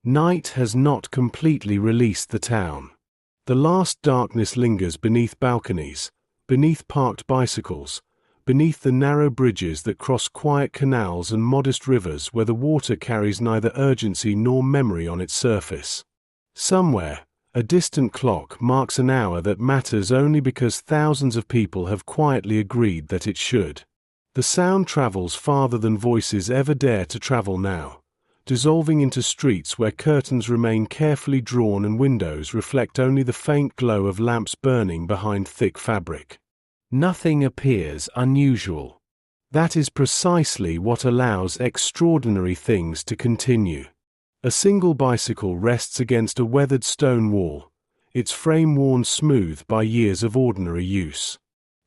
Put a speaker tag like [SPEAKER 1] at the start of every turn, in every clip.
[SPEAKER 1] Night has not completely released the town. The last darkness lingers beneath balconies, beneath parked bicycles, beneath the narrow bridges that cross quiet canals and modest rivers where the water carries neither urgency nor memory on its surface. Somewhere, a distant clock marks an hour that matters only because thousands of people have quietly agreed that it should. The sound travels farther than voices ever dare to travel now, dissolving into streets where curtains remain carefully drawn and windows reflect only the faint glow of lamps burning behind thick fabric. Nothing appears unusual. That is precisely what allows extraordinary things to continue. A single bicycle rests against a weathered stone wall, its frame worn smooth by years of ordinary use.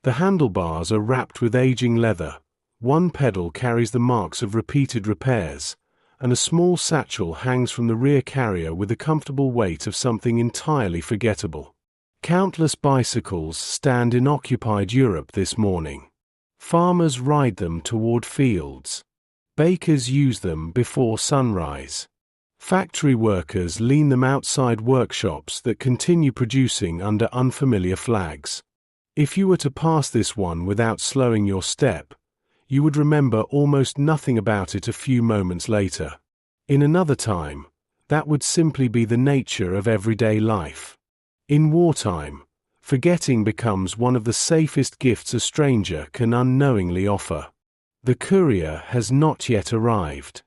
[SPEAKER 1] The handlebars are wrapped with aging leather, one pedal carries the marks of repeated repairs, and a small satchel hangs from the rear carrier with the comfortable weight of something entirely forgettable. Countless bicycles stand in occupied Europe this morning. Farmers ride them toward fields. Bakers use them before sunrise. Factory workers lean them outside workshops that continue producing under unfamiliar flags. If you were to pass this one without slowing your step, you would remember almost nothing about it a few moments later. In another time, that would simply be the nature of everyday life. In wartime, forgetting becomes one of the safest gifts a stranger can unknowingly offer. The courier has not yet arrived.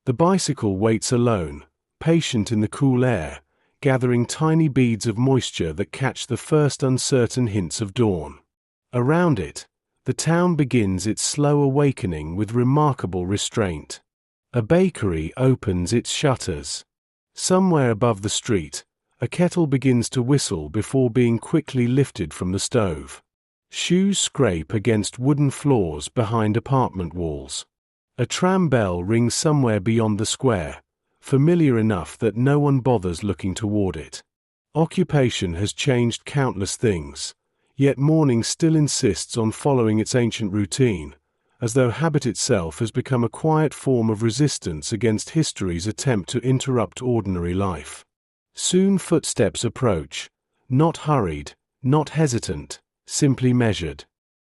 [SPEAKER 1] The bicycle waits alone, patient in the cool air, gathering tiny beads of moisture that catch the first uncertain hints of dawn. Around it, the town begins its slow awakening with remarkable restraint. A bakery opens its shutters. Somewhere above the street, a kettle begins to whistle before being quickly lifted from the stove. Shoes scrape against wooden floors behind apartment walls. A tram bell rings somewhere beyond the square, familiar enough that no one bothers looking toward it. Occupation has changed countless things, yet morning still insists on following its ancient routine, as though habit itself has become a quiet form of resistance against history's attempt to interrupt ordinary life. Soon footsteps approach, not hurried, not hesitant, simply measured.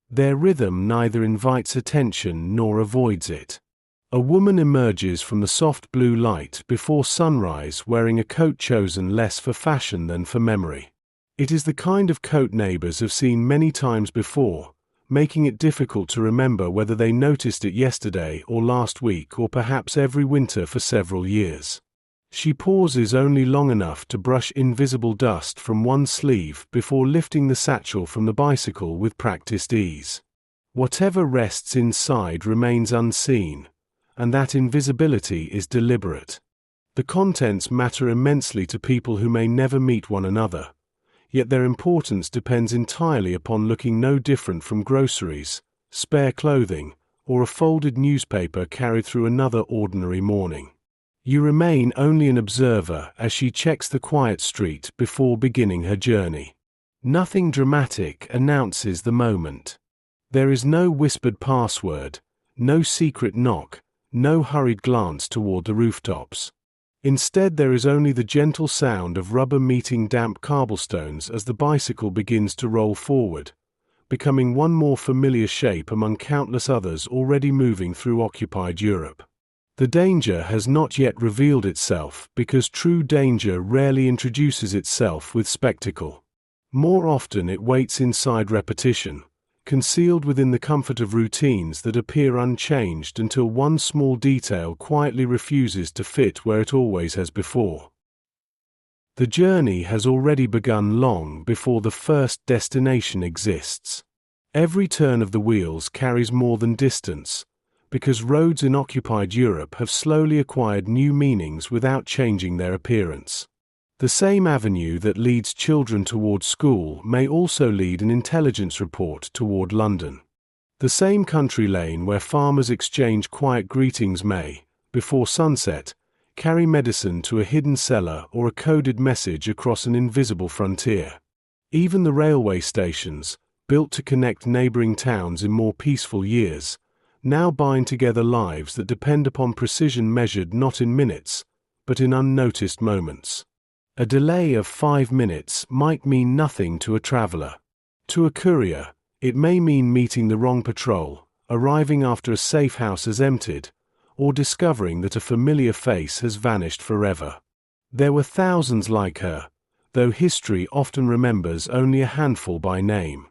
[SPEAKER 1] Their rhythm neither invites attention nor avoids it. A woman emerges from the soft blue light before sunrise wearing a coat chosen less for fashion than for memory. It is the kind of coat neighbors have seen many times before, making it difficult to remember whether they noticed it yesterday or last week or perhaps every winter for several years. She pauses only long enough to brush invisible dust from one sleeve before lifting the satchel from the bicycle with practiced ease. Whatever rests inside remains unseen, and that invisibility is deliberate. The contents matter immensely to people who may never meet one another, yet their importance depends entirely upon looking no different from groceries, spare clothing, or a folded newspaper carried through another ordinary morning. You remain only an observer as she checks the quiet street before beginning her journey. Nothing dramatic announces the moment. There is no whispered password, no secret knock, no hurried glance toward the rooftops. Instead, there is only the gentle sound of rubber meeting damp cobblestones as the bicycle begins to roll forward, becoming one more familiar shape among countless others already moving through occupied Europe. The danger has not yet revealed itself because true danger rarely introduces itself with spectacle. More often it waits inside repetition, concealed within the comfort of routines that appear unchanged until one small detail quietly refuses to fit where it always has before. The journey has already begun long before the first destination exists. Every turn of the wheels carries more than distance, because roads in occupied Europe have slowly acquired new meanings without changing their appearance. The same avenue that leads children toward school may also lead an intelligence report toward London. The same country lane where farmers exchange quiet greetings may, before sunset, carry medicine to a hidden cellar or a coded message across an invisible frontier. Even the railway stations, built to connect neighboring towns in more peaceful years, now bind together lives that depend upon precision measured not in minutes, but in unnoticed moments. A delay of 5 minutes might mean nothing to a traveler. To a courier, it may mean meeting the wrong patrol, arriving after a safe house has emptied, or discovering that a familiar face has vanished forever. There were thousands like her, though history often remembers only a handful by name.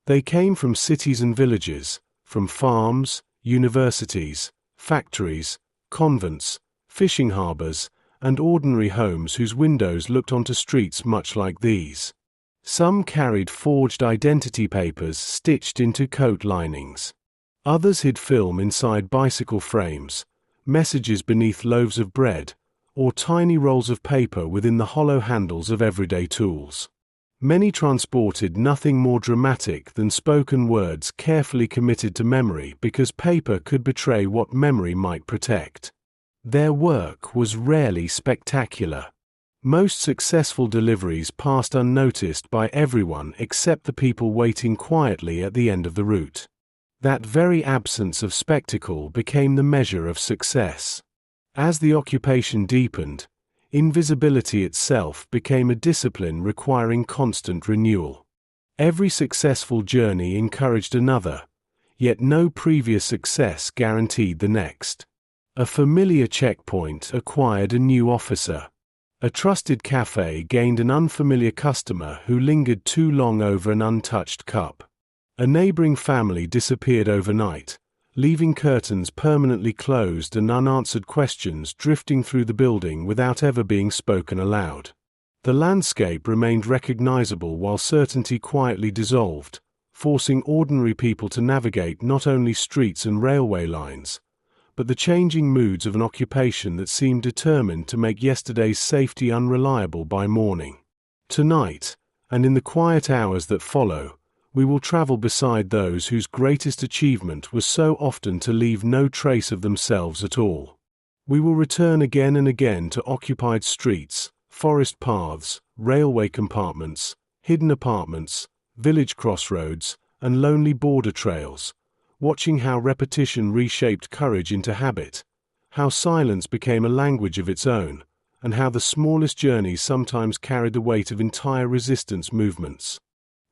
[SPEAKER 1] They came from cities and villages, from farms, universities, factories, convents, fishing harbors, and ordinary homes whose windows looked onto streets much like these. Some carried forged identity papers stitched into coat linings. Others hid film inside bicycle frames, messages beneath loaves of bread, or tiny rolls of paper within the hollow handles of everyday tools. Many transported nothing more dramatic than spoken words carefully committed to memory because paper could betray what memory might protect. Their work was rarely spectacular. Most successful deliveries passed unnoticed by everyone except the people waiting quietly at the end of the route. That very absence of spectacle became the measure of success. As the occupation deepened, invisibility itself became a discipline requiring constant renewal. Every successful journey encouraged another, yet no previous success guaranteed the next. A familiar checkpoint acquired a new officer. A trusted cafe gained an unfamiliar customer who lingered too long over an untouched cup. A neighboring family disappeared overnight, leaving curtains permanently closed and unanswered questions drifting through the building without ever being spoken aloud. The landscape remained recognizable while certainty quietly dissolved, forcing ordinary people to navigate not only streets and railway lines, but the changing moods of an occupation that seemed determined to make yesterday's safety unreliable by morning. Tonight, and in the quiet hours that follow, we will travel beside those whose greatest achievement was so often to leave no trace of themselves at all. We will return again and again to occupied streets, forest paths, railway compartments, hidden apartments, village crossroads, and lonely border trails, watching how repetition reshaped courage into habit, how silence became a language of its own, and how the smallest journeys sometimes carried the weight of entire resistance movements.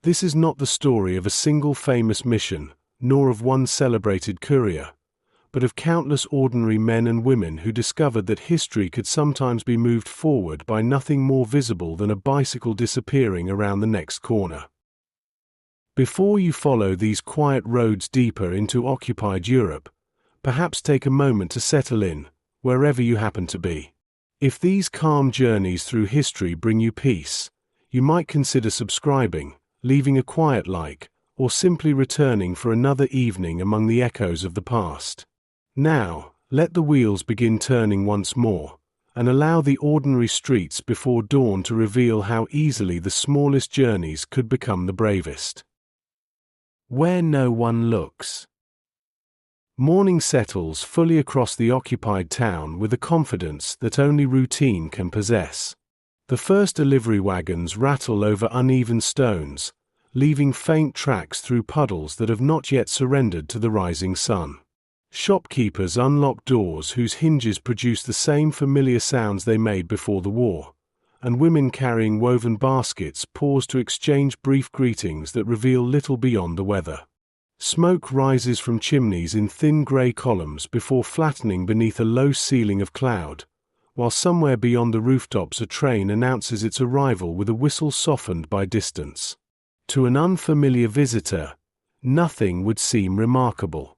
[SPEAKER 1] This is not the story of a single famous mission, nor of one celebrated courier, but of countless ordinary men and women who discovered that history could sometimes be moved forward by nothing more visible than a bicycle disappearing around the next corner. Before you follow these quiet roads deeper into occupied Europe, perhaps take a moment to settle in, wherever you happen to be. If these calm journeys through history bring you peace, you might consider subscribing, leaving a quiet like, or simply returning for another evening among the echoes of the past. Now, let the wheels begin turning once more, and allow the ordinary streets before dawn to reveal how easily the smallest journeys could become the bravest. Where no one looks. Morning settles fully across the occupied town with a confidence that only routine can possess. The first delivery wagons rattle over uneven stones, leaving faint tracks through puddles that have not yet surrendered to the rising sun. Shopkeepers unlock doors whose hinges produce the same familiar sounds they made before the war, and women carrying woven baskets pause to exchange brief greetings that reveal little beyond the weather. Smoke rises from chimneys in thin grey columns before flattening beneath a low ceiling of cloud, while somewhere beyond the rooftops a train announces its arrival with a whistle softened by distance. To an unfamiliar visitor, nothing would seem remarkable.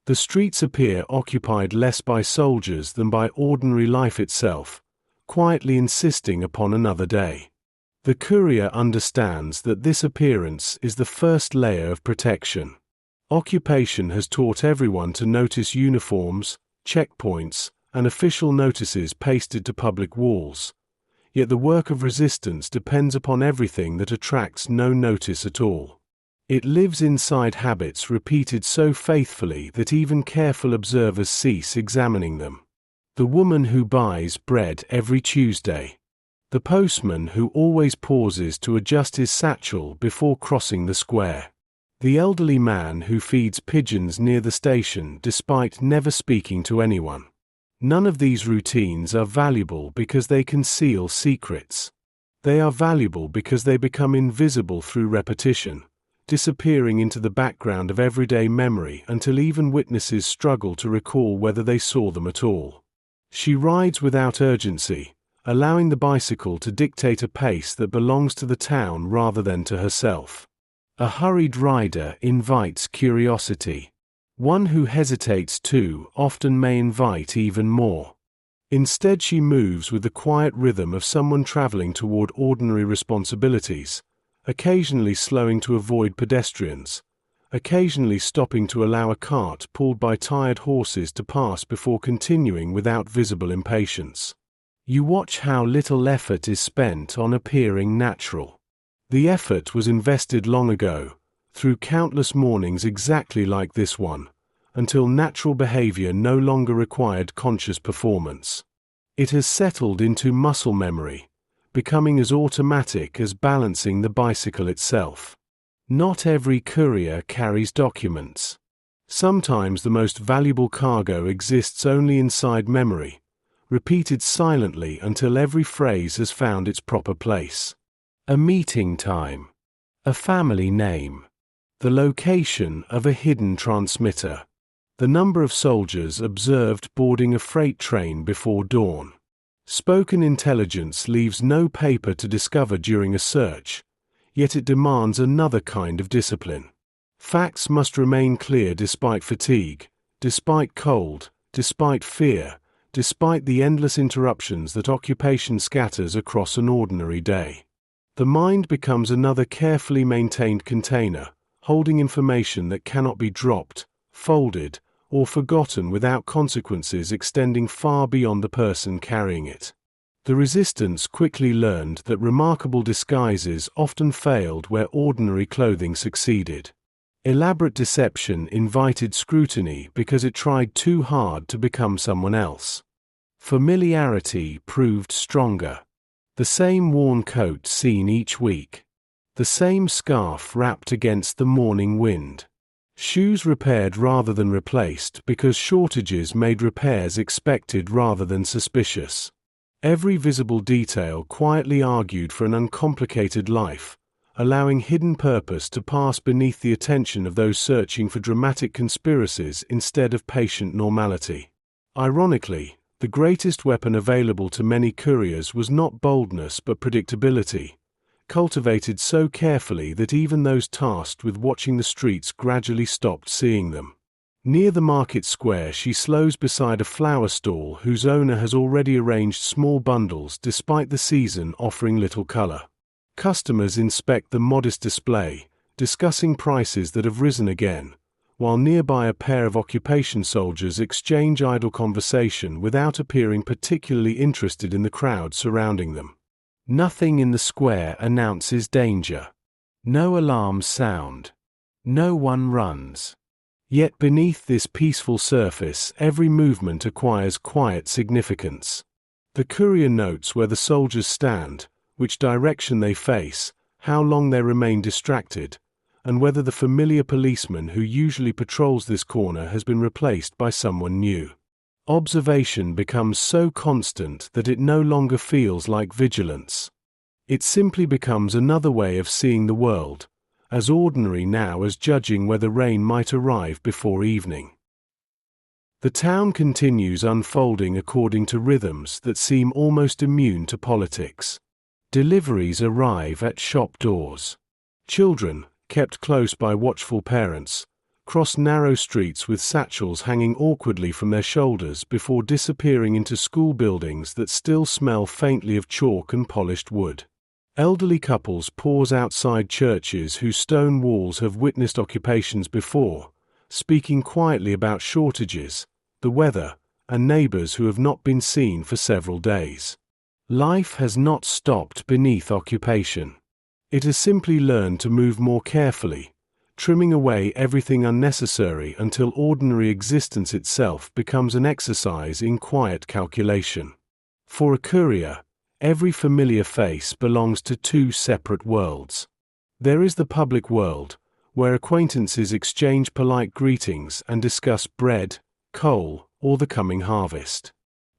[SPEAKER 1] The streets appear occupied less by soldiers than by ordinary life itself, quietly insisting upon another day. The courier understands that this appearance is the first layer of protection. Occupation has taught everyone to notice uniforms, checkpoints, and official notices pasted to public walls, yet the work of resistance depends upon everything that attracts no notice at all. It lives inside habits repeated so faithfully that even careful observers cease examining them. The woman who buys bread every Tuesday. The postman who always pauses to adjust his satchel before crossing the square. The elderly man who feeds pigeons near the station despite never speaking to anyone. None of these routines are valuable because they conceal secrets. They are valuable because they become invisible through repetition, disappearing into the background of everyday memory until even witnesses struggle to recall whether they saw them at all. She rides without urgency, allowing the bicycle to dictate a pace that belongs to the town rather than to herself. A hurried rider invites curiosity. One who hesitates too often may invite even more. Instead, she moves with the quiet rhythm of someone traveling toward ordinary responsibilities, occasionally slowing to avoid pedestrians, occasionally stopping to allow a cart pulled by tired horses to pass before continuing without visible impatience. You watch how little effort is spent on appearing natural. The effort was invested long ago, through countless mornings exactly like this one, until natural behavior no longer required conscious performance. It has settled into muscle memory, becoming as automatic as balancing the bicycle itself. Not every courier carries documents. Sometimes the most valuable cargo exists only inside memory, repeated silently until every phrase has found its proper place. A meeting time, a family name, the location of a hidden transmitter, the number of soldiers observed boarding a freight train before dawn. Spoken intelligence leaves no paper to discover during a search, yet it demands another kind of discipline. Facts must remain clear despite fatigue, despite cold, despite fear, despite the endless interruptions that occupation scatters across an ordinary day. The mind becomes another carefully maintained container, holding information that cannot be dropped, folded, or forgotten without consequences extending far beyond the person carrying it. The resistance quickly learned that remarkable disguises often failed where ordinary clothing succeeded. Elaborate deception invited scrutiny because it tried too hard to become someone else. Familiarity proved stronger. The same worn coat seen each week. The same scarf wrapped against the morning wind. Shoes repaired rather than replaced because shortages made repairs expected rather than suspicious. Every visible detail quietly argued for an uncomplicated life, allowing hidden purpose to pass beneath the attention of those searching for dramatic conspiracies instead of patient normality. Ironically, the greatest weapon available to many couriers was not boldness but predictability, cultivated so carefully that even those tasked with watching the streets gradually stopped seeing them. Near the market square, she slows beside a flower stall whose owner has already arranged small bundles despite the season offering little color. Customers inspect the modest display, discussing prices that have risen again, while nearby a pair of occupation soldiers exchange idle conversation without appearing particularly interested in the crowd surrounding them. Nothing in the square announces danger. No alarms sound. No one runs. Yet beneath this peaceful surface, every movement acquires quiet significance. The courier notes where the soldiers stand, which direction they face, how long they remain distracted, and whether the familiar policeman who usually patrols this corner has been replaced by someone new. Observation becomes so constant that it no longer feels like vigilance. It simply becomes another way of seeing the world, as ordinary now as judging whether rain might arrive before evening. The town continues unfolding according to rhythms that seem almost immune to politics. Deliveries arrive at shop doors. Children, kept close by watchful parents, cross narrow streets with satchels hanging awkwardly from their shoulders before disappearing into school buildings that still smell faintly of chalk and polished wood. Elderly couples pause outside churches whose stone walls have witnessed occupations before, speaking quietly about shortages, the weather, and neighbors who have not been seen for several days. Life has not stopped beneath occupation. It has simply learned to move more carefully, trimming away everything unnecessary until ordinary existence itself becomes an exercise in quiet calculation. For a courier, every familiar face belongs to two separate worlds. There is the public world, where acquaintances exchange polite greetings and discuss bread, coal, or the coming harvest.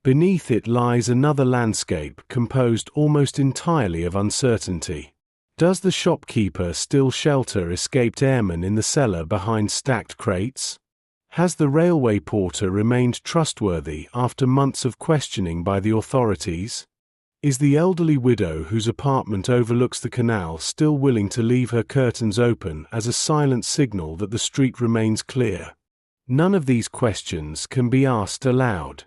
[SPEAKER 1] Beneath it lies another landscape composed almost entirely of uncertainty. Does the shopkeeper still shelter escaped airmen in the cellar behind stacked crates? Has the railway porter remained trustworthy after months of questioning by the authorities? Is the elderly widow whose apartment overlooks the canal still willing to leave her curtains open as a silent signal that the street remains clear? None of these questions can be asked aloud.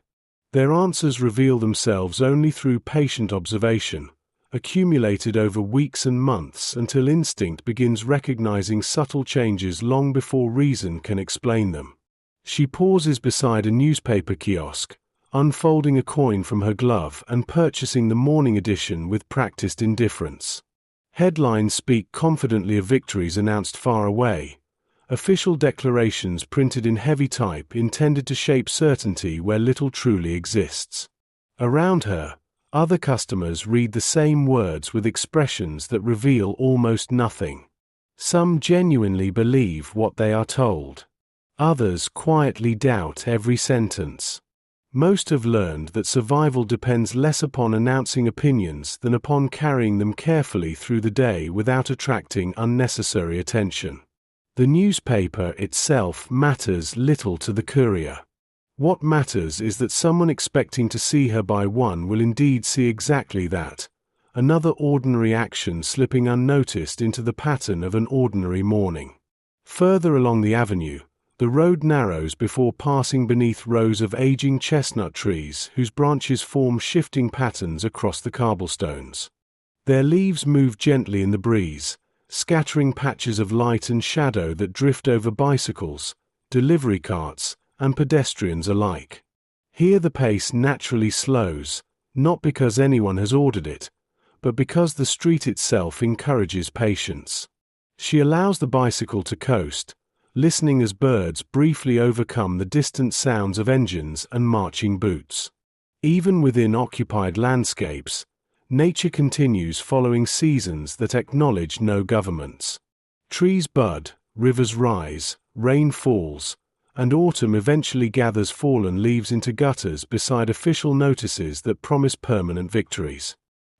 [SPEAKER 1] Their answers reveal themselves only through patient observation, accumulated over weeks and months until instinct begins recognizing subtle changes long before reason can explain them. She pauses beside a newspaper kiosk, unfolding a coin from her glove and purchasing the morning edition with practiced indifference. Headlines speak confidently of victories announced far away, official declarations printed in heavy type intended to shape certainty where little truly exists. Around her, other customers read the same words with expressions that reveal almost nothing. Some genuinely believe what they are told. Others quietly doubt every sentence. Most have learned that survival depends less upon announcing opinions than upon carrying them carefully through the day without attracting unnecessary attention. The newspaper itself matters little to the courier. What matters is that someone expecting to see her by one will indeed see exactly that, another ordinary action slipping unnoticed into the pattern of an ordinary morning. Further along the avenue, the road narrows before passing beneath rows of aging chestnut trees whose branches form shifting patterns across the cobblestones. Their leaves move gently in the breeze, scattering patches of light and shadow that drift over bicycles, delivery carts, and pedestrians alike. Here the pace naturally slows, not because anyone has ordered it, but because the street itself encourages patience. She allows the bicycle to coast, listening as birds briefly overcome the distant sounds of engines and marching boots. Even within occupied landscapes, nature continues following seasons that acknowledge no governments. Trees bud, rivers rise, rain falls, and autumn eventually gathers fallen leaves into gutters beside official notices that promise permanent victories.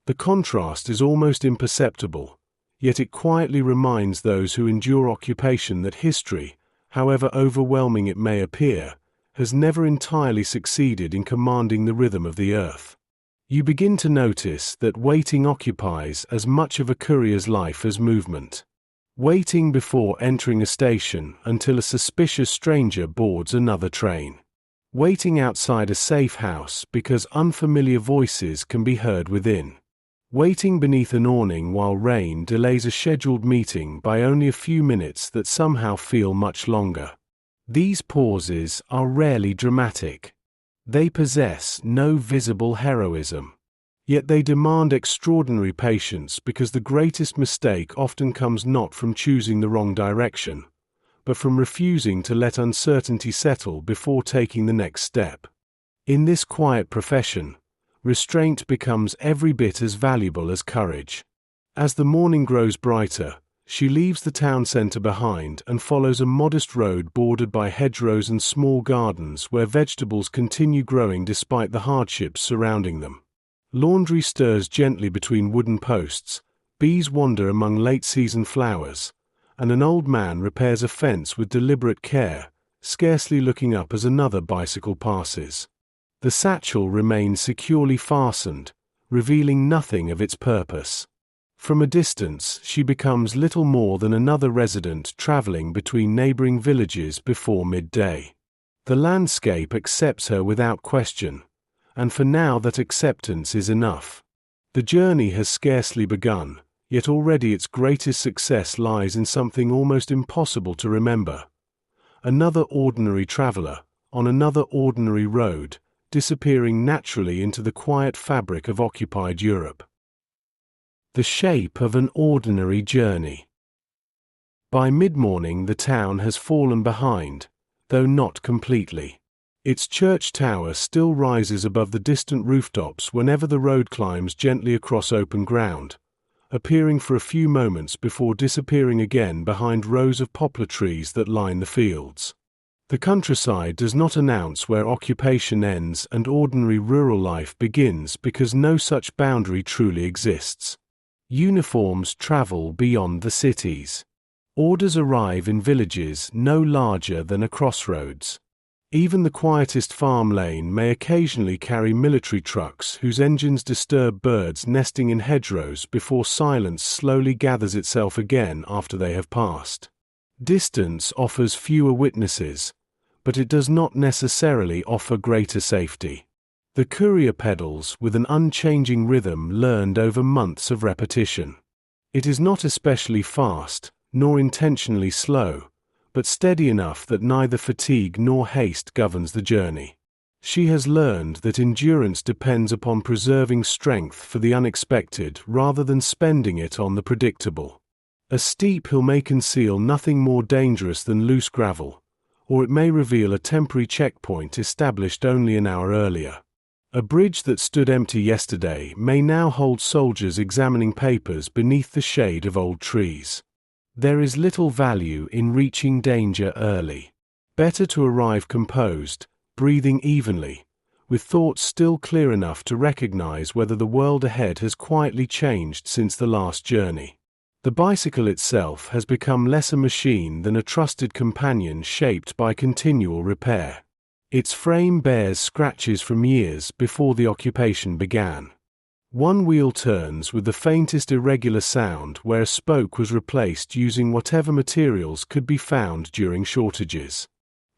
[SPEAKER 1] The contrast is almost imperceptible, yet it quietly reminds those who endure occupation that history, however overwhelming it may appear, has never entirely succeeded in commanding the rhythm of the earth. You begin to notice that waiting occupies as much of a courier's life as movement. Waiting before entering a station until a suspicious stranger boards another train. Waiting outside a safe house because unfamiliar voices can be heard within. Waiting beneath an awning while rain delays a scheduled meeting by only a few minutes that somehow feel much longer. These pauses are rarely dramatic. They possess no visible heroism. Yet they demand extraordinary patience because the greatest mistake often comes not from choosing the wrong direction, but from refusing to let uncertainty settle before taking the next step. In this quiet profession, restraint becomes every bit as valuable as courage. As the morning grows brighter, she leaves the town centre behind and follows a modest road bordered by hedgerows and small gardens where vegetables continue growing despite the hardships surrounding them. Laundry stirs gently between wooden posts, bees wander among late-season flowers, and an old man repairs a fence with deliberate care, scarcely looking up as another bicycle passes. The satchel remains securely fastened, revealing nothing of its purpose. From a distance, she becomes little more than another resident traveling between neighboring villages before midday. The landscape accepts her without question, and for now that acceptance is enough. The journey has scarcely begun, yet already its greatest success lies in something almost impossible to remember. Another ordinary traveler, on another ordinary road, disappearing naturally into the quiet fabric of occupied Europe. The shape of an ordinary journey. By mid-morning the town has fallen behind, though not completely. Its church tower still rises above the distant rooftops whenever the road climbs gently across open ground, appearing for a few moments before disappearing again behind rows of poplar trees that line the fields. The countryside does not announce where occupation ends and ordinary rural life begins because no such boundary truly exists. Uniforms travel beyond the cities. Orders arrive in villages no larger than a crossroads. Even the quietest farm lane may occasionally carry military trucks whose engines disturb birds nesting in hedgerows before silence slowly gathers itself again after they have passed. Distance offers fewer witnesses, but it does not necessarily offer greater safety. The courier pedals with an unchanging rhythm learned over months of repetition. It is not especially fast, nor intentionally slow, but steady enough that neither fatigue nor haste governs the journey. She has learned that endurance depends upon preserving strength for the unexpected rather than spending it on the predictable. A steep hill may conceal nothing more dangerous than loose gravel, or it may reveal a temporary checkpoint established only an hour earlier. A bridge that stood empty yesterday may now hold soldiers examining papers beneath the shade of old trees. There is little value in reaching danger early. Better to arrive composed, breathing evenly, with thoughts still clear enough to recognize whether the world ahead has quietly changed since the last journey. The bicycle itself has become less a machine than a trusted companion shaped by continual repair. Its frame bears scratches from years before the occupation began. One wheel turns with the faintest irregular sound where a spoke was replaced using whatever materials could be found during shortages.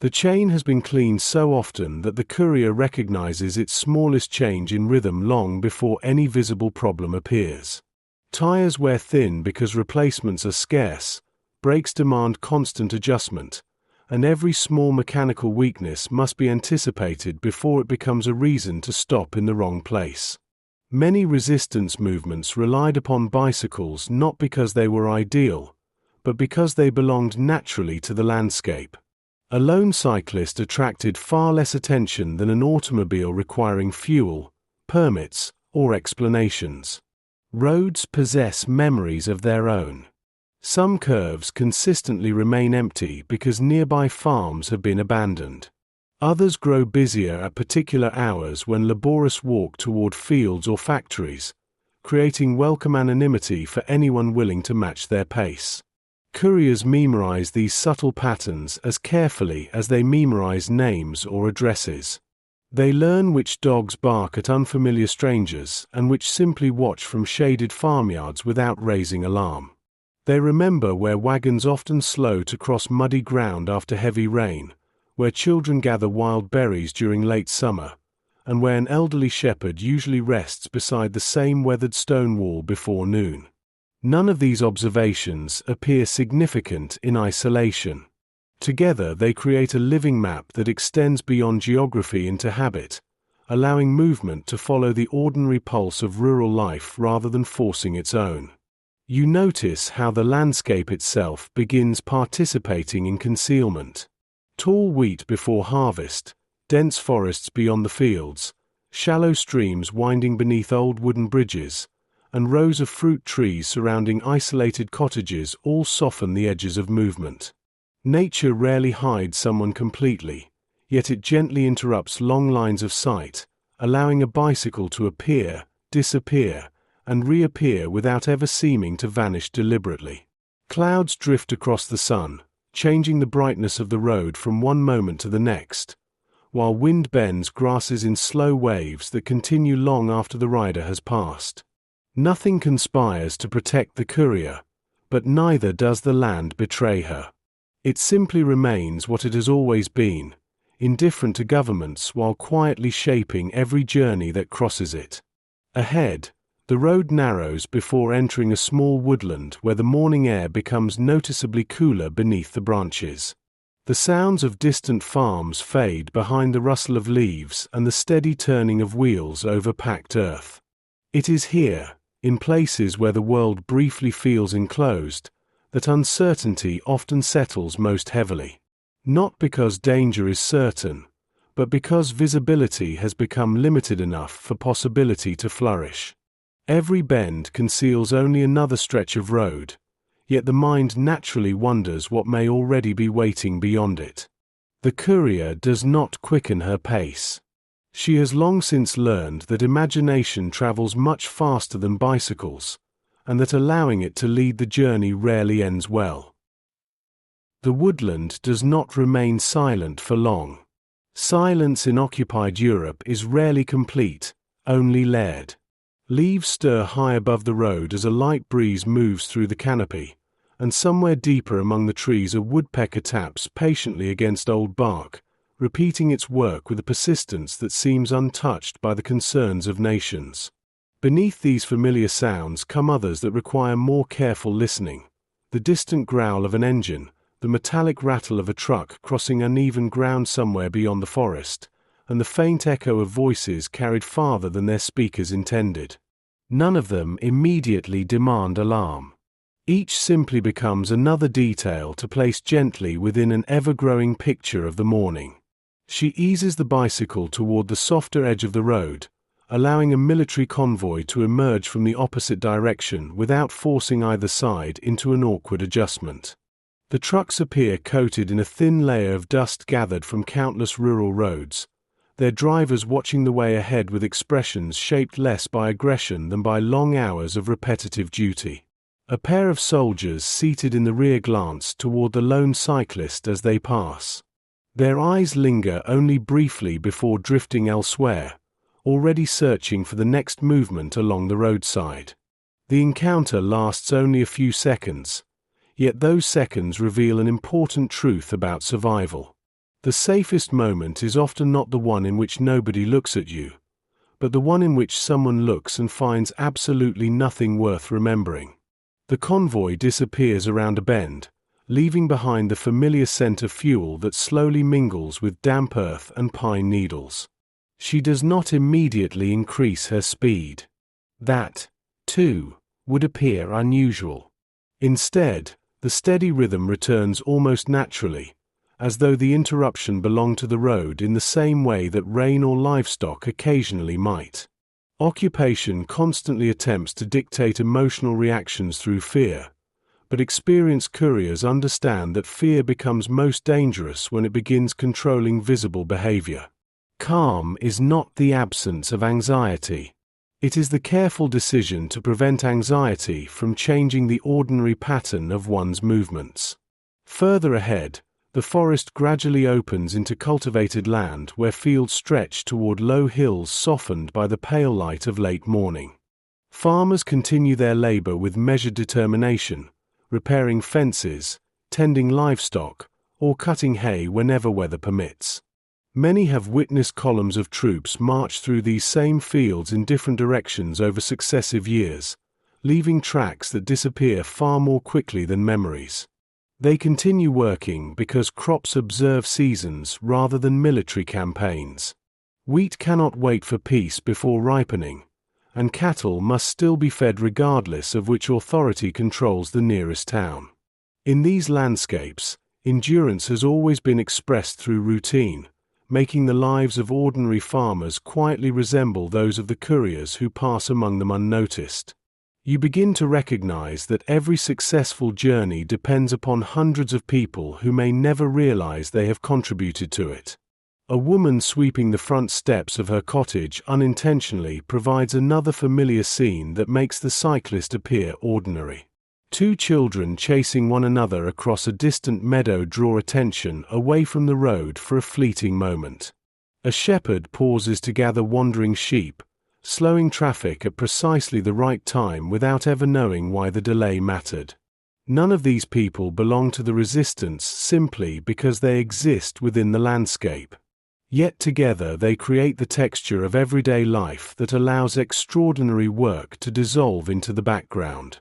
[SPEAKER 1] The chain has been cleaned so often that the courier recognizes its smallest change in rhythm long before any visible problem appears. Tires wear thin because replacements are scarce, brakes demand constant adjustment, and every small mechanical weakness must be anticipated before it becomes a reason to stop in the wrong place. Many resistance movements relied upon bicycles not because they were ideal, but because they belonged naturally to the landscape. A lone cyclist attracted far less attention than an automobile requiring fuel, permits, or explanations. Roads possess memories of their own. Some curves consistently remain empty because nearby farms have been abandoned. Others grow busier at particular hours when laborious walk toward fields or factories, creating welcome anonymity for anyone willing to match their pace. Couriers memorize these subtle patterns as carefully as they memorize names or addresses. They learn which dogs bark at unfamiliar strangers and which simply watch from shaded farmyards without raising alarm. They remember where wagons often slow to cross muddy ground after heavy rain, where children gather wild berries during late summer, and where an elderly shepherd usually rests beside the same weathered stone wall before noon. None of these observations appear significant in isolation. Together they create a living map that extends beyond geography into habit, allowing movement to follow the ordinary pulse of rural life rather than forcing its own. You notice how the landscape itself begins participating in concealment. Tall wheat before harvest, dense forests beyond the fields, shallow streams winding beneath old wooden bridges, and rows of fruit trees surrounding isolated cottages all soften the edges of movement. Nature rarely hides someone completely, yet it gently interrupts long lines of sight, allowing a bicycle to appear, disappear, and reappear without ever seeming to vanish deliberately. Clouds drift across the sun, changing the brightness of the road from one moment to the next, while wind bends grasses in slow waves that continue long after the rider has passed. Nothing conspires to protect the courier, but neither does the land betray her. It simply remains what it has always been, indifferent to governments while quietly shaping every journey that crosses it. Ahead, the road narrows before entering a small woodland where the morning air becomes noticeably cooler beneath the branches. The sounds of distant farms fade behind the rustle of leaves and the steady turning of wheels over packed earth. It is here, in places where the world briefly feels enclosed, that uncertainty often settles most heavily. Not because danger is certain, but because visibility has become limited enough for possibility to flourish. Every bend conceals only another stretch of road, yet the mind naturally wonders what may already be waiting beyond it. The courier does not quicken her pace. She has long since learned that imagination travels much faster than bicycles, and that allowing it to lead the journey rarely ends well. The woodland does not remain silent for long. Silence in occupied Europe is rarely complete, only layered. Leaves stir high above the road as a light breeze moves through the canopy, and somewhere deeper among the trees a woodpecker taps patiently against old bark, repeating its work with a persistence that seems untouched by the concerns of nations. Beneath these familiar sounds come others that require more careful listening: the distant growl of an engine, the metallic rattle of a truck crossing uneven ground somewhere beyond the forest, and the faint echo of voices carried farther than their speakers intended. None of them immediately demand alarm. Each simply becomes another detail to place gently within an ever-growing picture of the morning. She eases the bicycle toward the softer edge of the road, allowing a military convoy to emerge from the opposite direction without forcing either side into an awkward adjustment. The trucks appear coated in a thin layer of dust gathered from countless rural roads, their drivers watching the way ahead with expressions shaped less by aggression than by long hours of repetitive duty. A pair of soldiers seated in the rear glance toward the lone cyclist as they pass. Their eyes linger only briefly before drifting elsewhere, already searching for the next movement along the roadside. The encounter lasts only a few seconds, yet those seconds reveal an important truth about survival. The safest moment is often not the one in which nobody looks at you, but the one in which someone looks and finds absolutely nothing worth remembering. The convoy disappears around a bend, leaving behind the familiar scent of fuel that slowly mingles with damp earth and pine needles. She does not immediately increase her speed. That, too, would appear unusual. Instead, the steady rhythm returns almost naturally, as though the interruption belonged to the road in the same way that rain or livestock occasionally might. Occupation constantly attempts to dictate emotional reactions through fear, but experienced couriers understand that fear becomes most dangerous when it begins controlling visible behavior. Calm is not the absence of anxiety. It is the careful decision to prevent anxiety from changing the ordinary pattern of one's movements. Further ahead, the forest gradually opens into cultivated land where fields stretch toward low hills softened by the pale light of late morning. Farmers continue their labor with measured determination, repairing fences, tending livestock, or cutting hay whenever weather permits. Many have witnessed columns of troops march through these same fields in different directions over successive years, leaving tracks that disappear far more quickly than memories. They continue working because crops observe seasons rather than military campaigns. Wheat cannot wait for peace before ripening, and cattle must still be fed regardless of which authority controls the nearest town. In these landscapes, endurance has always been expressed through routine, making the lives of ordinary farmers quietly resemble those of the couriers who pass among them unnoticed. You begin to recognize that every successful journey depends upon hundreds of people who may never realize they have contributed to it. A woman sweeping the front steps of her cottage unintentionally provides another familiar scene that makes the cyclist appear ordinary. Two children chasing one another across a distant meadow draw attention away from the road for a fleeting moment. A shepherd pauses to gather wandering sheep, slowing traffic at precisely the right time without ever knowing why the delay mattered. None of these people belong to the resistance simply because they exist within the landscape. Yet together they create the texture of everyday life that allows extraordinary work to dissolve into the background.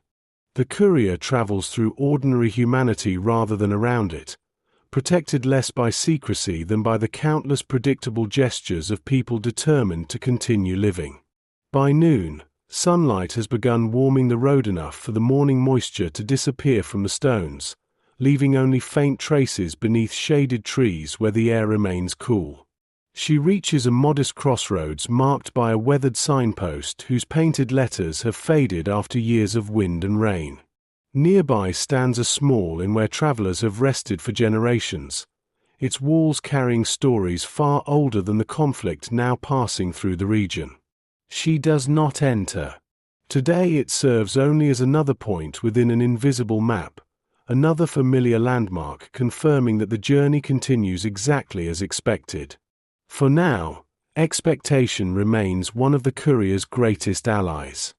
[SPEAKER 1] The courier travels through ordinary humanity rather than around it, protected less by secrecy than by the countless predictable gestures of people determined to continue living. By noon, sunlight has begun warming the road enough for the morning moisture to disappear from the stones, leaving only faint traces beneath shaded trees where the air remains cool. She reaches a modest crossroads marked by a weathered signpost whose painted letters have faded after years of wind and rain. Nearby stands a small inn where travelers have rested for generations, its walls carrying stories far older than the conflict now passing through the region. She does not enter. Today it serves only as another point within an invisible map, another familiar landmark confirming that the journey continues exactly as expected. For now, expectation remains one of the courier's greatest allies.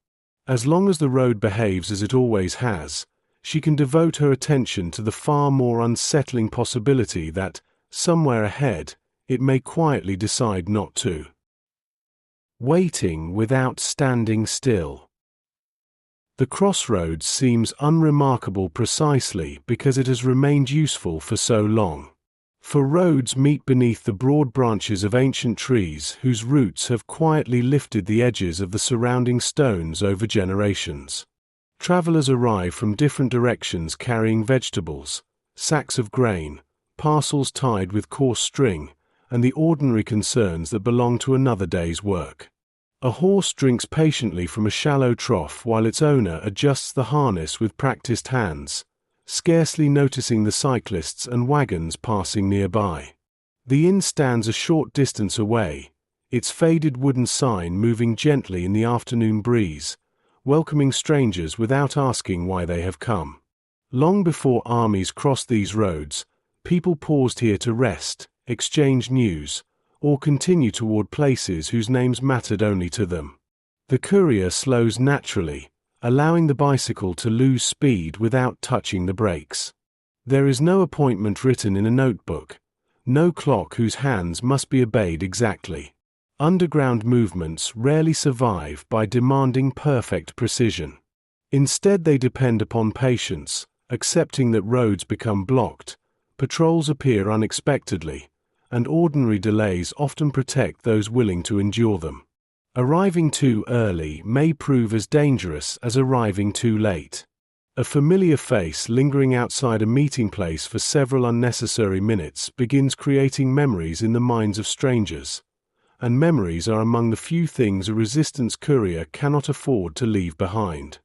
[SPEAKER 1] As long as the road behaves as it always has, she can devote her attention to the far more unsettling possibility that, somewhere ahead, it may quietly decide not to. Waiting without standing still. The crossroads seems unremarkable precisely because it has remained useful for so long. For roads meet beneath the broad branches of ancient trees whose roots have quietly lifted the edges of the surrounding stones over generations. Travelers arrive from different directions carrying vegetables, sacks of grain, parcels tied with coarse string, and the ordinary concerns that belong to another day's work. A horse drinks patiently from a shallow trough while its owner adjusts the harness with practiced hands, scarcely noticing the cyclists and wagons passing nearby. The inn stands a short distance away, its faded wooden sign moving gently in the afternoon breeze, welcoming strangers without asking why they have come. Long before armies crossed these roads, people paused here to rest, exchange news, or continue toward places whose names mattered only to them. The courier slows naturally, allowing the bicycle to lose speed without touching the brakes. There is no appointment written in a notebook, no clock whose hands must be obeyed exactly. Underground movements rarely survive by demanding perfect precision. Instead, they depend upon patience, accepting that roads become blocked, patrols appear unexpectedly, and ordinary delays often protect those willing to endure them. Arriving too early may prove as dangerous as arriving too late. A familiar face lingering outside a meeting place for several unnecessary minutes begins creating memories in the minds of strangers, and memories are among the few things a resistance courier cannot afford to leave behind.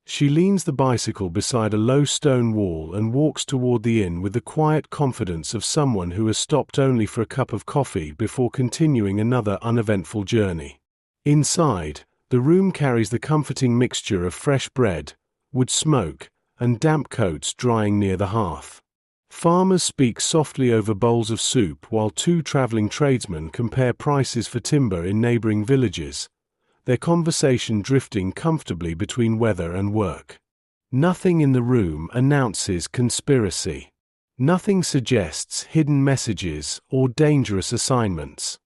[SPEAKER 1] She leans the bicycle beside a low stone wall and walks toward the inn with the quiet confidence of someone who has stopped only for a cup of coffee before continuing another uneventful journey. Inside, the room carries the comforting mixture of fresh bread, wood smoke, and damp coats drying near the hearth. Farmers speak softly over bowls of soup while two traveling tradesmen compare prices for timber in neighboring villages, their conversation drifting comfortably between weather and work. Nothing in the room announces conspiracy. Nothing suggests hidden messages or dangerous assignments.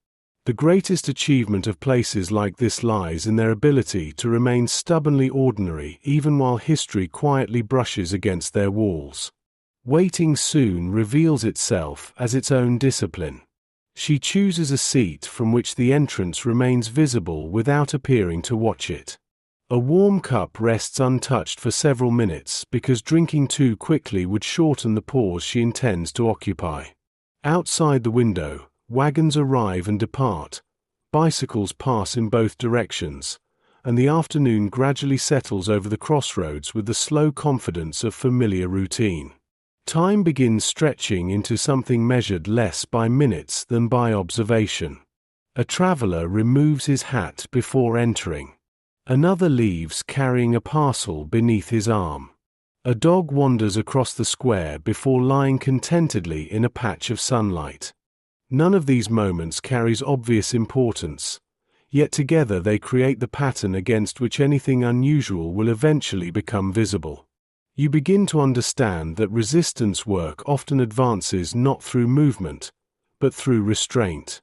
[SPEAKER 1] The greatest achievement of places like this lies in their ability to remain stubbornly ordinary even while history quietly brushes against their walls. Waiting soon reveals itself as its own discipline. She chooses a seat from which the entrance remains visible without appearing to watch it. A warm cup rests untouched for several minutes because drinking too quickly would shorten the pause she intends to occupy. Outside the window, wagons arrive and depart, bicycles pass in both directions, and the afternoon gradually settles over the crossroads with the slow confidence of familiar routine. Time begins stretching into something measured less by minutes than by observation. A traveler removes his hat before entering. Another leaves carrying a parcel beneath his arm. A dog wanders across the square before lying contentedly in a patch of sunlight. None of these moments carries obvious importance, yet together they create the pattern against which anything unusual will eventually become visible. You begin to understand that resistance work often advances not through movement, but through restraint.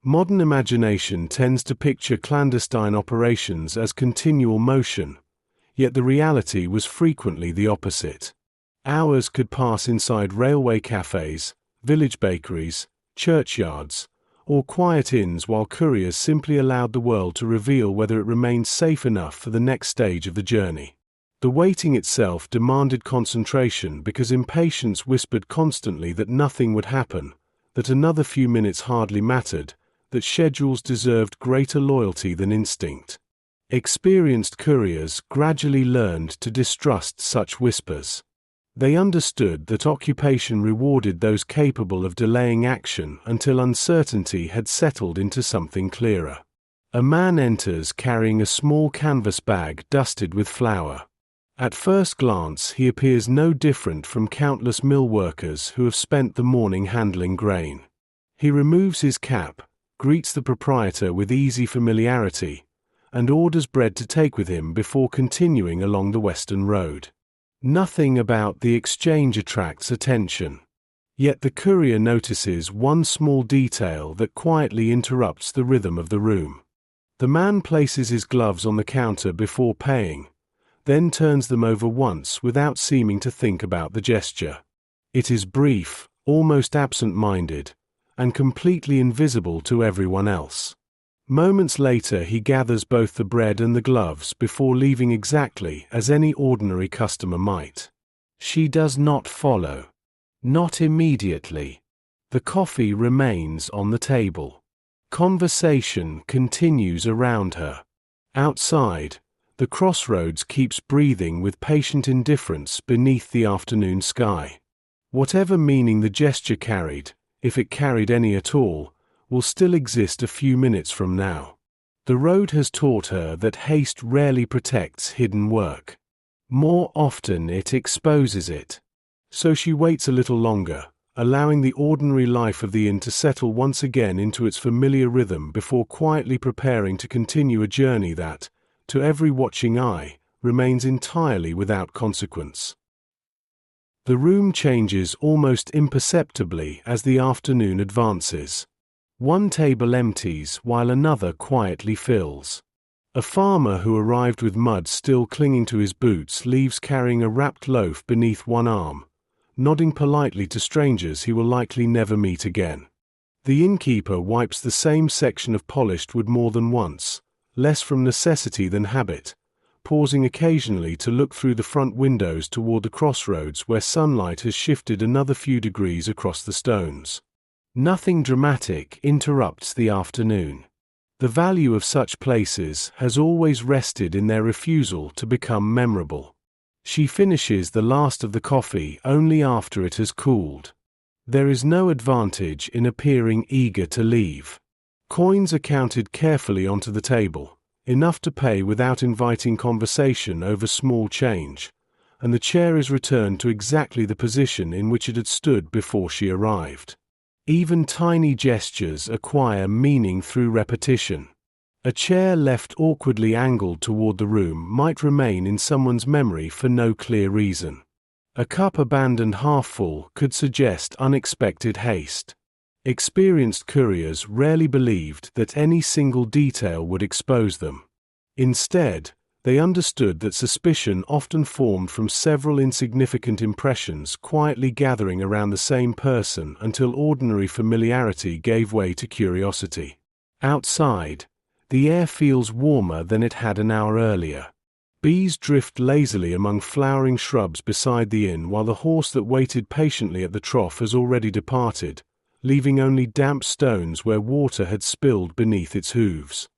[SPEAKER 1] Modern imagination tends to picture clandestine operations as continual motion, yet the reality was frequently the opposite. Hours could pass inside railway cafes, village bakeries, churchyards, or quiet inns while couriers simply allowed the world to reveal whether it remained safe enough for the next stage of the journey. The waiting itself demanded concentration because impatience whispered constantly that nothing would happen, that another few minutes hardly mattered, that schedules deserved greater loyalty than instinct. Experienced couriers gradually learned to distrust such whispers. They understood that occupation rewarded those capable of delaying action until uncertainty had settled into something clearer. A man enters carrying a small canvas bag dusted with flour. At first glance, he appears no different from countless mill workers who have spent the morning handling grain. He removes his cap, greets the proprietor with easy familiarity, and orders bread to take with him before continuing along the western road. Nothing about the exchange attracts attention. Yet the courier notices one small detail that quietly interrupts the rhythm of the room. The man places his gloves on the counter before paying, then turns them over once without seeming to think about the gesture. It is brief, almost absent-minded, and completely invisible to everyone else. Moments later he gathers both the bread and the gloves before leaving exactly as any ordinary customer might. She does not follow. Not immediately. The coffee remains on the table. Conversation continues around her. Outside, the crossroads keeps breathing with patient indifference beneath the afternoon sky. Whatever meaning the gesture carried, if it carried any at all, will still exist a few minutes from now. The road has taught her that haste rarely protects hidden work. More often it exposes it. So she waits a little longer, allowing the ordinary life of the inn to settle once again into its familiar rhythm before quietly preparing to continue a journey that, to every watching eye, remains entirely without consequence. The room changes almost imperceptibly as the afternoon advances. One table empties while another quietly fills. A farmer who arrived with mud still clinging to his boots leaves carrying a wrapped loaf beneath one arm, nodding politely to strangers he will likely never meet again. The innkeeper wipes the same section of polished wood more than once, less from necessity than habit, pausing occasionally to look through the front windows toward the crossroads where sunlight has shifted another few degrees across the stones. Nothing dramatic interrupts the afternoon. The value of such places has always rested in their refusal to become memorable. She finishes the last of the coffee only after it has cooled. There is no advantage in appearing eager to leave. Coins are counted carefully onto the table, enough to pay without inviting conversation over small change, and the chair is returned to exactly the position in which it had stood before she arrived. Even tiny gestures acquire meaning through repetition. A chair left awkwardly angled toward the room might remain in someone's memory for no clear reason. A cup abandoned half full could suggest unexpected haste. Experienced couriers rarely believed that any single detail would expose them. Instead, they understood that suspicion often formed from several insignificant impressions quietly gathering around the same person until ordinary familiarity gave way to curiosity. Outside, the air feels warmer than it had an hour earlier. Bees drift lazily among flowering shrubs beside the inn while the horse that waited patiently at the trough has already departed, leaving only damp stones where water had spilled beneath its hooves.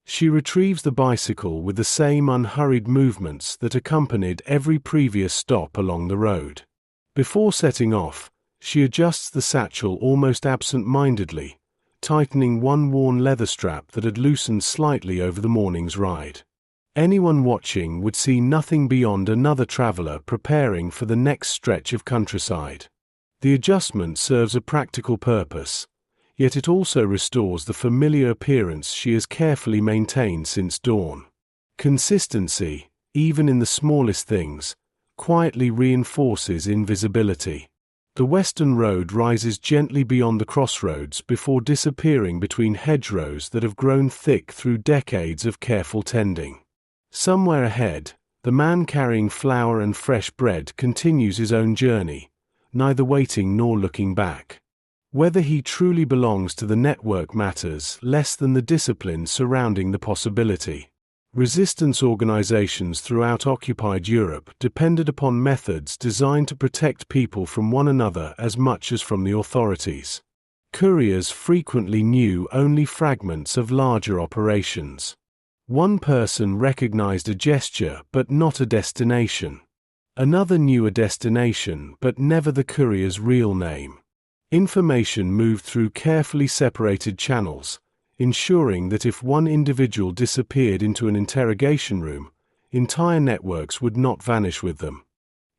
[SPEAKER 1] She retrieves the bicycle with the same unhurried movements that accompanied every previous stop along the road. Before setting off, she adjusts the satchel almost absent-mindedly, tightening one worn leather strap that had loosened slightly over the morning's ride. Anyone watching would see nothing beyond another traveler preparing for the next stretch of countryside. The adjustment serves a practical purpose, yet it also restores the familiar appearance she has carefully maintained since dawn. Consistency, even in the smallest things, quietly reinforces invisibility. The western road rises gently beyond the crossroads before disappearing between hedgerows that have grown thick through decades of careful tending. Somewhere ahead, the man carrying flour and fresh bread continues his own journey, neither waiting nor looking back. Whether he truly belongs to the network matters less than the discipline surrounding the possibility. Resistance organizations throughout occupied Europe depended upon methods designed to protect people from one another as much as from the authorities. Couriers frequently knew only fragments of larger operations. One person recognized a gesture but not a destination. Another knew a destination, but never the courier's real name. Information moved through carefully separated channels, ensuring that if one individual disappeared into an interrogation room, entire networks would not vanish with them.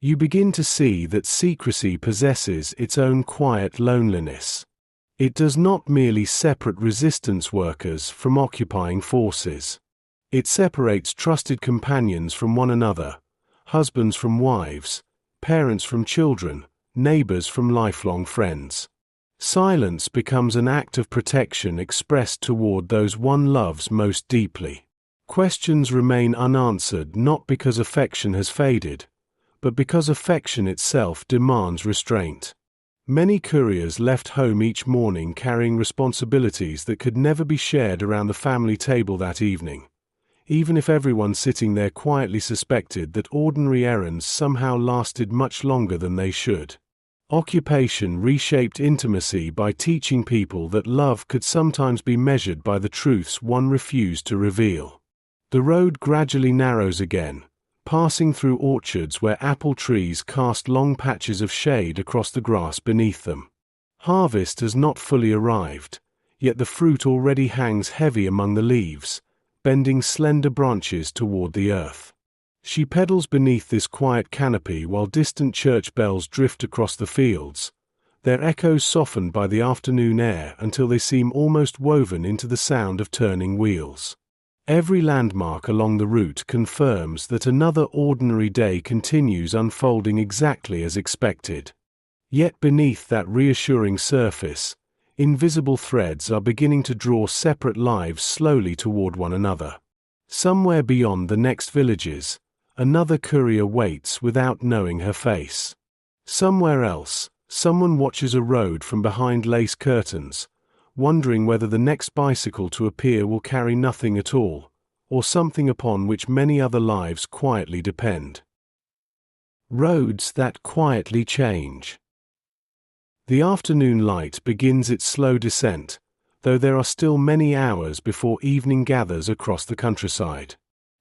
[SPEAKER 1] You begin to see that secrecy possesses its own quiet loneliness. It does not merely separate resistance workers from occupying forces. It separates trusted companions from one another, husbands from wives, parents from children, neighbors from lifelong friends. Silence becomes an act of protection expressed toward those one loves most deeply. Questions remain unanswered not because affection has faded, but because affection itself demands restraint. Many couriers left home each morning carrying responsibilities that could never be shared around the family table that evening, even if everyone sitting there quietly suspected that ordinary errands somehow lasted much longer than they should. Occupation reshaped intimacy by teaching people that love could sometimes be measured by the truths one refused to reveal. The road gradually narrows again, passing through orchards where apple trees cast long patches of shade across the grass beneath them. Harvest has not fully arrived, yet the fruit already hangs heavy among the leaves, bending slender branches toward the earth. She pedals beneath this quiet canopy while distant church bells drift across the fields, their echoes softened by the afternoon air until they seem almost woven into the sound of turning wheels. Every landmark along the route confirms that another ordinary day continues unfolding exactly as expected. Yet beneath that reassuring surface, invisible threads are beginning to draw separate lives slowly toward one another. Somewhere beyond the next villages, another courier waits without knowing her face. Somewhere else, someone watches a road from behind lace curtains, wondering whether the next bicycle to appear will carry nothing at all, or something upon which many other lives quietly depend. Roads that quietly change. The afternoon light begins its slow descent, though there are still many hours before evening gathers across the countryside.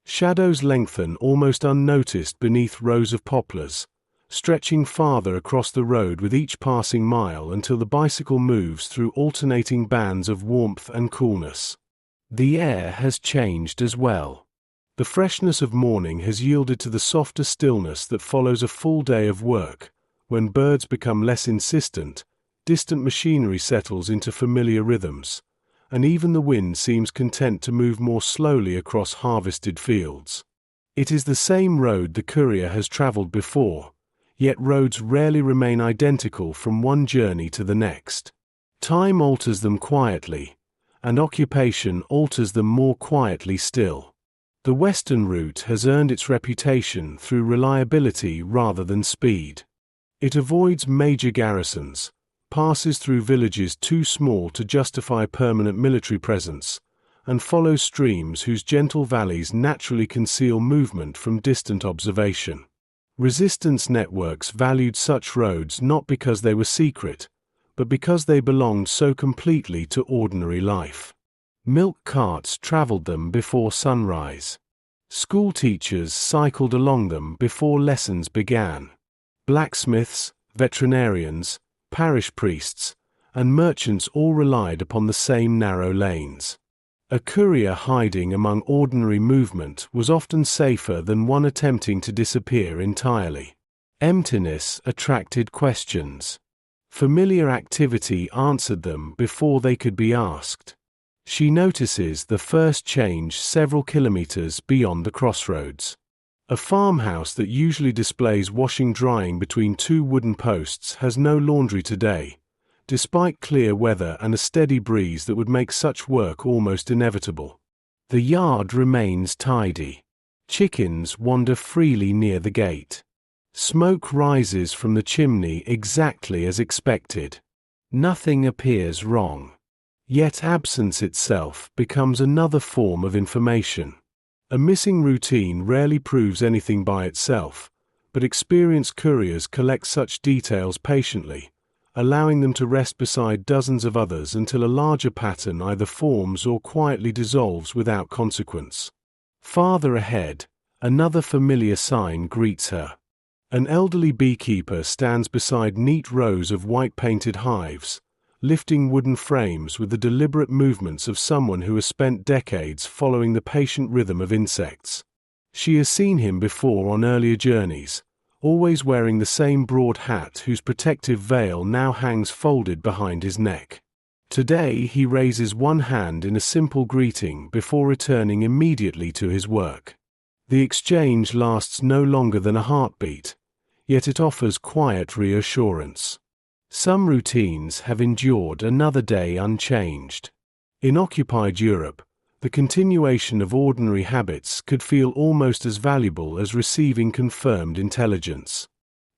[SPEAKER 1] Shadows lengthen almost unnoticed beneath rows of poplars, stretching farther across the road with each passing mile until the bicycle moves through alternating bands of warmth and coolness. The air has changed as well. The freshness of morning has yielded to the softer stillness that follows a full day of work. When birds become less insistent, distant machinery settles into familiar rhythms, and even the wind seems content to move more slowly across harvested fields. It is the same road the courier has traveled before, yet roads rarely remain identical from one journey to the next. Time alters them quietly, and occupation alters them more quietly still. The western route has earned its reputation through reliability rather than speed. It avoids major garrisons, passes through villages too small to justify permanent military presence, and follows streams whose gentle valleys naturally conceal movement from distant observation. Resistance networks valued such roads not because they were secret, but because they belonged so completely to ordinary life. Milk carts traveled them before sunrise. School teachers cycled along them before lessons began. Blacksmiths, veterinarians, parish priests, and merchants all relied upon the same narrow lanes. A courier hiding among ordinary movement was often safer than one attempting to disappear entirely. Emptiness attracted questions. Familiar activity answered them before they could be asked. She notices the first change several kilometers beyond the crossroads. A farmhouse that usually displays washing drying between two wooden posts has no laundry today, despite clear weather and a steady breeze that would make such work almost inevitable. The yard remains tidy. Chickens wander freely near the gate. Smoke rises from the chimney exactly as expected. Nothing appears wrong. Yet absence itself becomes another form of information. A missing routine rarely proves anything by itself, but experienced couriers collect such details patiently, allowing them to rest beside dozens of others until a larger pattern either forms or quietly dissolves without consequence. Farther ahead, another familiar sign greets her. An elderly beekeeper stands beside neat rows of white-painted hives, lifting wooden frames with the deliberate movements of someone who has spent decades following the patient rhythm of insects. She has seen him before on earlier journeys, always wearing the same broad hat whose protective veil now hangs folded behind his neck. Today he raises one hand in a simple greeting before returning immediately to his work. The exchange lasts no longer than a heartbeat, yet it offers quiet reassurance. Some routines have endured another day unchanged. In occupied Europe, the continuation of ordinary habits could feel almost as valuable as receiving confirmed intelligence.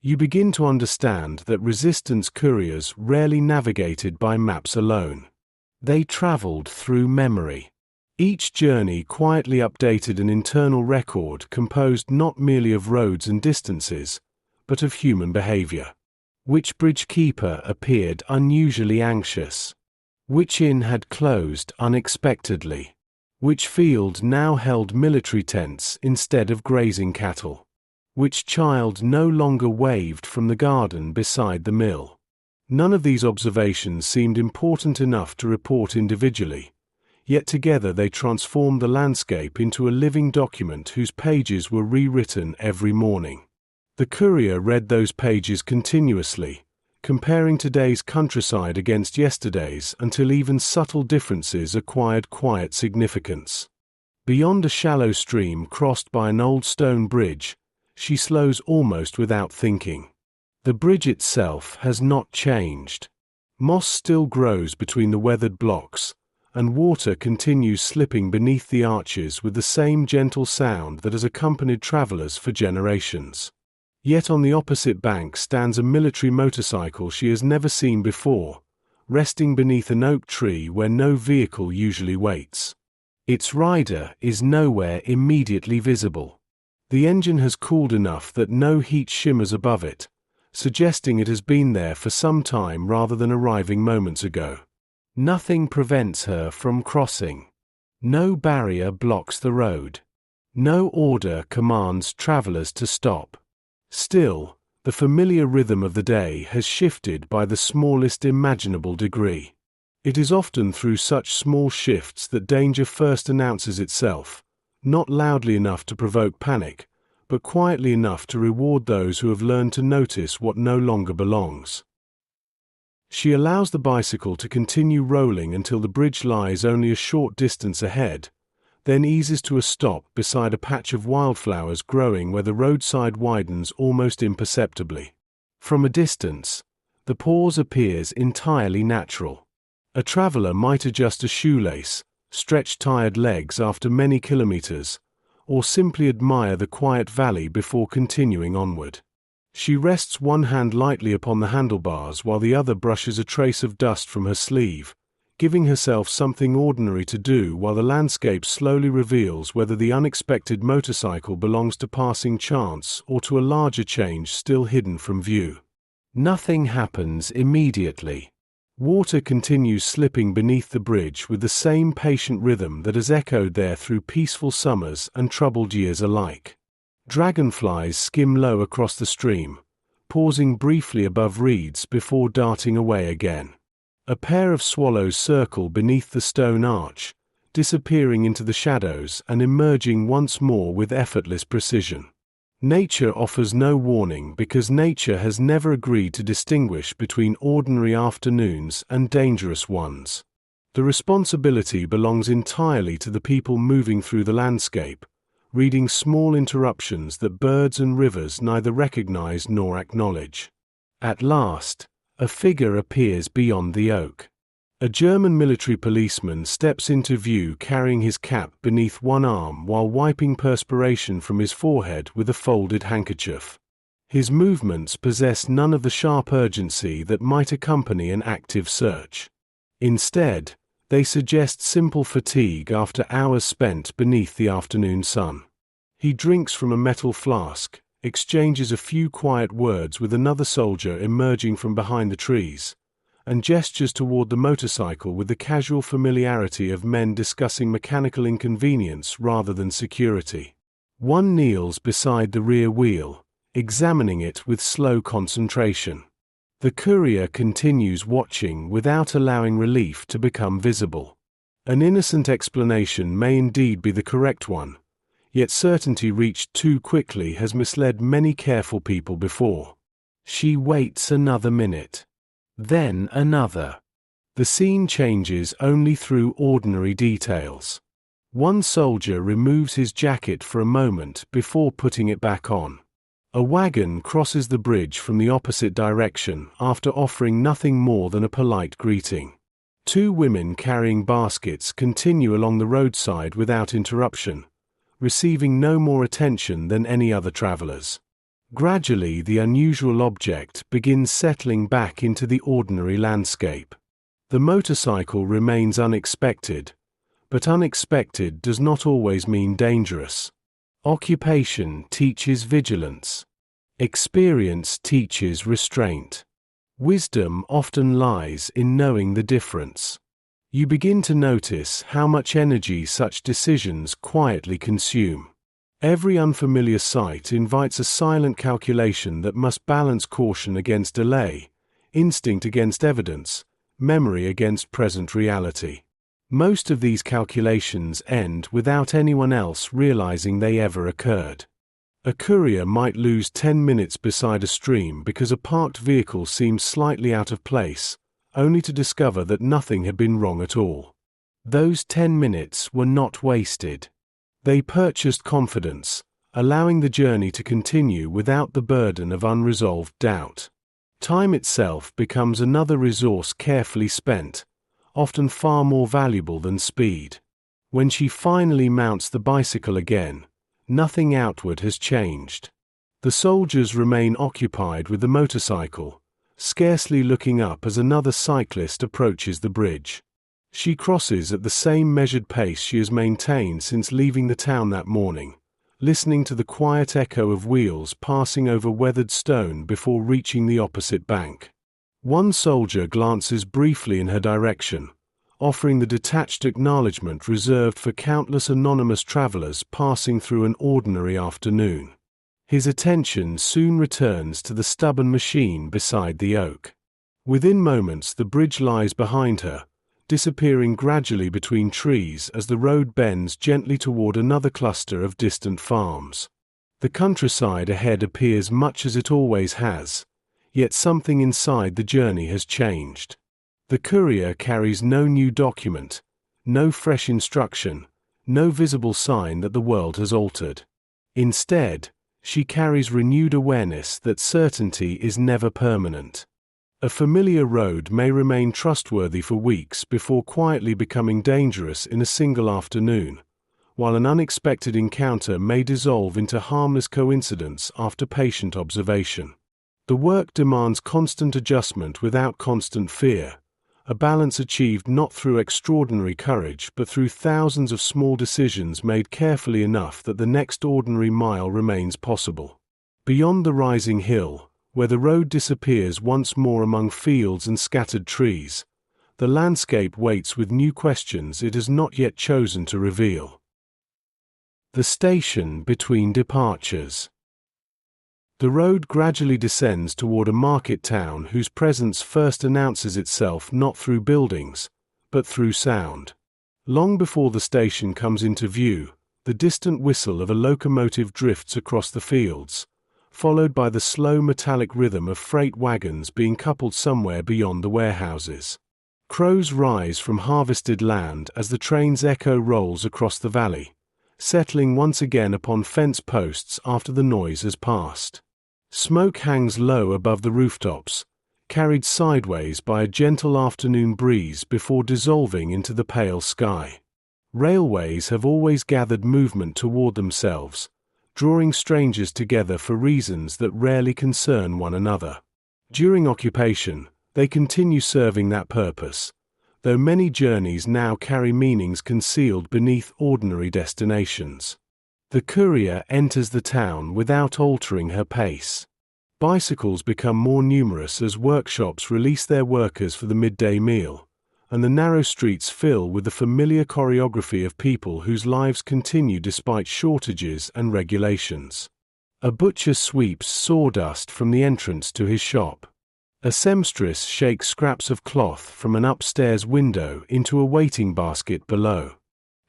[SPEAKER 1] You begin to understand that resistance couriers rarely navigated by maps alone. They traveled through memory. Each journey quietly updated an internal record composed not merely of roads and distances, but of human behavior. Which bridge keeper appeared unusually anxious? Which inn had closed unexpectedly? Which field now held military tents instead of grazing cattle? Which child no longer waved from the garden beside the mill? None of these observations seemed important enough to report individually, yet together they transformed the landscape into a living document whose pages were rewritten every morning. The courier read those pages continuously, comparing today's countryside against yesterday's until even subtle differences acquired quiet significance. Beyond a shallow stream crossed by an old stone bridge, she slows almost without thinking. The bridge itself has not changed. Moss still grows between the weathered blocks, and water continues slipping beneath the arches with the same gentle sound that has accompanied travelers for generations. Yet on the opposite bank stands a military motorcycle she has never seen before, resting beneath an oak tree where no vehicle usually waits. Its rider is nowhere immediately visible. The engine has cooled enough that no heat shimmers above it, suggesting it has been there for some time rather than arriving moments ago. Nothing prevents her from crossing. No barrier blocks the road. No order commands travelers to stop. Still, the familiar rhythm of the day has shifted by the smallest imaginable degree. It is often through such small shifts that danger first announces itself, not loudly enough to provoke panic, but quietly enough to reward those who have learned to notice what no longer belongs. She allows the bicycle to continue rolling until the bridge lies only a short distance ahead, then eases to a stop beside a patch of wildflowers growing where the roadside widens almost imperceptibly. From a distance, the pause appears entirely natural. A traveler might adjust a shoelace, stretch tired legs after many kilometers, or simply admire the quiet valley before continuing onward. She rests one hand lightly upon the handlebars while the other brushes a trace of dust from her sleeve, giving herself something ordinary to do while the landscape slowly reveals whether the unexpected motorcycle belongs to passing chance or to a larger change still hidden from view. Nothing happens immediately. Water continues slipping beneath the bridge with the same patient rhythm that has echoed there through peaceful summers and troubled years alike. Dragonflies skim low across the stream, pausing briefly above reeds before darting away again. A pair of swallows circle beneath the stone arch, disappearing into the shadows and emerging once more with effortless precision. Nature offers no warning because nature has never agreed to distinguish between ordinary afternoons and dangerous ones. The responsibility belongs entirely to the people moving through the landscape, reading small interruptions that birds and rivers neither recognize nor acknowledge. At last, a figure appears beyond the oak. A German military policeman steps into view carrying his cap beneath one arm while wiping perspiration from his forehead with a folded handkerchief. His movements possess none of the sharp urgency that might accompany an active search. Instead, they suggest simple fatigue after hours spent beneath the afternoon sun. He drinks from a metal flask, exchanges a few quiet words with another soldier emerging from behind the trees, and gestures toward the motorcycle with the casual familiarity of men discussing mechanical inconvenience rather than security. One kneels beside the rear wheel, examining it with slow concentration. The courier continues watching without allowing relief to become visible. An innocent explanation may indeed be the correct one, yet certainty reached too quickly has misled many careful people before. She waits another minute. Then another. The scene changes only through ordinary details. One soldier removes his jacket for a moment before putting it back on. A wagon crosses the bridge from the opposite direction after offering nothing more than a polite greeting. Two women carrying baskets continue along the roadside without interruption, receiving no more attention than any other travelers. Gradually, the unusual object begins settling back into the ordinary landscape. The motorcycle remains unexpected, but unexpected does not always mean dangerous. Occupation teaches vigilance. Experience teaches restraint. Wisdom often lies in knowing the difference. You begin to notice how much energy such decisions quietly consume. Every unfamiliar sight invites a silent calculation that must balance caution against delay, instinct against evidence, memory against present reality. Most of these calculations end without anyone else realizing they ever occurred. A courier might lose 10 minutes beside a stream because a parked vehicle seemed slightly out of place, only to discover that nothing had been wrong at all. Those 10 minutes were not wasted. They purchased confidence, allowing the journey to continue without the burden of unresolved doubt. Time itself becomes another resource carefully spent, often far more valuable than speed. When she finally mounts the bicycle again, nothing outward has changed. The soldiers remain occupied with the motorcycle, scarcely looking up as another cyclist approaches the bridge. She crosses at the same measured pace she has maintained since leaving the town that morning, listening to the quiet echo of wheels passing over weathered stone before reaching the opposite bank. One soldier glances briefly in her direction, offering the detached acknowledgement reserved for countless anonymous travelers passing through an ordinary afternoon. His attention soon returns to the stubborn machine beside the oak. Within moments the bridge lies behind her, disappearing gradually between trees as the road bends gently toward another cluster of distant farms. The countryside ahead appears much as it always has, yet something inside the journey has changed. The courier carries no new document, no fresh instruction, no visible sign that the world has altered. Instead, she carries renewed awareness that certainty is never permanent. A familiar road may remain trustworthy for weeks before quietly becoming dangerous in a single afternoon, while an unexpected encounter may dissolve into harmless coincidence after patient observation. The work demands constant adjustment without constant fear, a balance achieved not through extraordinary courage but through thousands of small decisions made carefully enough that the next ordinary mile remains possible. Beyond the rising hill, where the road disappears once more among fields and scattered trees, the landscape waits with new questions it has not yet chosen to reveal. The station between departures. The road gradually descends toward a market town whose presence first announces itself not through buildings, but through sound. Long before the station comes into view, the distant whistle of a locomotive drifts across the fields, followed by the slow metallic rhythm of freight wagons being coupled somewhere beyond the warehouses. Crows rise from harvested land as the train's echo rolls across the valley, settling once again upon fence posts after the noise has passed. Smoke hangs low above the rooftops, carried sideways by a gentle afternoon breeze before dissolving into the pale sky. Railways have always gathered movement toward themselves, drawing strangers together for reasons that rarely concern one another. During occupation, they continue serving that purpose, though many journeys now carry meanings concealed beneath ordinary destinations. The courier enters the town without altering her pace. Bicycles become more numerous as workshops release their workers for the midday meal, and the narrow streets fill with the familiar choreography of people whose lives continue despite shortages and regulations. A butcher sweeps sawdust from the entrance to his shop. A seamstress shakes scraps of cloth from an upstairs window into a waiting basket below.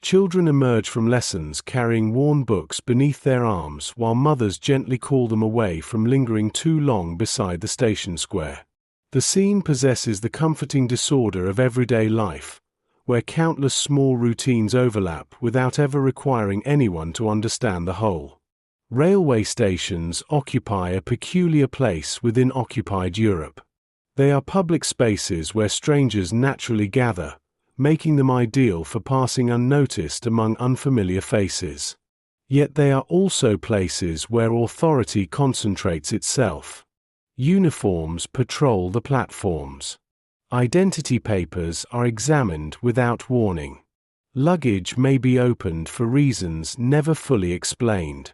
[SPEAKER 1] Children emerge from lessons carrying worn books beneath their arms while mothers gently call them away from lingering too long beside the station square. The scene possesses the comforting disorder of everyday life, where countless small routines overlap without ever requiring anyone to understand the whole. Railway stations occupy a peculiar place within occupied Europe. They are public spaces where strangers naturally gather, making them ideal for passing unnoticed among unfamiliar faces. Yet they are also places where authority concentrates itself. Uniforms patrol the platforms. Identity papers are examined without warning. Luggage may be opened for reasons never fully explained.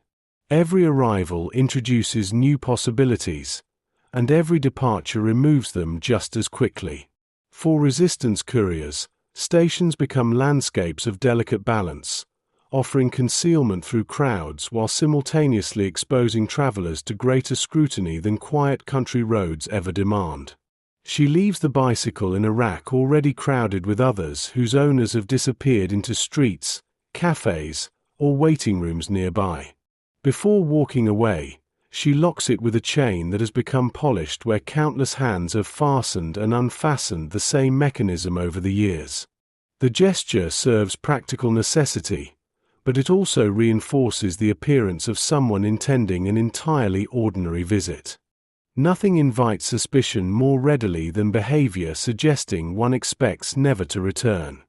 [SPEAKER 1] Every arrival introduces new possibilities, and every departure removes them just as quickly. For resistance couriers, stations become landscapes of delicate balance, offering concealment through crowds while simultaneously exposing travelers to greater scrutiny than quiet country roads ever demand. She leaves the bicycle in a rack already crowded with others whose owners have disappeared into streets, cafes, or waiting rooms nearby. Before walking away, she locks it with a chain that has become polished where countless hands have fastened and unfastened the same mechanism over the years. The gesture serves practical necessity, but it also reinforces the appearance of someone intending an entirely ordinary visit. Nothing invites suspicion more readily than behavior suggesting one expects never to return.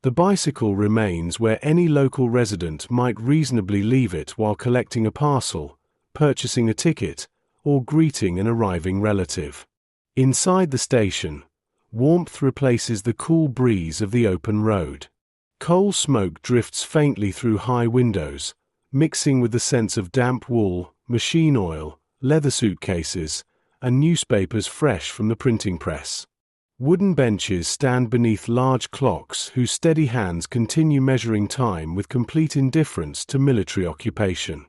[SPEAKER 1] The bicycle remains where any local resident might reasonably leave it while collecting a parcel, purchasing a ticket, or greeting an arriving relative. Inside the station, warmth replaces the cool breeze of the open road. Coal smoke drifts faintly through high windows, mixing with the sense of damp wool, machine oil, leather suitcases, and newspapers fresh from the printing press. Wooden benches stand beneath large clocks whose steady hands continue measuring time with complete indifference to military occupation.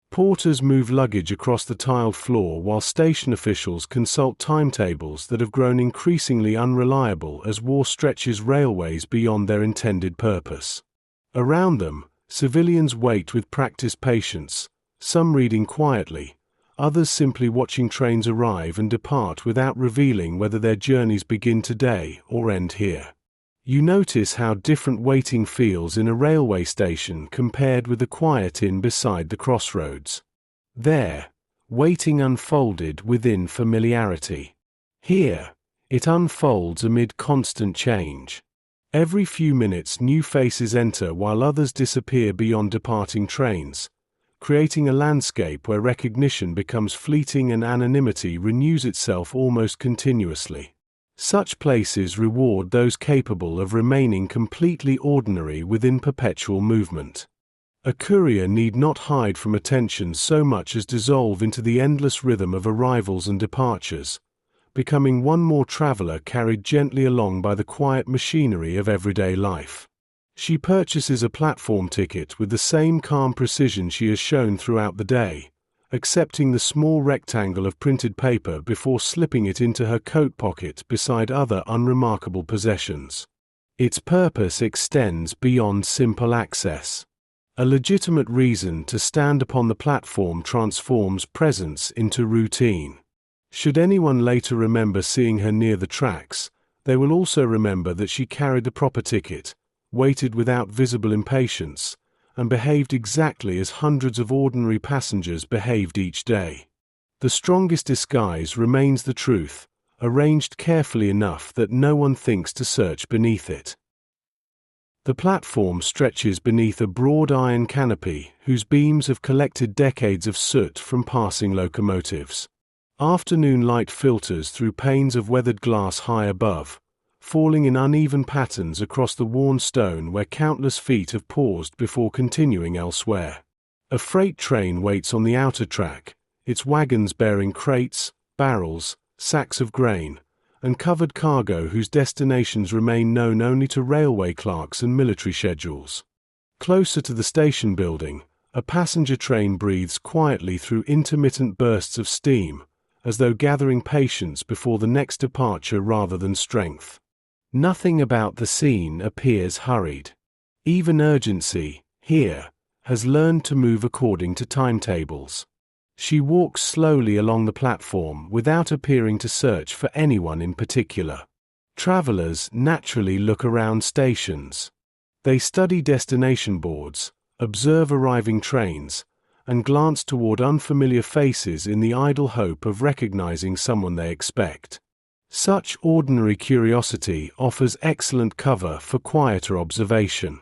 [SPEAKER 1] Porters move luggage across the tiled floor while station officials consult timetables that have grown increasingly unreliable as war stretches railways beyond their intended purpose. Around them, civilians wait with practiced patience, some reading quietly, others simply watching trains arrive and depart without revealing whether their journeys begin today or end here. You notice how different waiting feels in a railway station compared with the quiet inn beside the crossroads. There, waiting unfolded within familiarity. Here, it unfolds amid constant change. Every few minutes new faces enter while others disappear beyond departing trains, creating a landscape where recognition becomes fleeting and anonymity renews itself almost continuously. Such places reward those capable of remaining completely ordinary within perpetual movement. A courier need not hide from attention so much as dissolve into the endless rhythm of arrivals and departures, becoming one more traveler carried gently along by the quiet machinery of everyday life. She purchases a platform ticket with the same calm precision she has shown throughout the day, accepting the small rectangle of printed paper before slipping it into her coat pocket beside other unremarkable possessions. Its purpose extends beyond simple access. A legitimate reason to stand upon the platform transforms presence into routine. Should anyone later remember seeing her near the tracks, they will also remember that she carried the proper ticket, waited without visible impatience, and behaved exactly as hundreds of ordinary passengers behaved each day. The strongest disguise remains the truth, arranged carefully enough that no one thinks to search beneath it. The platform stretches beneath a broad iron canopy whose beams have collected decades of soot from passing locomotives. Afternoon light filters through panes of weathered glass high above, falling in uneven patterns across the worn stone where countless feet have paused before continuing elsewhere. A freight train waits on the outer track, its wagons bearing crates, barrels, sacks of grain, and covered cargo whose destinations remain known only to railway clerks and military schedules. Closer to the station building, A passenger train breathes quietly through intermittent bursts of steam, as though gathering patience before the next departure rather than strength. Nothing about the scene appears hurried. Even urgency, here, has learned to move according to timetables. She walks slowly along the platform without appearing to search for anyone in particular. Travelers naturally look around stations. They study destination boards, observe arriving trains, and glance toward unfamiliar faces in the idle hope of recognizing someone they expect. Such ordinary curiosity offers excellent cover for quieter observation.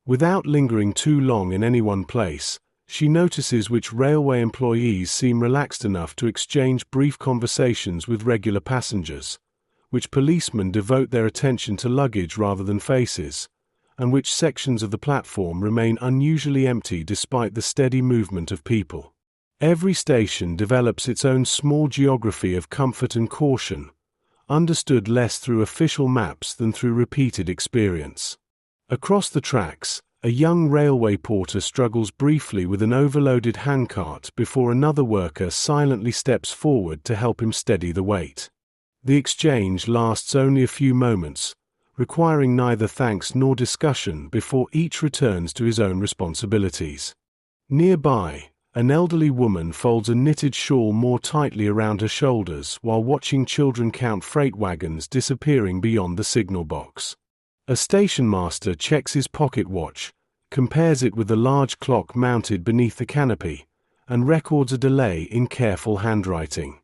[SPEAKER 1] Without lingering too long in any one place, she notices which railway employees seem relaxed enough to exchange brief conversations with regular passengers, which policemen devote their attention to luggage rather than faces, and which sections of the platform remain unusually empty despite the steady movement of people. Every station develops its own small geography of comfort and caution, understood less through official maps than through repeated experience. Across the tracks, a young railway porter struggles briefly with an overloaded handcart before another worker silently steps forward to help him steady the weight. The exchange lasts only a few moments, requiring neither thanks nor discussion before each returns to his own responsibilities. Nearby, an elderly woman folds a knitted shawl more tightly around her shoulders while watching children count freight wagons disappearing beyond the signal box. A station master checks his pocket watch, compares it with the large clock mounted beneath the canopy, and records a delay in careful handwriting.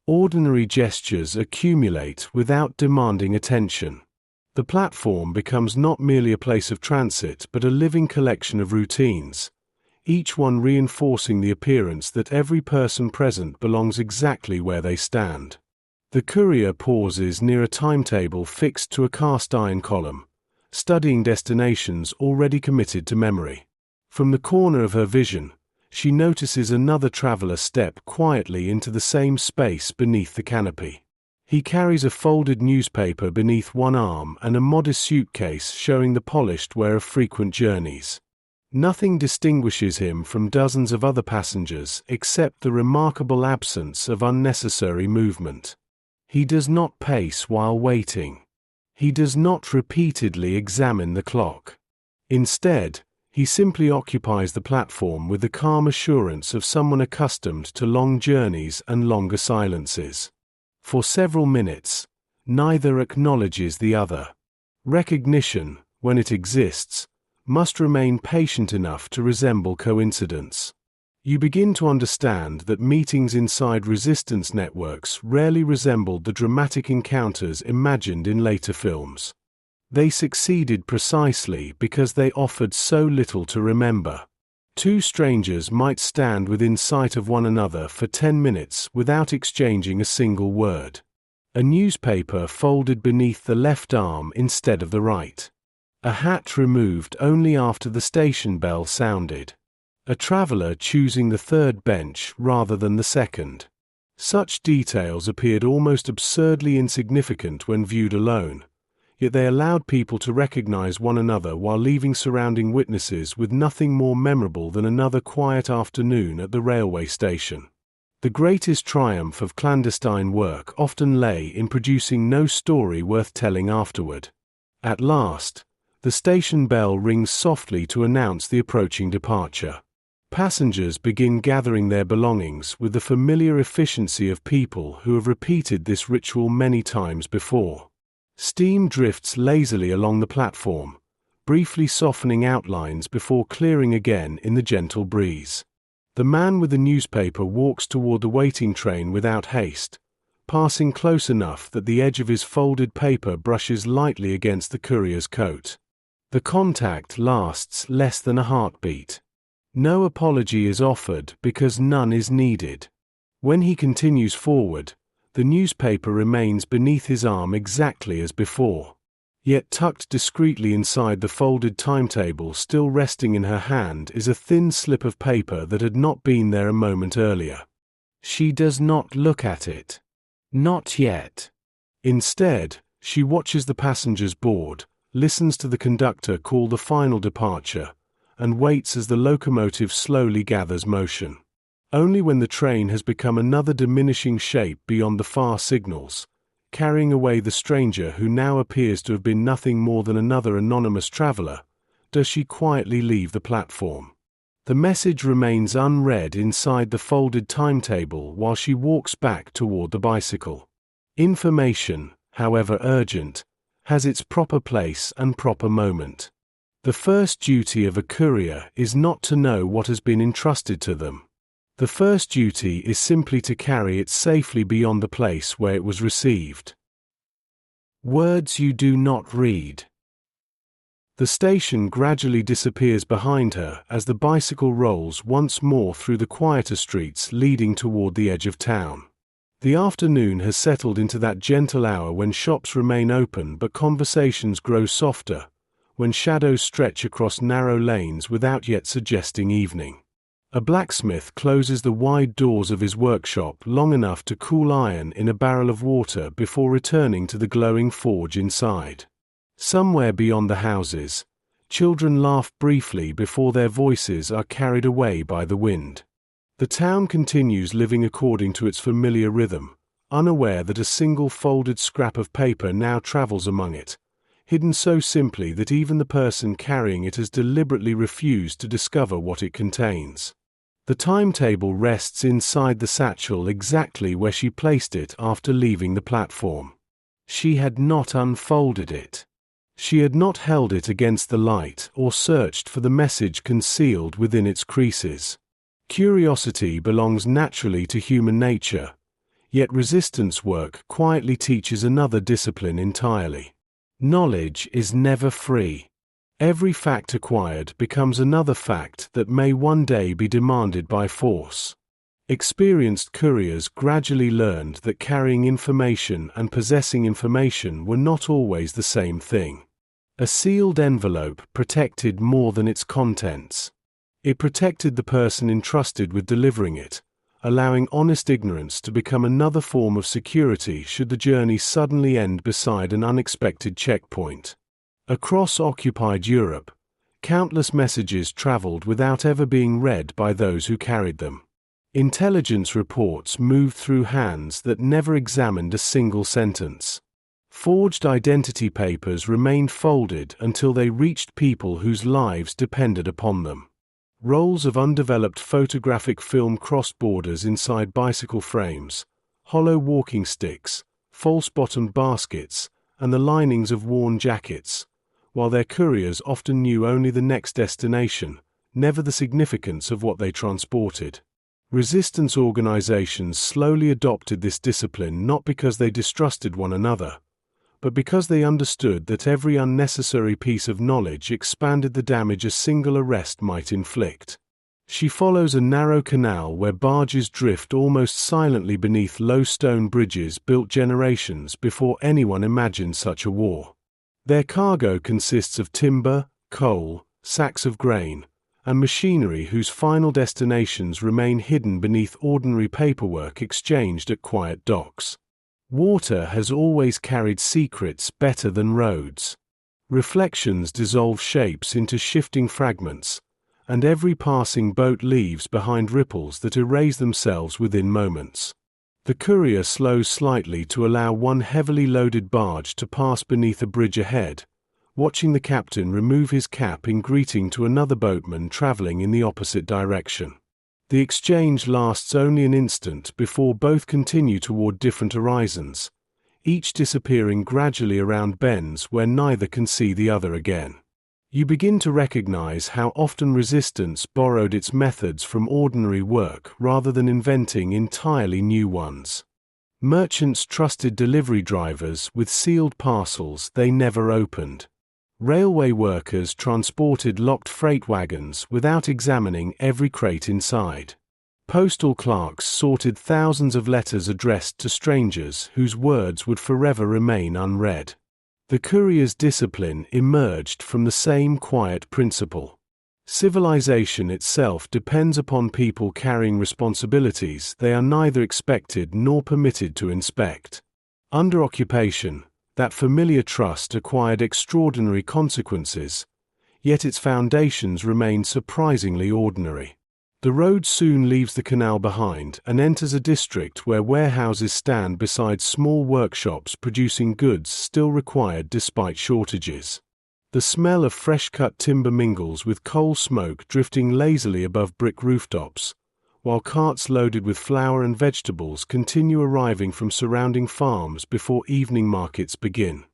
[SPEAKER 1] Ordinary gestures accumulate without demanding attention. The platform becomes not merely a place of transit but a living collection of routines, each one reinforcing the appearance that every person present belongs exactly where they stand. The courier pauses near a timetable fixed to a cast-iron column, studying destinations already committed to memory. From the corner of her vision, she notices another traveler step quietly into the same space beneath the canopy. He carries a folded newspaper beneath one arm and a modest suitcase showing the polished wear of frequent journeys. Nothing distinguishes him from dozens of other passengers except the remarkable absence of unnecessary movement. He does not pace while waiting. He does not repeatedly examine the clock. Instead, he simply occupies the platform with the calm assurance of someone accustomed to long journeys and longer silences. For several minutes, neither acknowledges the other. Recognition, when it exists, must remain patient enough to resemble coincidence. You begin to understand that meetings inside resistance networks rarely resembled the dramatic encounters imagined in later films. They succeeded precisely because they offered so little to remember. Two strangers might stand within sight of one another for 10 minutes without exchanging a single word. A newspaper folded beneath the left arm instead of the right. A hat removed only after the station bell sounded. A traveler choosing the third bench rather than the second. Such details appeared almost absurdly insignificant when viewed alone, yet they allowed people to recognize one another while leaving surrounding witnesses with nothing more memorable than another quiet afternoon at the railway station. The greatest triumph of clandestine work often lay in producing no story worth telling afterward. At last, the station bell rings softly to announce the approaching departure. Passengers begin gathering their belongings with the familiar efficiency of people who have repeated this ritual many times before. Steam drifts lazily along the platform, briefly softening outlines before clearing again in the gentle breeze. The man with the newspaper walks toward the waiting train without haste, passing close enough that the edge of his folded paper brushes lightly against the courier's coat. The contact lasts less than a heartbeat. No apology is offered because none is needed. When he continues forward, the newspaper remains beneath his arm exactly as before. Yet tucked discreetly inside the folded timetable still resting in her hand is a thin slip of paper that had not been there a moment earlier. She does not look at it. Not yet. Instead, she watches the passengers board, listens to the conductor call the final departure, and waits as the locomotive slowly gathers motion. Only when the train has become another diminishing shape beyond the far signals, carrying away the stranger who now appears to have been nothing more than another anonymous traveler, does she quietly leave the platform. The message remains unread inside the folded timetable while she walks back toward the bicycle. Information, however urgent, has its proper place and proper moment. The first duty of a courier is not to know what has been entrusted to them. The first duty is simply to carry it safely beyond the place where it was received. Words you do not read. The station gradually disappears behind her as the bicycle rolls once more through the quieter streets leading toward the edge of town. The afternoon has settled into that gentle hour when shops remain open but conversations grow softer, when shadows stretch across narrow lanes without yet suggesting evening. A blacksmith closes the wide doors of his workshop long enough to cool iron in a barrel of water before returning to the glowing forge inside. Somewhere beyond the houses, children laugh briefly before their voices are carried away by the wind. The town continues living according to its familiar rhythm, unaware that a single folded scrap of paper now travels among it, hidden so simply that even the person carrying it has deliberately refused to discover what it contains. The timetable rests inside the satchel exactly where she placed it after leaving the platform. She had not unfolded it. She had not held it against the light or searched for the message concealed within its creases. Curiosity belongs naturally to human nature, yet resistance work quietly teaches another discipline entirely. Knowledge is never free. Every fact acquired becomes another fact that may one day be demanded by force. Experienced couriers gradually learned that carrying information and possessing information were not always the same thing. A sealed envelope protected more than its contents. It protected the person entrusted with delivering it, allowing honest ignorance to become another form of security should the journey suddenly end beside an unexpected checkpoint. Across occupied Europe, countless messages traveled without ever being read by those who carried them. Intelligence reports moved through hands that never examined a single sentence. Forged identity papers remained folded until they reached people whose lives depended upon them. Rolls of undeveloped photographic film crossed borders inside bicycle frames, hollow walking sticks, false-bottomed baskets, and the linings of worn jackets, while their couriers often knew only the next destination, never the significance of what they transported. Resistance organizations slowly adopted this discipline not because they distrusted one another, but because they understood that every unnecessary piece of knowledge expanded the damage a single arrest might inflict. She follows a narrow canal where barges drift almost silently beneath low stone bridges built generations before anyone imagined such a war. Their cargo consists of timber, coal, sacks of grain, and machinery whose final destinations remain hidden beneath ordinary paperwork exchanged at quiet docks. Water has always carried secrets better than roads. Reflections dissolve shapes into shifting fragments, and every passing boat leaves behind ripples that erase themselves within moments. The courier slows slightly to allow one heavily loaded barge to pass beneath a bridge ahead, watching the captain remove his cap in greeting to another boatman traveling in the opposite direction. The exchange lasts only an instant before both continue toward different horizons, each disappearing gradually around bends where neither can see the other again. You begin to recognize how often resistance borrowed its methods from ordinary work rather than inventing entirely new ones. Merchants trusted delivery drivers with sealed parcels they never opened. Railway workers transported locked freight wagons without examining every crate inside. Postal clerks sorted thousands of letters addressed to strangers whose words would forever remain unread. The courier's discipline emerged from the same quiet principle. Civilization itself depends upon people carrying responsibilities they are neither expected nor permitted to inspect. Under occupation, that familiar trust acquired extraordinary consequences, yet its foundations remain surprisingly ordinary. The road soon leaves the canal behind and enters a district where warehouses stand beside small workshops producing goods still required despite shortages. The smell of fresh-cut timber mingles with coal smoke drifting lazily above brick rooftops, while carts loaded with flour and vegetables continue arriving from surrounding farms before evening markets begin.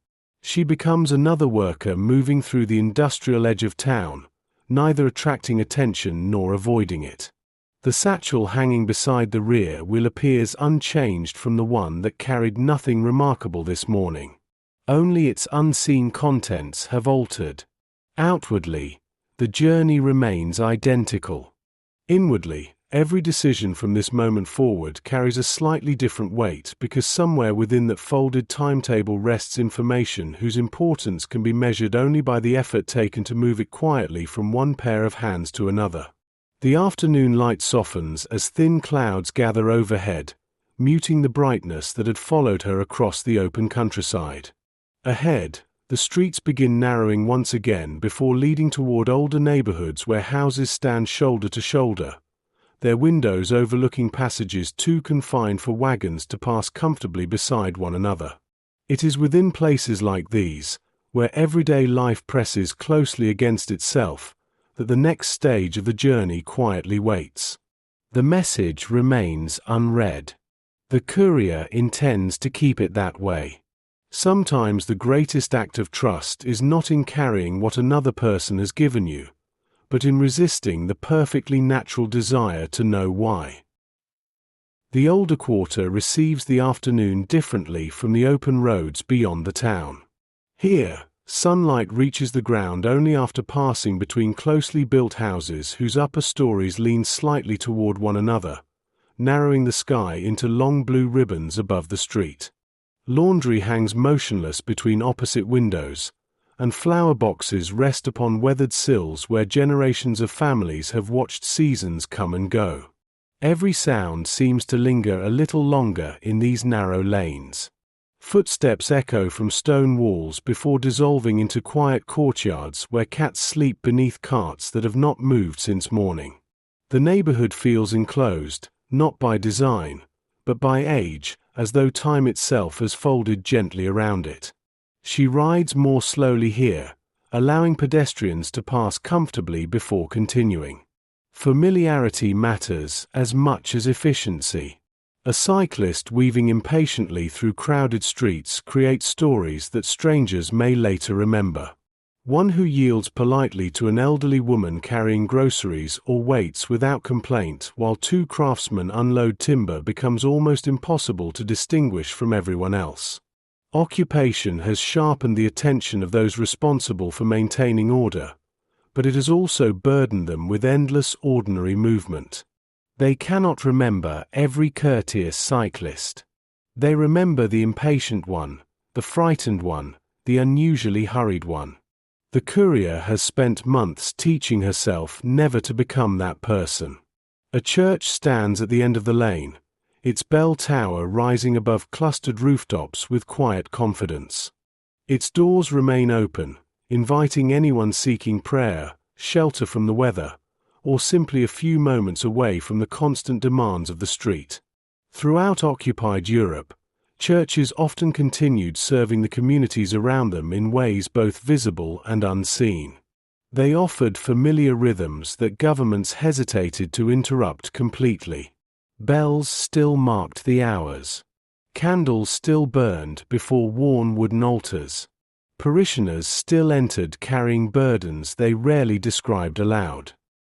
[SPEAKER 1] She becomes another worker moving through the industrial edge of town, neither attracting attention nor avoiding it. The satchel hanging beside the rear wheel appears unchanged from the one that carried nothing remarkable this morning. Only its unseen contents have altered. Outwardly, the journey remains identical. Inwardly, every decision from this moment forward carries a slightly different weight because somewhere within that folded timetable rests information whose importance can be measured only by the effort taken to move it quietly from one pair of hands to another. The afternoon light softens as thin clouds gather overhead, muting the brightness that had followed her across the open countryside. Ahead, the streets begin narrowing once again before leading toward older neighborhoods where houses stand shoulder to shoulder, their windows overlooking passages too confined for wagons to pass comfortably beside one another. It is within places like these, where everyday life presses closely against itself, that the next stage of the journey quietly waits. The message remains unread. The courier intends to keep it that way. Sometimes the greatest act of trust is not in carrying what another person has given you, but in resisting the perfectly natural desire to know why. The older quarter receives the afternoon differently from the open roads beyond the town. Here, sunlight reaches the ground only after passing between closely built houses whose upper stories lean slightly toward one another, narrowing the sky into long blue ribbons above the street. Laundry hangs motionless between opposite windows, and flower boxes rest upon weathered sills where generations of families have watched seasons come and go. Every sound seems to linger a little longer in these narrow lanes. Footsteps echo from stone walls before dissolving into quiet courtyards where cats sleep beneath carts that have not moved since morning. The neighborhood feels enclosed, not by design, but by age, as though time itself has folded gently around it. She rides more slowly here, allowing pedestrians to pass comfortably before continuing. Familiarity matters as much as efficiency. A cyclist weaving impatiently through crowded streets creates stories that strangers may later remember. One who yields politely to an elderly woman carrying groceries or waits without complaint while two craftsmen unload timber becomes almost impossible to distinguish from everyone else. Occupation has sharpened the attention of those responsible for maintaining order, but it has also burdened them with endless ordinary movement. They cannot remember every courteous cyclist. They remember the impatient one, the frightened one, the unusually hurried one. The courier has spent months teaching herself never to become that person. A church stands at the end of the lane, its bell tower rising above clustered rooftops with quiet confidence. Its doors remain open, inviting anyone seeking prayer, shelter from the weather, or simply a few moments away from the constant demands of the street. Throughout occupied Europe, churches often continued serving the communities around them in ways both visible and unseen. They offered familiar rhythms that governments hesitated to interrupt completely. Bells still marked the hours. Candles still burned before worn wooden altars. Parishioners still entered carrying burdens they rarely described aloud.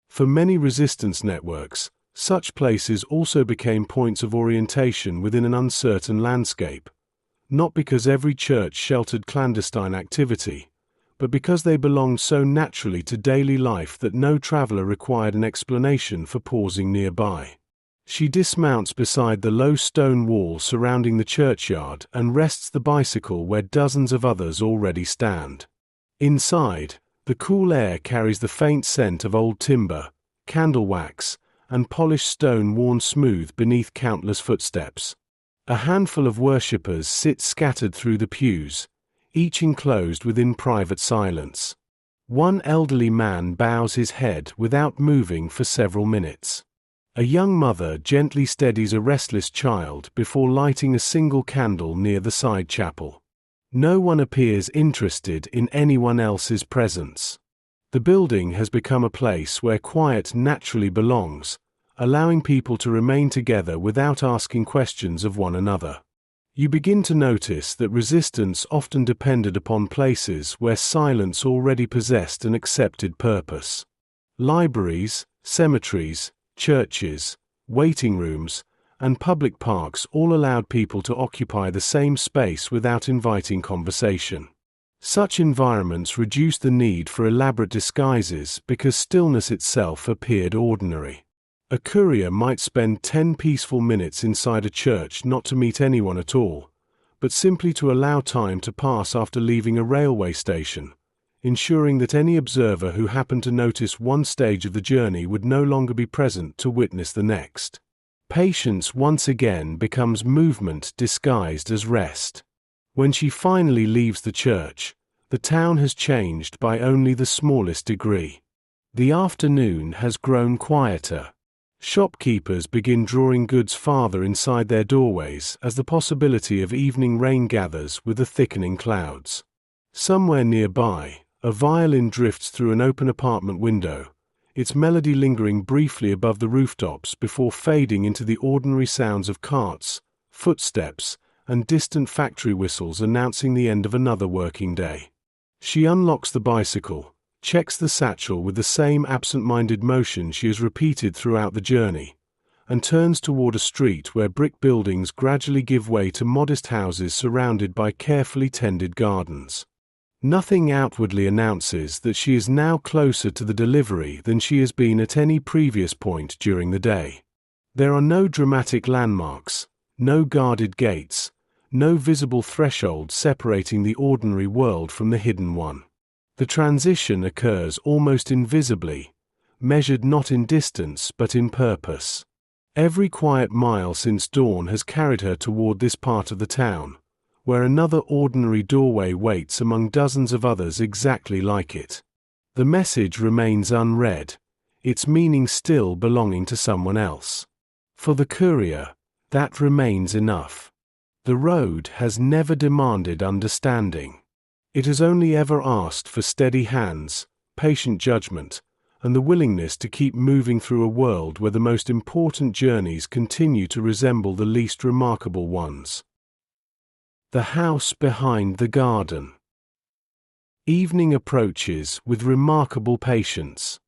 [SPEAKER 1] For many resistance networks, such places also became points of orientation within an uncertain landscape, not because every church sheltered clandestine activity, but because they belonged so naturally to daily life that no traveler required an explanation for pausing nearby. She dismounts beside the low stone wall surrounding the churchyard and rests the bicycle where dozens of others already stand. Inside, the cool air carries the faint scent of old timber, candle wax, and polished stone worn smooth beneath countless footsteps. A handful of worshippers sit scattered through the pews, each enclosed within private silence. One elderly man bows his head without moving for several minutes. A young mother gently steadies a restless child before lighting a single candle near the side chapel. No one appears interested in anyone else's presence. The building has become a place where quiet naturally belongs, allowing people to remain together without asking questions of one another. You begin to notice that resistance often depended upon places where silence already possessed an accepted purpose. Libraries, cemeteries, churches, waiting rooms, and public parks all allowed people to occupy the same space without inviting conversation. Such environments reduced the need for elaborate disguises because stillness itself appeared ordinary. A courier might spend 10 peaceful minutes inside a church not to meet anyone at all, but simply to allow time to pass after leaving a railway station, ensuring that any observer who happened to notice one stage of the journey would no longer be present to witness the next. Patience once again becomes movement disguised as rest. When she finally leaves the church, the town has changed by only the smallest degree. The afternoon has grown quieter. Shopkeepers begin drawing goods farther inside their doorways as the possibility of evening rain gathers with the thickening clouds. Somewhere nearby, a violin drifts through an open apartment window, its melody lingering briefly above the rooftops before fading into the ordinary sounds of carts, footsteps, and distant factory whistles announcing the end of another working day. She unlocks the bicycle, checks the satchel with the same absent-minded motion she has repeated throughout the journey, and turns toward a street where brick buildings gradually give way to modest houses surrounded by carefully tended gardens. Nothing outwardly announces that she is now closer to the delivery than she has been at any previous point during the day. There are no dramatic landmarks, no guarded gates, no visible threshold separating the ordinary world from the hidden one. The transition occurs almost invisibly, measured not in distance but in purpose. Every quiet mile since dawn has carried her toward this part of the town, where another ordinary doorway waits among dozens of others exactly like it. The message remains unread, its meaning still belonging to someone else. For the courier, that remains enough. The road has never demanded understanding. It has only ever asked for steady hands, patient judgment, and the willingness to keep moving through a world where the most important journeys continue to resemble the least remarkable ones. The house behind the garden. Evening approaches with remarkable patience.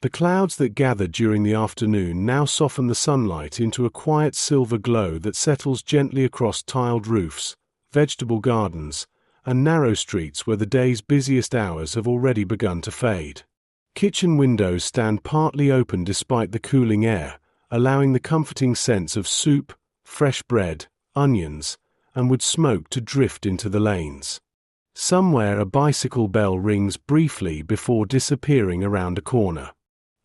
[SPEAKER 1] The clouds that gathered during the afternoon now soften the sunlight into a quiet silver glow that settles gently across tiled roofs, vegetable gardens, and narrow streets where the day's busiest hours have already begun to fade. Kitchen windows stand partly open despite the cooling air, allowing the comforting sense of soup, fresh bread, onions, and wood smoke to drift into the lanes. Somewhere a bicycle bell rings briefly before disappearing around a corner.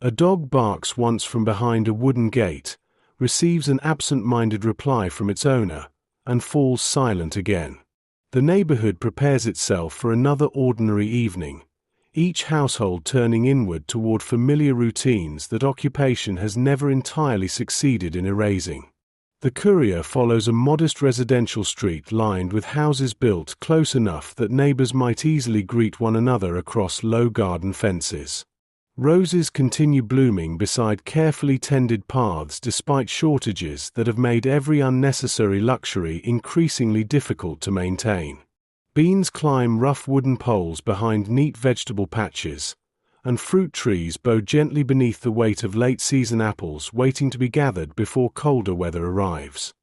[SPEAKER 1] A dog barks once from behind a wooden gate, receives an absent-minded reply from its owner, and falls silent again. The neighborhood prepares itself for another ordinary evening, each household turning inward toward familiar routines that occupation has never entirely succeeded in erasing. The courier follows a modest residential street lined with houses built close enough that neighbors might easily greet one another across low garden fences. Roses continue blooming beside carefully tended paths despite shortages that have made every unnecessary luxury increasingly difficult to maintain. Beans climb rough wooden poles behind neat vegetable patches, and fruit trees bow gently beneath the weight of late-season apples waiting to be gathered before colder weather arrives.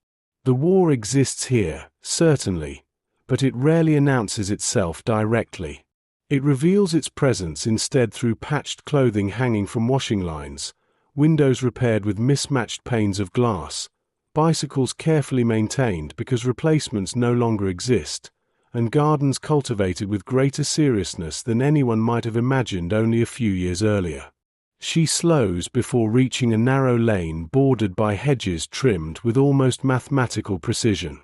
[SPEAKER 1] The war exists here, certainly, but it rarely announces itself directly. It reveals its presence instead through patched clothing hanging from washing lines, windows repaired with mismatched panes of glass, bicycles carefully maintained because replacements no longer exist, and gardens cultivated with greater seriousness than anyone might have imagined only a few years earlier. She slows before reaching a narrow lane bordered by hedges trimmed with almost mathematical precision.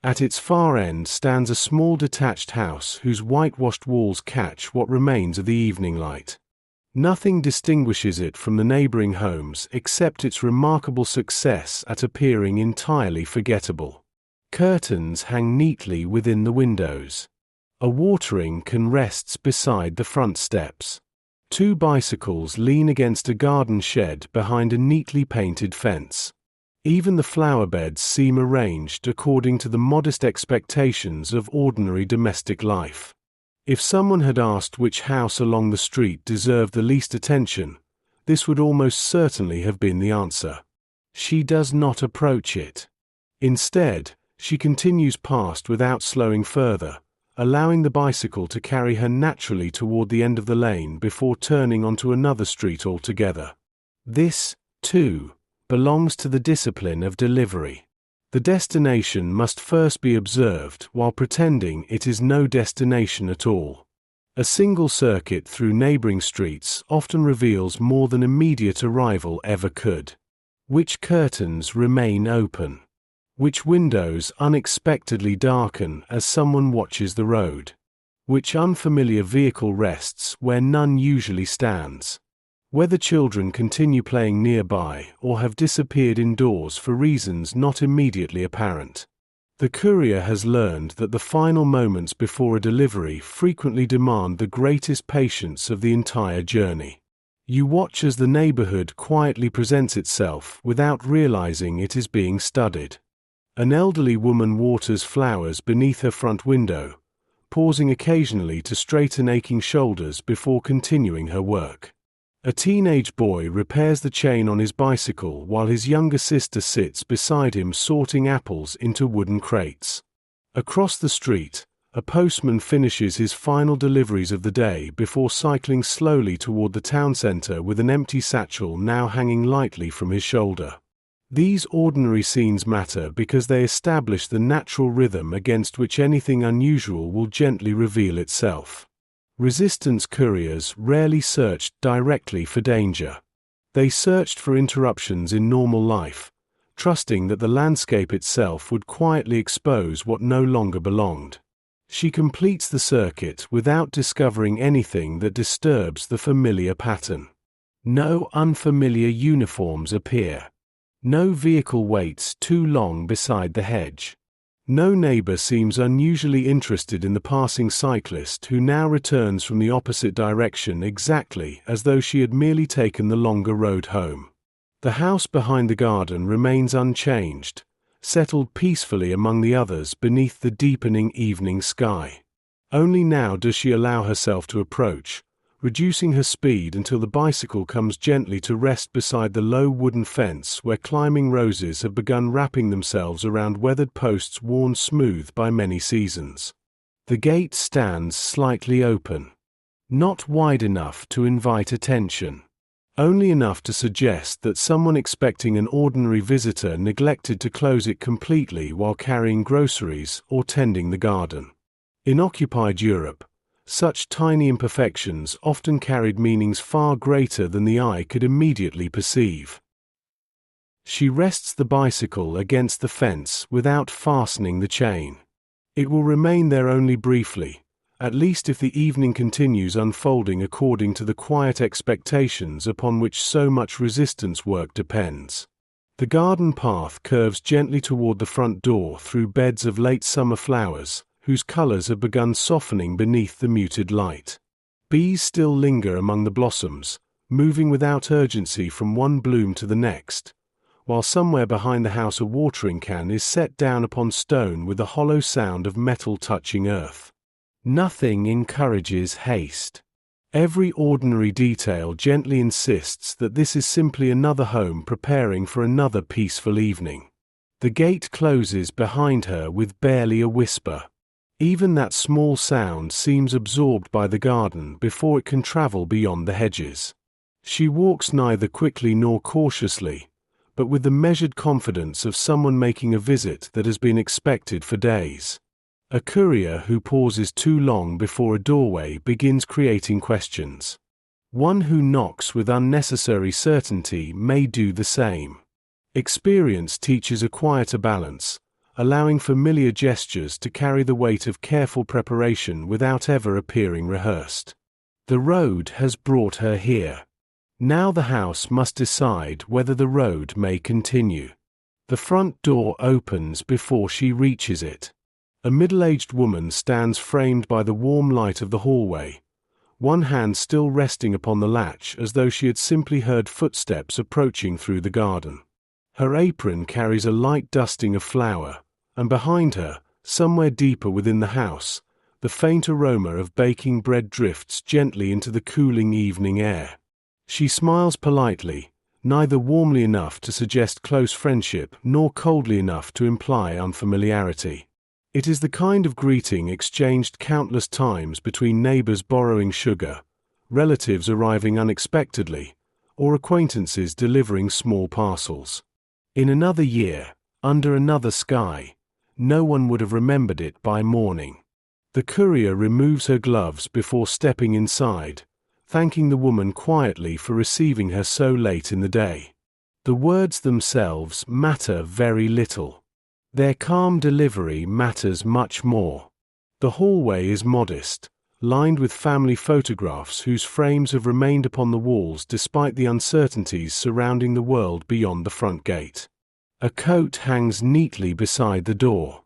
[SPEAKER 1] At its far end stands a small detached house whose whitewashed walls catch what remains of the evening light. Nothing distinguishes it from the neighboring homes except its remarkable success at appearing entirely forgettable. Curtains hang neatly within the windows. A watering can rests beside the front steps. 2 bicycles lean against a garden shed behind a neatly painted fence. Even the flower beds seem arranged according to the modest expectations of ordinary domestic life. If someone had asked which house along the street deserved the least attention, this would almost certainly have been the answer. She does not approach it. Instead, she continues past without slowing further, allowing the bicycle to carry her naturally toward the end of the lane before turning onto another street altogether. This, too, belongs to the discipline of delivery. The destination must first be observed while pretending it is no destination at all. A single circuit through neighboring streets often reveals more than immediate arrival ever could. Which curtains remain open? Which windows unexpectedly darken as someone watches the road? Which unfamiliar vehicle rests where none usually stands? Whether children continue playing nearby or have disappeared indoors for reasons not immediately apparent. The courier has learned that the final moments before a delivery frequently demand the greatest patience of the entire journey. You watch as the neighborhood quietly presents itself without realizing it is being studied. An elderly woman waters flowers beneath her front window, pausing occasionally to straighten aching shoulders before continuing her work. A teenage boy repairs the chain on his bicycle while his younger sister sits beside him sorting apples into wooden crates. Across the street, a postman finishes his final deliveries of the day before cycling slowly toward the town center with an empty satchel now hanging lightly from his shoulder. These ordinary scenes matter because they establish the natural rhythm against which anything unusual will gently reveal itself. Resistance couriers rarely searched directly for danger. They searched for interruptions in normal life, trusting that the landscape itself would quietly expose what no longer belonged. She completes the circuit without discovering anything that disturbs the familiar pattern. No unfamiliar uniforms appear. No vehicle waits too long beside the hedge. No neighbor seems unusually interested in the passing cyclist who now returns from the opposite direction exactly as though she had merely taken the longer road home. The house behind the garden remains unchanged, settled peacefully among the others beneath the deepening evening sky. Only now does she allow herself to approach, reducing her speed until the bicycle comes gently to rest beside the low wooden fence where climbing roses have begun wrapping themselves around weathered posts worn smooth by many seasons. The gate stands slightly open. Not wide enough to invite attention. Only enough to suggest that someone expecting an ordinary visitor neglected to close it completely while carrying groceries or tending the garden. In occupied Europe, such tiny imperfections often carried meanings far greater than the eye could immediately perceive. She rests the bicycle against the fence without fastening the chain. It will remain there only briefly, at least if the evening continues unfolding according to the quiet expectations upon which so much resistance work depends. The garden path curves gently toward the front door through beds of late summer flowers, whose colors have begun softening beneath the muted light. Bees still linger among the blossoms, moving without urgency from one bloom to the next, while somewhere behind the house a watering can is set down upon stone with the hollow sound of metal touching earth. Nothing encourages haste. Every ordinary detail gently insists that this is simply another home preparing for another peaceful evening. The gate closes behind her with barely a whisper. Even that small sound seems absorbed by the garden before it can travel beyond the hedges. She walks neither quickly nor cautiously, but with the measured confidence of someone making a visit that has been expected for days. A courier who pauses too long before a doorway begins creating questions. One who knocks with unnecessary certainty may do the same. Experience teaches a quieter balance, allowing familiar gestures to carry the weight of careful preparation without ever appearing rehearsed. The road has brought her here. Now the house must decide whether the road may continue. The front door opens before she reaches it. A middle-aged woman stands framed by the warm light of the hallway, one hand still resting upon the latch as though she had simply heard footsteps approaching through the garden. Her apron carries a light dusting of flour, and behind her, somewhere deeper within the house, the faint aroma of baking bread drifts gently into the cooling evening air. She smiles politely, neither warmly enough to suggest close friendship nor coldly enough to imply unfamiliarity. It is the kind of greeting exchanged countless times between neighbors borrowing sugar, relatives arriving unexpectedly, or acquaintances delivering small parcels. In another year, under another sky, no one would have remembered it by morning. The courier removes her gloves before stepping inside, thanking the woman quietly for receiving her so late in the day. The words themselves matter very little. Their calm delivery matters much more. The hallway is modest, lined with family photographs whose frames have remained upon the walls despite the uncertainties surrounding the world beyond the front gate. A coat hangs neatly beside the door.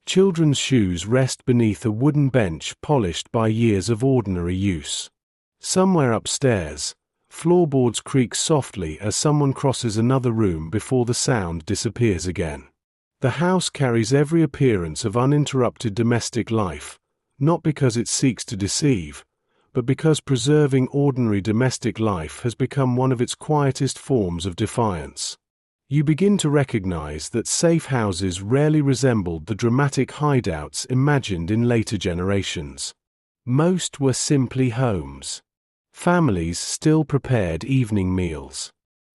[SPEAKER 1] Children's shoes rest beneath a wooden bench polished by years of ordinary use. Somewhere upstairs, floorboards creak softly as someone crosses another room before the sound disappears again. The house carries every appearance of uninterrupted domestic life, not because it seeks to deceive, but because preserving ordinary domestic life has become one of its quietest forms of defiance. You begin to recognize that safe houses rarely resembled the dramatic hideouts imagined in later generations. Most were simply homes. Families still prepared evening meals.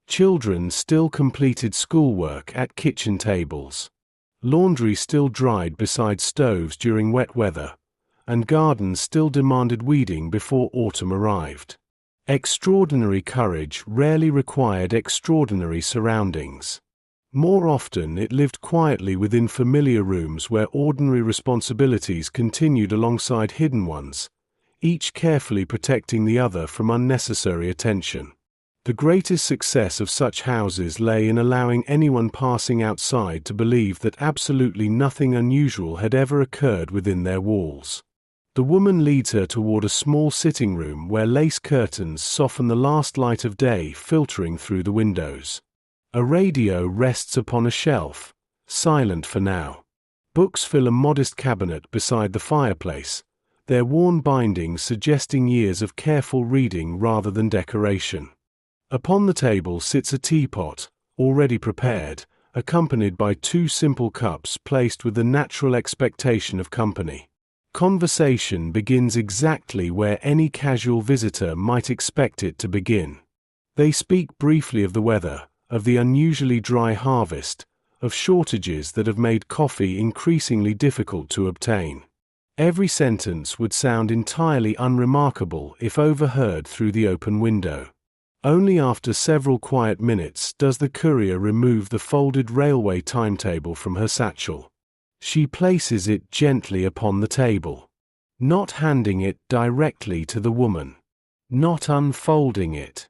[SPEAKER 1] Children still completed schoolwork at kitchen tables. Laundry still dried beside stoves during wet weather, and gardens still demanded weeding before autumn arrived. Extraordinary courage rarely required extraordinary surroundings. More often it lived quietly within familiar rooms where ordinary responsibilities continued alongside hidden ones, each carefully protecting the other from unnecessary attention. The greatest success of such houses lay in allowing anyone passing outside to believe that absolutely nothing unusual had ever occurred within their walls. The woman leads her toward a small sitting room where lace curtains soften the last light of day filtering through the windows. A radio rests upon a shelf, silent for now. Books fill a modest cabinet beside the fireplace, their worn bindings suggesting years of careful reading rather than decoration. Upon the table sits a teapot, already prepared, accompanied by two simple cups placed with the natural expectation of company. Conversation begins exactly where any casual visitor might expect it to begin. They speak briefly of the weather, of the unusually dry harvest, of shortages that have made coffee increasingly difficult to obtain. Every sentence would sound entirely unremarkable if overheard through the open window. Only after several quiet minutes does the courier remove the folded railway timetable from her satchel. She places it gently upon the table, not handing it directly to the woman, not unfolding it,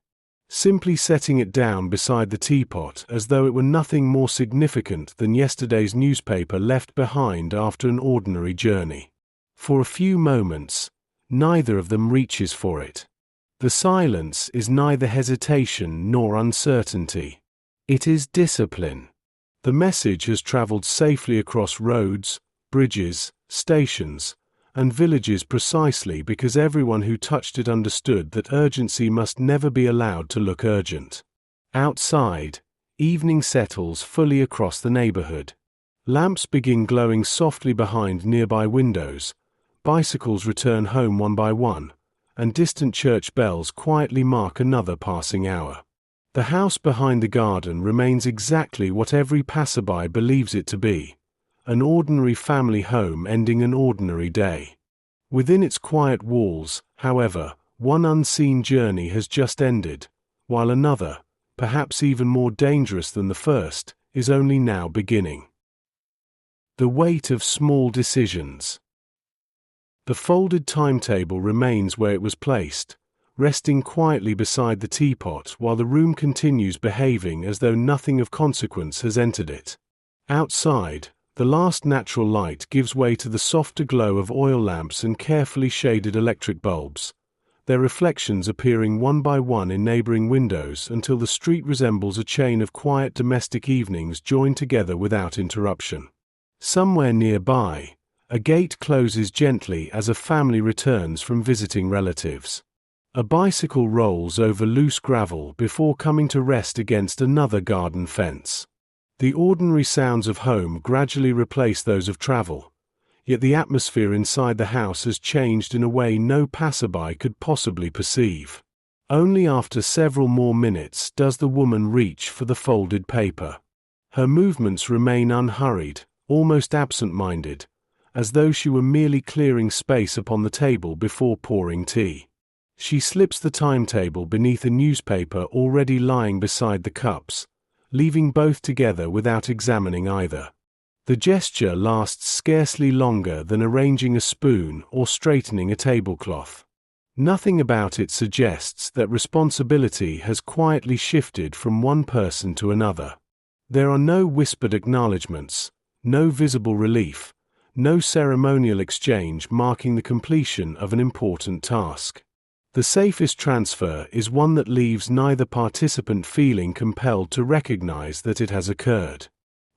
[SPEAKER 1] simply setting it down beside the teapot as though it were nothing more significant than yesterday's newspaper left behind after an ordinary journey. For a few moments, neither of them reaches for it. The silence is neither hesitation nor uncertainty. It is discipline. The message has traveled safely across roads, bridges, stations, and villages precisely because everyone who touched it understood that urgency must never be allowed to look urgent. Outside, evening settles fully across the neighborhood. Lamps begin glowing softly behind nearby windows, bicycles return home one by one, and distant church bells quietly mark another passing hour. The house behind the garden remains exactly what every passerby believes it to be, an ordinary family home ending an ordinary day. Within its quiet walls, however, one unseen journey has just ended, while another, perhaps even more dangerous than the first, is only now beginning. The weight of small decisions. The folded timetable remains where it was placed, resting quietly beside the teapot while the room continues behaving as though nothing of consequence has entered it. Outside, the last natural light gives way to the softer glow of oil lamps and carefully shaded electric bulbs, their reflections appearing one by one in neighboring windows until the street resembles a chain of quiet domestic evenings joined together without interruption. Somewhere nearby, a gate closes gently as a family returns from visiting relatives. A bicycle rolls over loose gravel before coming to rest against another garden fence. The ordinary sounds of home gradually replace those of travel, yet the atmosphere inside the house has changed in a way no passerby could possibly perceive. Only after several more minutes does the woman reach for the folded paper. Her movements remain unhurried, almost absent-minded, as though she were merely clearing space upon the table before pouring tea. She slips the timetable beneath a newspaper already lying beside the cups, leaving both together without examining either. The gesture lasts scarcely longer than arranging a spoon or straightening a tablecloth. Nothing about it suggests that responsibility has quietly shifted from one person to another. There are no whispered acknowledgements, no visible relief, no ceremonial exchange marking the completion of an important task. The safest transfer is one that leaves neither participant feeling compelled to recognize that it has occurred.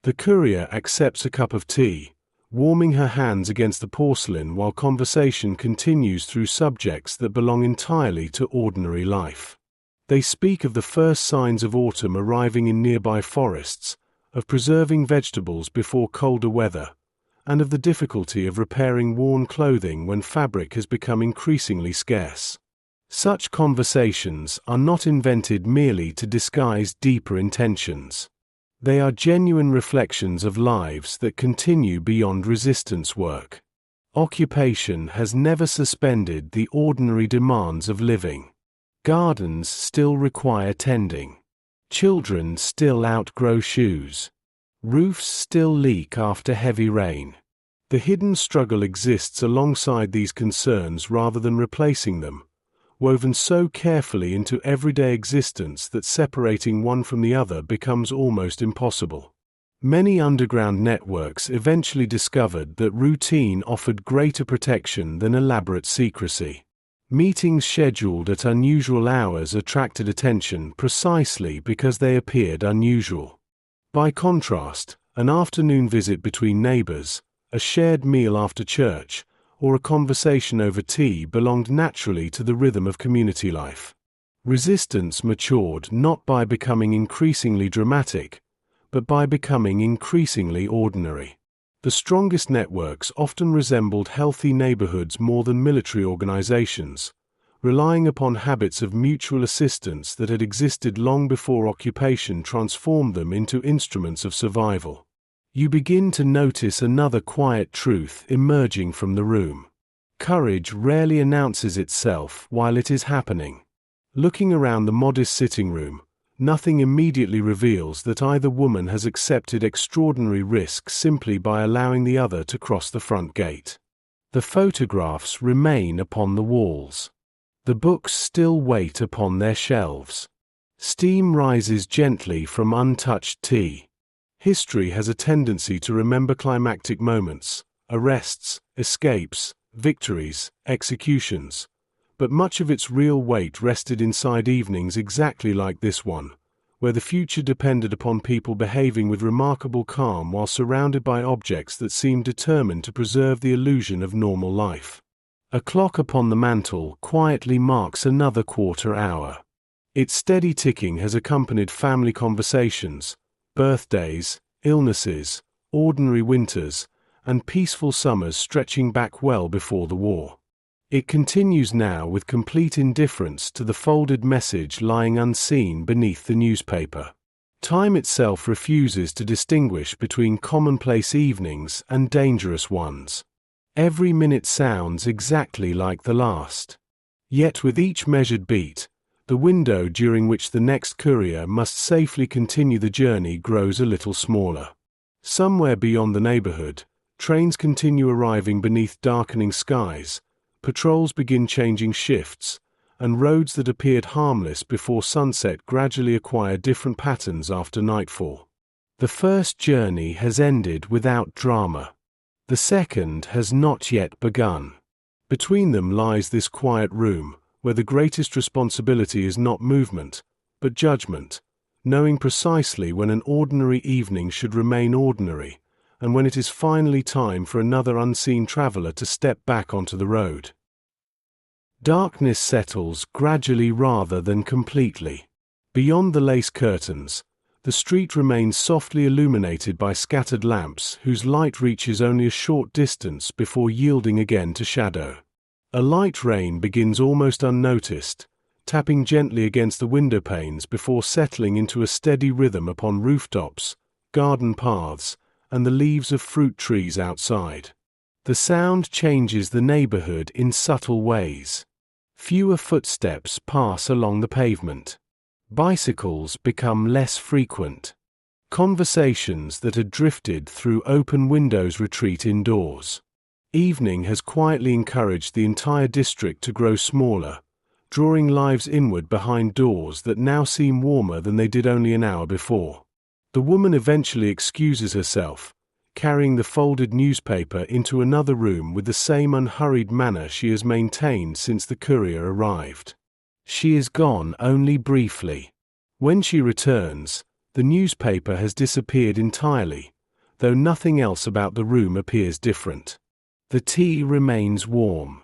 [SPEAKER 1] The courier accepts a cup of tea, warming her hands against the porcelain while conversation continues through subjects that belong entirely to ordinary life. They speak of the first signs of autumn arriving in nearby forests, of preserving vegetables before colder weather, and of the difficulty of repairing worn clothing when fabric has become increasingly scarce. Such conversations are not invented merely to disguise deeper intentions. They are genuine reflections of lives that continue beyond resistance work. Occupation has never suspended the ordinary demands of living. Gardens still require tending. Children still outgrow shoes. Roofs still leak after heavy rain. The hidden struggle exists alongside these concerns rather than replacing them, woven so carefully into everyday existence that separating one from the other becomes almost impossible. Many underground networks eventually discovered that routine offered greater protection than elaborate secrecy. Meetings scheduled at unusual hours attracted attention precisely because they appeared unusual. By contrast, an afternoon visit between neighbors, a shared meal after church, or a conversation over tea belonged naturally to the rhythm of community life. Resistance matured not by becoming increasingly dramatic, but by becoming increasingly ordinary. The strongest networks often resembled healthy neighborhoods more than military organizations, relying upon habits of mutual assistance that had existed long before occupation transformed them into instruments of survival. You begin to notice another quiet truth emerging from the room. Courage rarely announces itself while it is happening. Looking around the modest sitting room, nothing immediately reveals that either woman has accepted extraordinary risk simply by allowing the other to cross the front gate. The photographs remain upon the walls. The books still wait upon their shelves. Steam rises gently from untouched tea. History has a tendency to remember climactic moments, arrests, escapes, victories, executions, but much of its real weight rested inside evenings exactly like this one, where the future depended upon people behaving with remarkable calm while surrounded by objects that seemed determined to preserve the illusion of normal life. A clock upon the mantel quietly marks another quarter hour. Its steady ticking has accompanied family conversations, birthdays, illnesses, ordinary winters, and peaceful summers stretching back well before the war. It continues now with complete indifference to the folded message lying unseen beneath the newspaper. Time itself refuses to distinguish between commonplace evenings and dangerous ones. Every minute sounds exactly like the last. Yet with each measured beat, the window during which the next courier must safely continue the journey grows a little smaller. Somewhere beyond the neighborhood, trains continue arriving beneath darkening skies, patrols begin changing shifts, and roads that appeared harmless before sunset gradually acquire different patterns after nightfall. The first journey has ended without drama. The second has not yet begun. Between them lies this quiet room, where the greatest responsibility is not movement, but judgment, knowing precisely when an ordinary evening should remain ordinary, and when it is finally time for another unseen traveler to step back onto the road. Darkness settles gradually rather than completely. Beyond the lace curtains, the street remains softly illuminated by scattered lamps whose light reaches only a short distance before yielding again to shadow. A light rain begins almost unnoticed, tapping gently against the window panes before settling into a steady rhythm upon rooftops, garden paths, and the leaves of fruit trees outside. The sound changes the neighborhood in subtle ways. Fewer footsteps pass along the pavement. Bicycles become less frequent. Conversations that had drifted through open windows retreat indoors. Evening has quietly encouraged the entire district to grow smaller, drawing lives inward behind doors that now seem warmer than they did only an hour before. The woman eventually excuses herself, carrying the folded newspaper into another room with the same unhurried manner she has maintained since the courier arrived. She is gone only briefly. When she returns, the newspaper has disappeared entirely, though nothing else about the room appears different. The tea remains warm.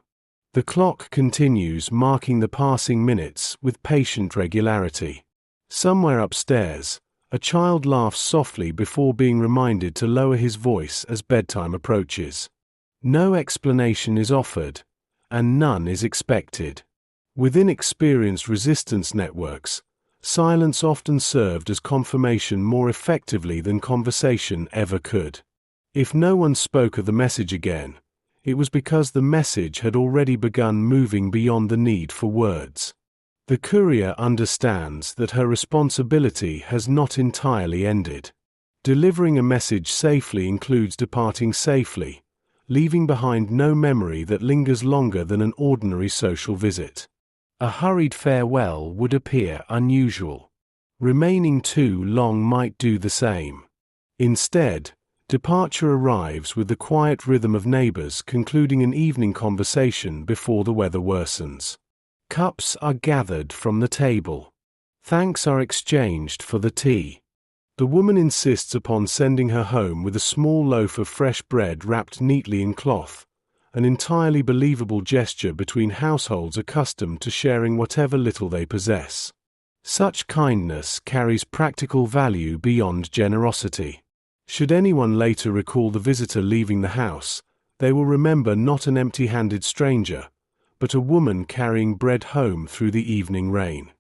[SPEAKER 1] The clock continues marking the passing minutes with patient regularity. Somewhere upstairs, a child laughs softly before being reminded to lower his voice as bedtime approaches. No explanation is offered, and none is expected. Within experienced resistance networks, silence often served as confirmation more effectively than conversation ever could. If no one spoke of the message again, it was because the message had already begun moving beyond the need for words. The courier understands that her responsibility has not entirely ended. Delivering a message safely includes departing safely, leaving behind no memory that lingers longer than an ordinary social visit. A hurried farewell would appear unusual. Remaining too long might do the same. Instead, departure arrives with the quiet rhythm of neighbors concluding an evening conversation before the weather worsens. Cups are gathered from the table. Thanks are exchanged for the tea. The woman insists upon sending her home with a small loaf of fresh bread wrapped neatly in cloth, an entirely believable gesture between households accustomed to sharing whatever little they possess. Such kindness carries practical value beyond generosity. Should anyone later recall the visitor leaving the house, they will remember not an empty-handed stranger, but a woman carrying bread home through the evening rain.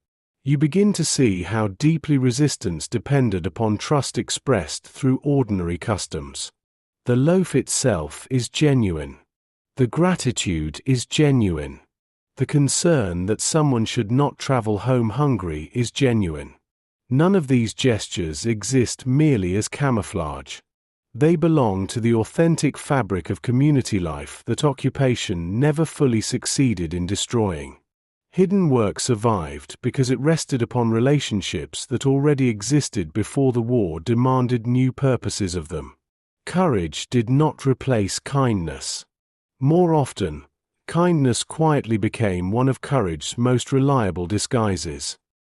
[SPEAKER 1] You begin to see how deeply resistance depended upon trust expressed through ordinary customs. The loaf itself is genuine. The gratitude is genuine. The concern that someone should not travel home hungry is genuine. None of these gestures exist merely as camouflage. They belong to the authentic fabric of community life that occupation never fully succeeded in destroying. Hidden work survived because it rested upon relationships that already existed before the war demanded new purposes of them. Courage did not replace kindness. More often, kindness quietly became one of courage's most reliable disguises.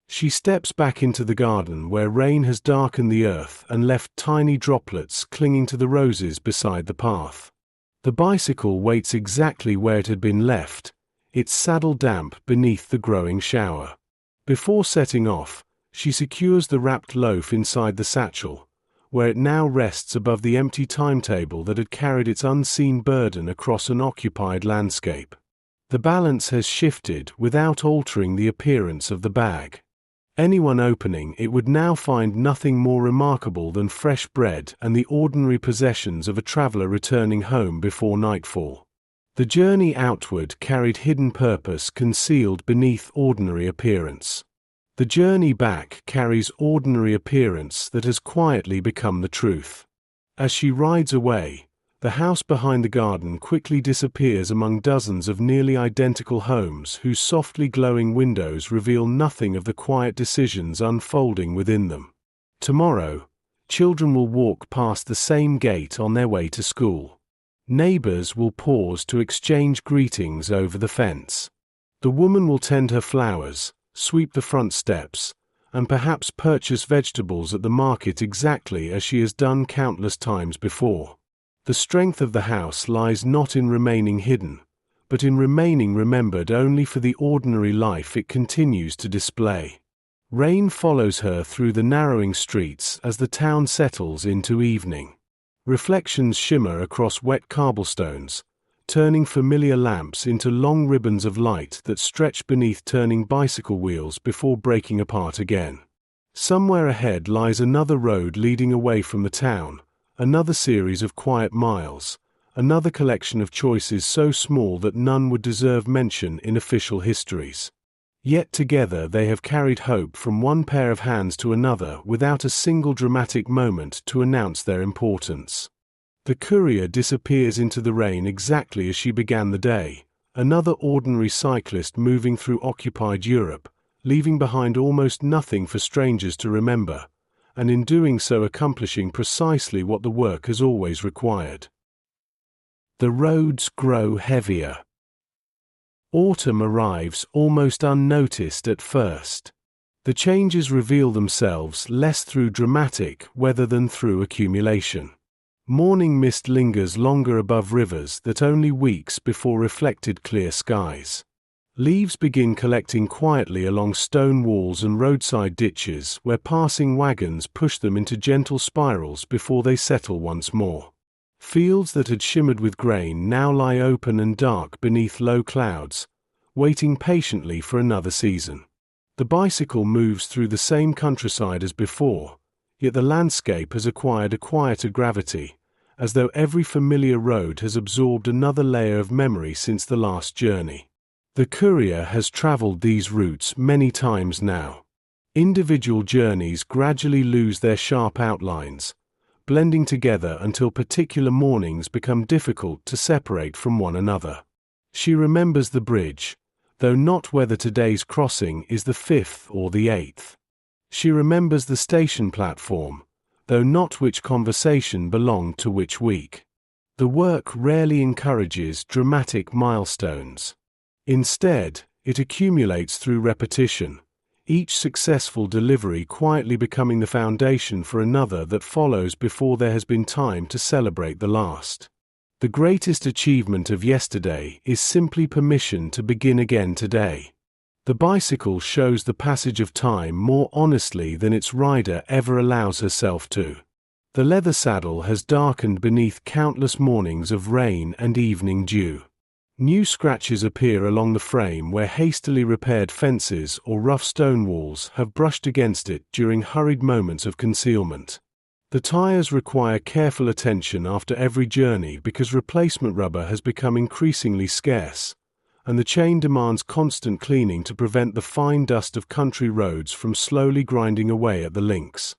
[SPEAKER 1] She steps back into the garden where rain has darkened the earth and left tiny droplets clinging to the roses beside the path. The bicycle waits exactly where it had been left, its saddle damp beneath the growing shower. Before setting off, she secures the wrapped loaf inside the satchel, where it now rests above the empty timetable that had carried its unseen burden across an occupied landscape. The balance has shifted without altering the appearance of the bag. Anyone opening it would now find nothing more remarkable than fresh bread and the ordinary possessions of a traveler returning home before nightfall. The journey outward carried hidden purpose concealed beneath ordinary appearance. The journey back carries ordinary appearance that has quietly become the truth. As she rides away, the house behind the garden quickly disappears among dozens of nearly identical homes whose softly glowing windows reveal nothing of the quiet decisions unfolding within them. Tomorrow, children will walk past the same gate on their way to school. Neighbors will pause to exchange greetings over the fence. The woman will tend her flowers, sweep the front steps, and perhaps purchase vegetables at the market exactly as she has done countless times before. The strength of the house lies not in remaining hidden, but in remaining remembered only for the ordinary life it continues to display. Rain follows her through the narrowing streets as the town settles into evening. Reflections shimmer across wet cobblestones, turning familiar lamps into long ribbons of light that stretch beneath turning bicycle wheels before breaking apart again. Somewhere ahead lies another road leading away from the town, another series of quiet miles, another collection of choices so small that none would deserve mention in official histories. Yet together they have carried hope from one pair of hands to another without a single dramatic moment to announce their importance. The courier disappears into the rain exactly as she began the day, another ordinary cyclist moving through occupied Europe, leaving behind almost nothing for strangers to remember, and in doing so accomplishing precisely what the work has always required. The roads grow heavier. Autumn arrives almost unnoticed at first. The changes reveal themselves less through dramatic weather than through accumulation. Morning mist lingers longer above rivers that only weeks before reflected clear skies. Leaves begin collecting quietly along stone walls and roadside ditches where passing wagons push them into gentle spirals before they settle once more. Fields that had shimmered with grain now lie open and dark beneath low clouds, waiting patiently for another season. The bicycle moves through the same countryside as before, yet the landscape has acquired a quieter gravity, as though every familiar road has absorbed another layer of memory since the last journey. The courier has traveled these routes many times now. Individual journeys gradually lose their sharp outlines, blending together until particular mornings become difficult to separate from one another. She remembers the bridge, though not whether today's crossing is the 5th or the 8th. She remembers the station platform, though not which conversation belonged to which week. The work rarely encourages dramatic milestones. Instead, it accumulates through repetition, each successful delivery quietly becoming the foundation for another that follows before there has been time to celebrate the last. The greatest achievement of yesterday is simply permission to begin again today. The bicycle shows the passage of time more honestly than its rider ever allows herself to. The leather saddle has darkened beneath countless mornings of rain and evening dew. New scratches appear along the frame where hastily repaired fences or rough stone walls have brushed against it during hurried moments of concealment. The tires require careful attention after every journey because replacement rubber has become increasingly scarce, and the chain demands constant cleaning to prevent the fine dust of country roads from slowly grinding away at the links.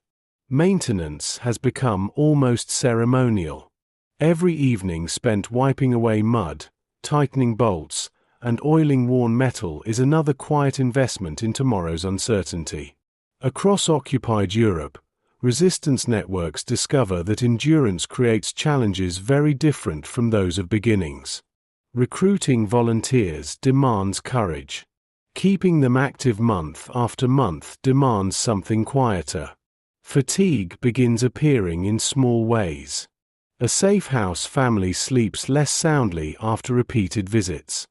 [SPEAKER 1] Maintenance has become almost ceremonial. Every evening spent wiping away mud, tightening bolts, and oiling worn metal is another quiet investment in tomorrow's uncertainty. Across occupied Europe, resistance networks discover that endurance creates challenges very different from those of beginnings. Recruiting volunteers demands courage. Keeping them active month after month demands something quieter. Fatigue begins appearing in small ways. A safe house family sleeps less soundly after repeated visits.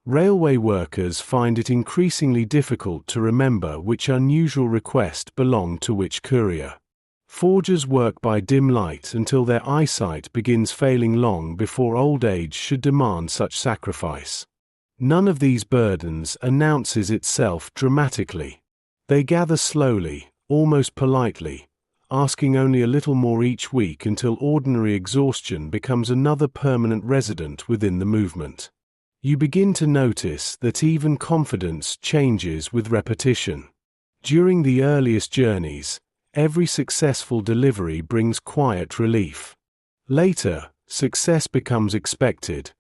[SPEAKER 1] Railway workers find it increasingly difficult to remember which unusual request belonged to which courier. Forgers work by dim light until their eyesight begins failing long before old age should demand such sacrifice. None of these burdens announces itself dramatically. They gather slowly, almost politely, asking only a little more each week until ordinary exhaustion becomes another permanent resident within the movement. You begin to notice that even confidence changes with repetition. During the earliest journeys, every successful delivery brings quiet relief. Later, success becomes expected,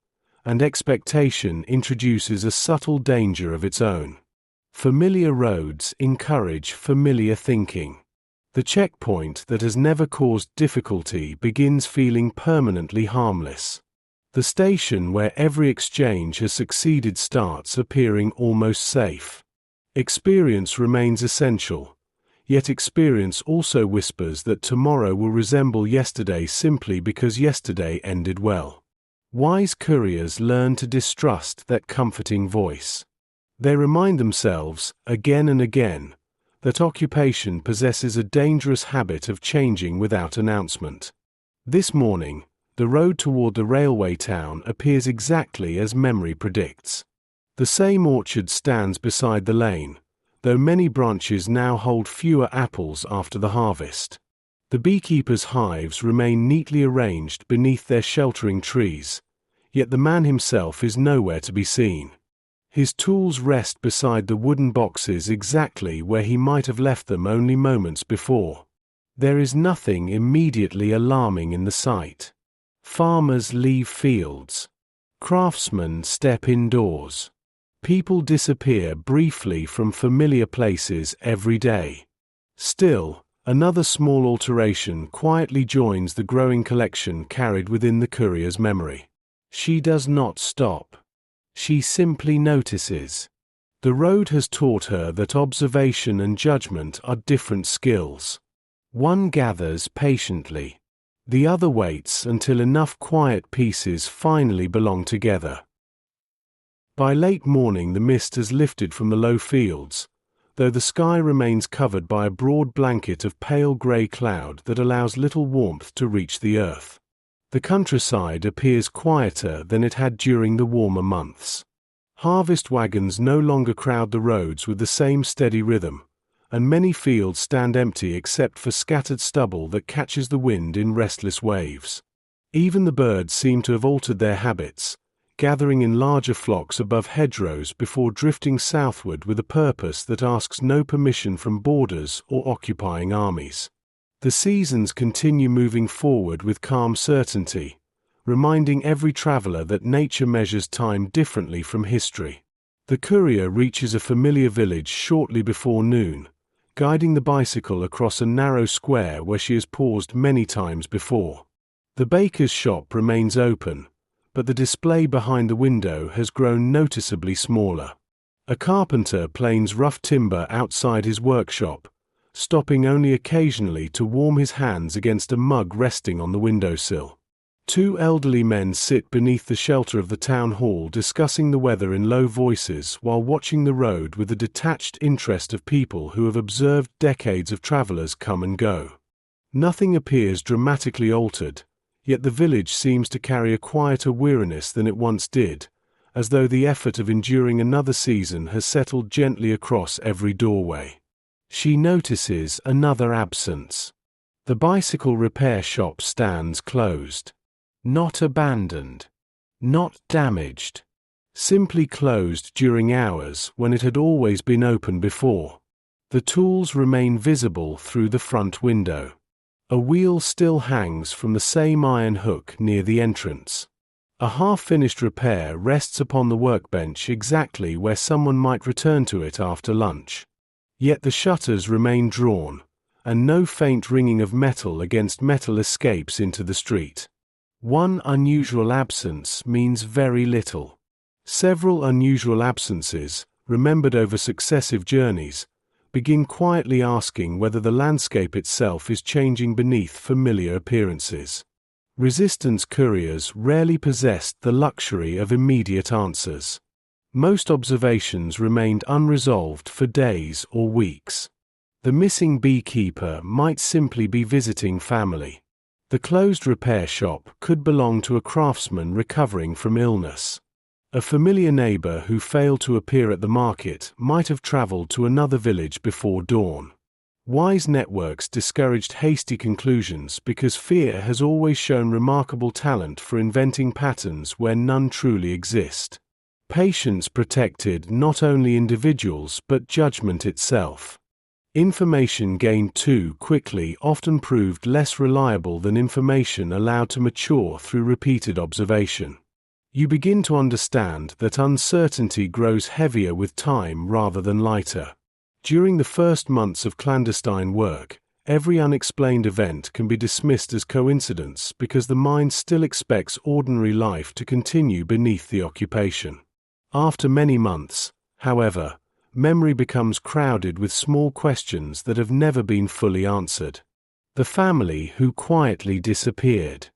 [SPEAKER 1] and expectation introduces a subtle danger of its own. Familiar roads encourage familiar thinking. The checkpoint that has never caused difficulty begins feeling permanently harmless. The station where every exchange has succeeded starts appearing almost safe. Experience remains essential, yet experience also whispers that tomorrow will resemble yesterday simply because yesterday ended well. Wise couriers learn to distrust that comforting voice. They remind themselves, again and again, that occupation possesses a dangerous habit of changing without announcement. This morning, the road toward the railway town appears exactly as memory predicts. The same orchard stands beside the lane, though many branches now hold fewer apples after the harvest. The beekeepers' hives remain neatly arranged beneath their sheltering trees, yet the man himself is nowhere to be seen. His tools rest beside the wooden boxes exactly where he might have left them only moments before. There is nothing immediately alarming in the sight. Farmers leave fields. Craftsmen step indoors. People disappear briefly from familiar places every day. Still, another small alteration quietly joins the growing collection carried within the courier's memory. She does not stop. She simply notices. The road has taught her that observation and judgment are different skills. One gathers patiently. The other waits until enough quiet pieces finally belong together. By late morning the mist has lifted from the low fields, though the sky remains covered by a broad blanket of pale grey cloud that allows little warmth to reach the earth. The countryside appears quieter than it had during the warmer months. Harvest wagons no longer crowd the roads with the same steady rhythm, and many fields stand empty except for scattered stubble that catches the wind in restless waves. Even the birds seem to have altered their habits, gathering in larger flocks above hedgerows before drifting southward with a purpose that asks no permission from borders or occupying armies. The seasons continue moving forward with calm certainty, reminding every traveler that nature measures time differently from history. The courier reaches a familiar village shortly before noon, guiding the bicycle across a narrow square where she has paused many times before. The baker's shop remains open, but the display behind the window has grown noticeably smaller. A carpenter planes rough timber outside his workshop, stopping only occasionally to warm his hands against a mug resting on the windowsill. Two elderly men sit beneath the shelter of the town hall discussing the weather in low voices while watching the road with the detached interest of people who have observed decades of travelers come and go. Nothing appears dramatically altered, yet the village seems to carry a quieter weariness than it once did, as though the effort of enduring another season has settled gently across every doorway. She notices another absence. The bicycle repair shop stands closed. Not abandoned. Not damaged. Simply closed during hours when it had always been open before. The tools remain visible through the front window. A wheel still hangs from the same iron hook near the entrance. A half-finished repair rests upon the workbench exactly where someone might return to it after lunch. Yet the shutters remain drawn, and no faint ringing of metal against metal escapes into the street. One unusual absence means very little. Several unusual absences, remembered over successive journeys, begin quietly asking whether the landscape itself is changing beneath familiar appearances. Resistance couriers rarely possessed the luxury of immediate answers. Most observations remained unresolved for days or weeks. The missing beekeeper might simply be visiting family. The closed repair shop could belong to a craftsman recovering from illness. A familiar neighbor who failed to appear at the market might have traveled to another village before dawn. Wise networks discouraged hasty conclusions because fear has always shown remarkable talent for inventing patterns where none truly exist. Patience protected not only individuals but judgment itself. Information gained too quickly often proved less reliable than information allowed to mature through repeated observation. You begin to understand that uncertainty grows heavier with time rather than lighter. During the first months of clandestine work, every unexplained event can be dismissed as coincidence because the mind still expects ordinary life to continue beneath the occupation. After many months, however, memory becomes crowded with small questions that have never been fully answered. The family who quietly disappeared.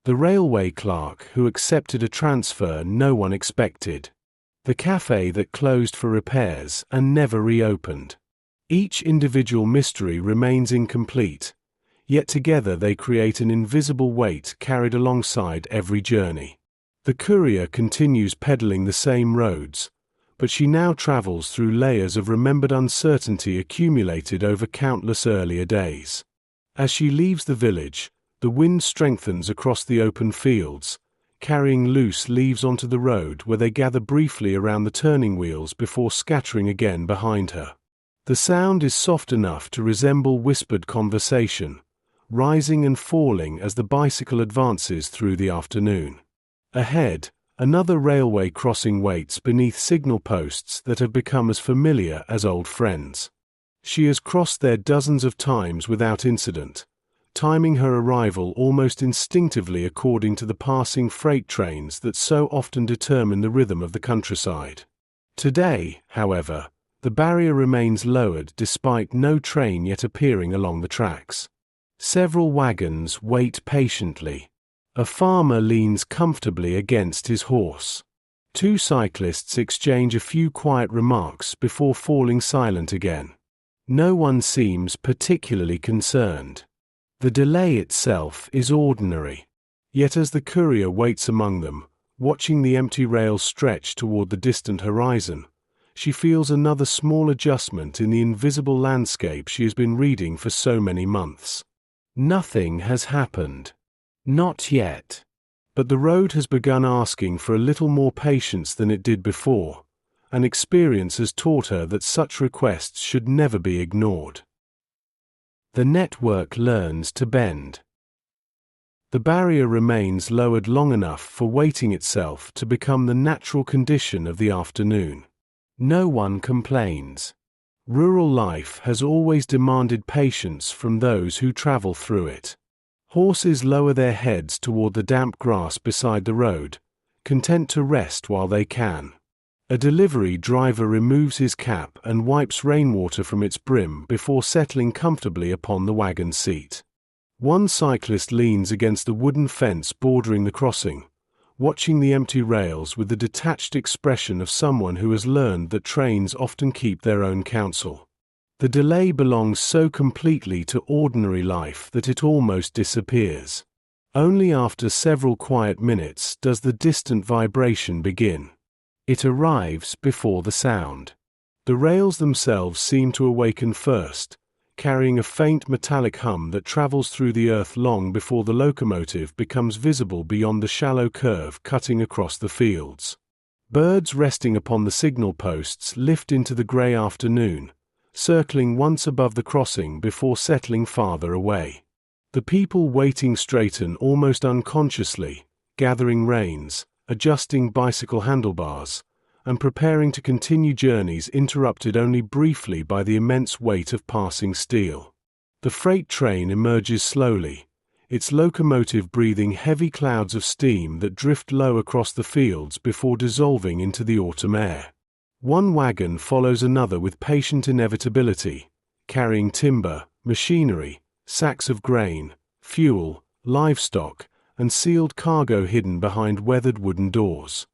[SPEAKER 1] The railway clerk who accepted a transfer no one expected. The cafe that closed for repairs and never reopened. Each individual mystery remains incomplete, yet together they create an invisible weight carried alongside every journey. The courier continues peddling the same roads, but she now travels through layers of remembered uncertainty accumulated over countless earlier days. As she leaves the village, the wind strengthens across the open fields, carrying loose leaves onto the road where they gather briefly around the turning wheels before scattering again behind her. The sound is soft enough to resemble whispered conversation, rising and falling as the bicycle advances through the afternoon. Ahead, another railway crossing waits beneath signal posts that have become as familiar as old friends. She has crossed there dozens of times without incident, timing her arrival almost instinctively according to the passing freight trains that so often determine the rhythm of the countryside. Today, however, the barrier remains lowered despite no train yet appearing along the tracks. Several wagons wait patiently. A farmer leans comfortably against his horse. Two cyclists exchange a few quiet remarks before falling silent again. No one seems particularly concerned. The delay itself is ordinary. Yet as the courier waits among them, watching the empty rails stretch toward the distant horizon, she feels another small adjustment in the invisible landscape she has been reading for so many months. Nothing has happened. Not yet. But the road has begun asking for a little more patience than it did before, and experience has taught her that such requests should never be ignored. The network learns to bend. The barrier remains lowered long enough for waiting itself to become the natural condition of the afternoon. No one complains. Rural life has always demanded patience from those who travel through it. Horses lower their heads toward the damp grass beside the road, content to rest while they can. A delivery driver removes his cap and wipes rainwater from its brim before settling comfortably upon the wagon seat. One cyclist leans against the wooden fence bordering the crossing, watching the empty rails with the detached expression of someone who has learned that trains often keep their own counsel. The delay belongs so completely to ordinary life that it almost disappears. Only after several quiet minutes does the distant vibration begin. It arrives before the sound. The rails themselves seem to awaken first, carrying a faint metallic hum that travels through the earth long before the locomotive becomes visible beyond the shallow curve cutting across the fields. Birds resting upon the signal posts lift into the grey afternoon, circling once above the crossing before settling farther away. The people waiting straighten almost unconsciously, gathering reins, adjusting bicycle handlebars, and preparing to continue journeys interrupted only briefly by the immense weight of passing steel. The freight train emerges slowly, its locomotive breathing heavy clouds of steam that drift low across the fields before dissolving into the autumn air. One wagon follows another with patient inevitability, carrying timber, machinery, sacks of grain, fuel, livestock, and sealed cargo hidden behind weathered wooden doors.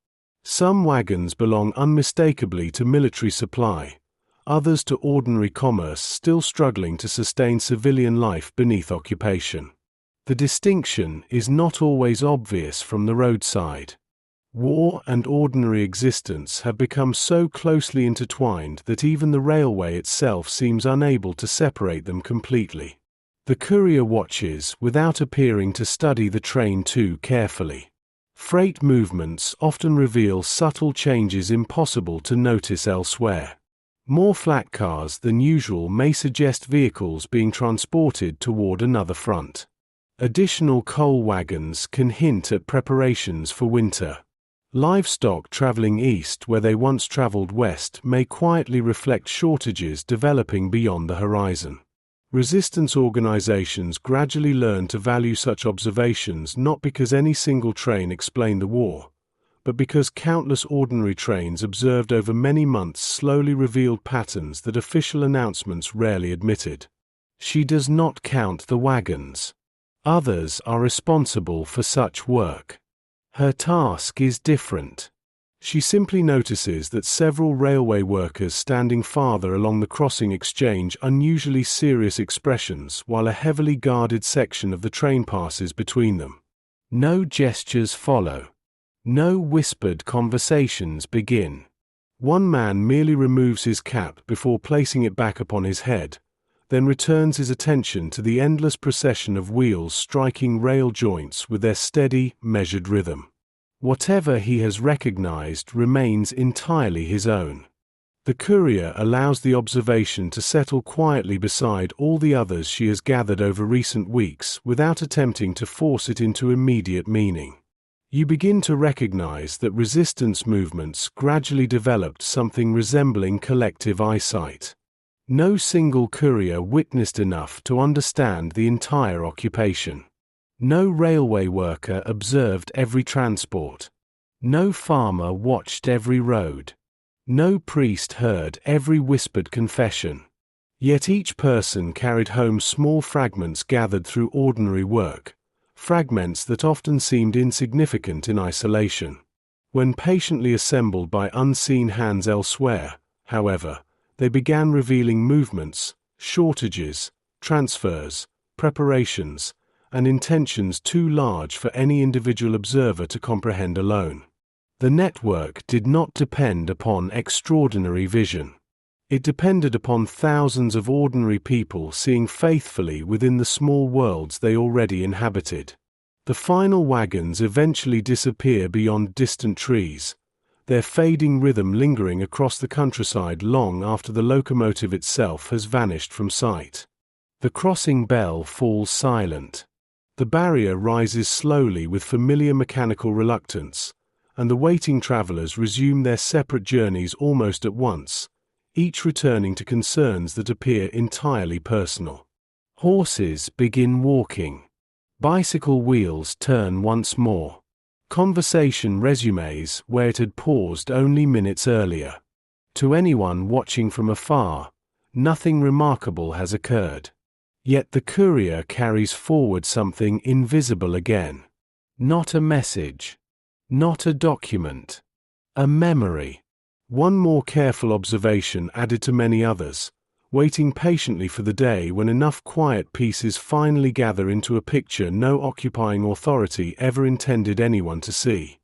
[SPEAKER 1] Some wagons belong unmistakably to military supply, others to ordinary commerce still struggling to sustain civilian life beneath occupation. The distinction is not always obvious from the roadside. War and ordinary existence have become so closely intertwined that even the railway itself seems unable to separate them completely. The courier watches without appearing to study the train too carefully. Freight movements often reveal subtle changes impossible to notice elsewhere. More flat cars than usual may suggest vehicles being transported toward another front. Additional coal wagons can hint at preparations for winter. Livestock traveling east where they once traveled west may quietly reflect shortages developing beyond the horizon. Resistance organizations gradually learn to value such observations not because any single train explained the war, but because countless ordinary trains observed over many months slowly revealed patterns that official announcements rarely admitted. She does not count the wagons. Others are responsible for such work. Her task is different. She simply notices that several railway workers standing farther along the crossing exchange unusually serious expressions while a heavily guarded section of the train passes between them. No gestures follow. No whispered conversations begin. One man merely removes his cap before placing it back upon his head, then returns his attention to the endless procession of wheels striking rail joints with their steady, measured rhythm. Whatever he has recognized remains entirely his own. The courier allows the observation to settle quietly beside all the others she has gathered over recent weeks without attempting to force it into immediate meaning. You begin to recognize that resistance movements gradually developed something resembling collective eyesight. No single courier witnessed enough to understand the entire occupation. No railway worker observed every transport. No farmer watched every road. No priest heard every whispered confession. Yet each person carried home small fragments gathered through ordinary work, fragments that often seemed insignificant in isolation. When patiently assembled by unseen hands elsewhere, however, they began revealing movements, shortages, transfers, preparations, and intentions too large for any individual observer to comprehend alone. The network did not depend upon extraordinary vision. It depended upon thousands of ordinary people seeing faithfully within the small worlds they already inhabited. The final wagons eventually disappear beyond distant trees, their fading rhythm lingering across the countryside long after the locomotive itself has vanished from sight. The crossing bell falls silent. The barrier rises slowly with familiar mechanical reluctance, and the waiting travelers resume their separate journeys almost at once, each returning to concerns that appear entirely personal. Horses begin walking. Bicycle wheels turn once more. Conversation resumes where it had paused only minutes earlier. To anyone watching from afar, nothing remarkable has occurred. Yet the courier carries forward something invisible again. Not a message. Not a document. A memory. One more careful observation added to many others, waiting patiently for the day when enough quiet pieces finally gather into a picture no occupying authority ever intended anyone to see.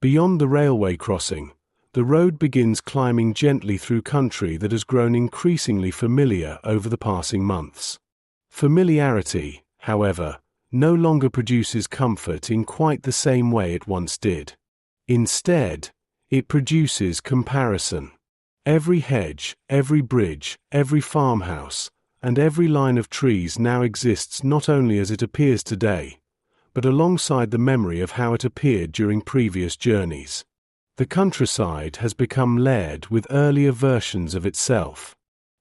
[SPEAKER 1] Beyond the railway crossing, the road begins climbing gently through country that has grown increasingly familiar over the passing months. Familiarity, however, no longer produces comfort in quite the same way it once did. Instead, it produces comparison. Every hedge, every bridge, every farmhouse, and every line of trees now exists not only as it appears today, but alongside the memory of how it appeared during previous journeys. The countryside has become layered with earlier versions of itself.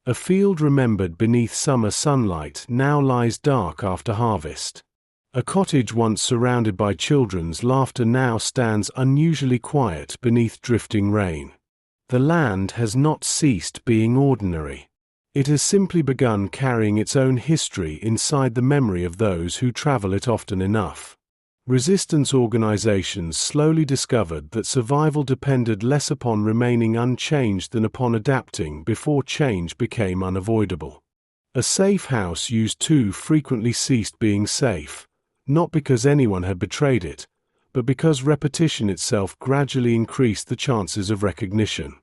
[SPEAKER 1] A field remembered beneath summer sunlight now lies dark after harvest. A cottage once surrounded by children's laughter now stands unusually quiet beneath drifting rain. The land has not ceased being ordinary. It has simply begun carrying its own history inside the memory of those who travel it often enough. Resistance organizations slowly discovered that survival depended less upon remaining unchanged than upon adapting before change became unavoidable. A safe house used too frequently ceased being safe, not because anyone had betrayed it, but because repetition itself gradually increased the chances of recognition.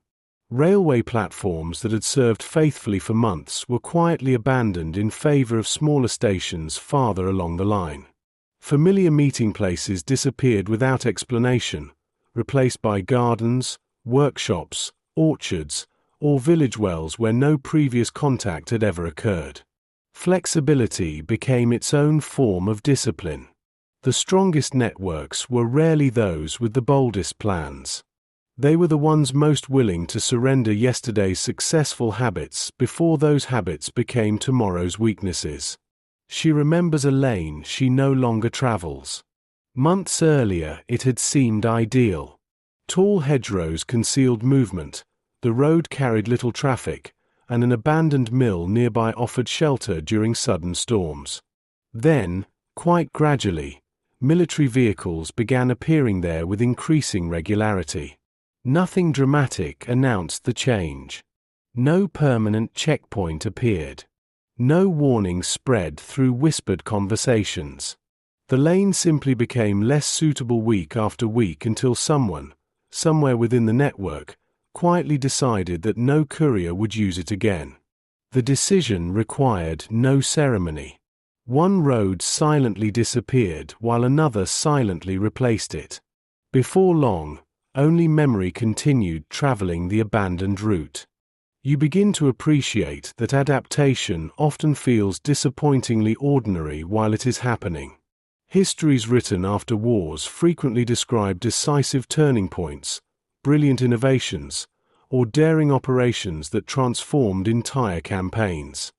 [SPEAKER 1] Railway platforms that had served faithfully for months were quietly abandoned in favor of smaller stations farther along the line. Familiar meeting places disappeared without explanation, replaced by gardens, workshops, orchards, or village wells where no previous contact had ever occurred. Flexibility became its own form of discipline. The strongest networks were rarely those with the boldest plans. They were the ones most willing to surrender yesterday's successful habits before those habits became tomorrow's weaknesses. She remembers a lane she no longer travels. Months earlier it had seemed ideal. Tall hedgerows concealed movement, the road carried little traffic, and an abandoned mill nearby offered shelter during sudden storms. Then, quite gradually, military vehicles began appearing there with increasing regularity. Nothing dramatic announced the change. No permanent checkpoint appeared. No warning spread through whispered conversations. The lane simply became less suitable week after week until someone, somewhere within the network, quietly decided that no courier would use it again. The decision required no ceremony. One road silently disappeared while another silently replaced it. Before long, only memory continued traveling the abandoned route. You begin to appreciate that adaptation often feels disappointingly ordinary while it is happening. Histories written after wars frequently describe decisive turning points, brilliant innovations, or daring operations that transformed entire campaigns.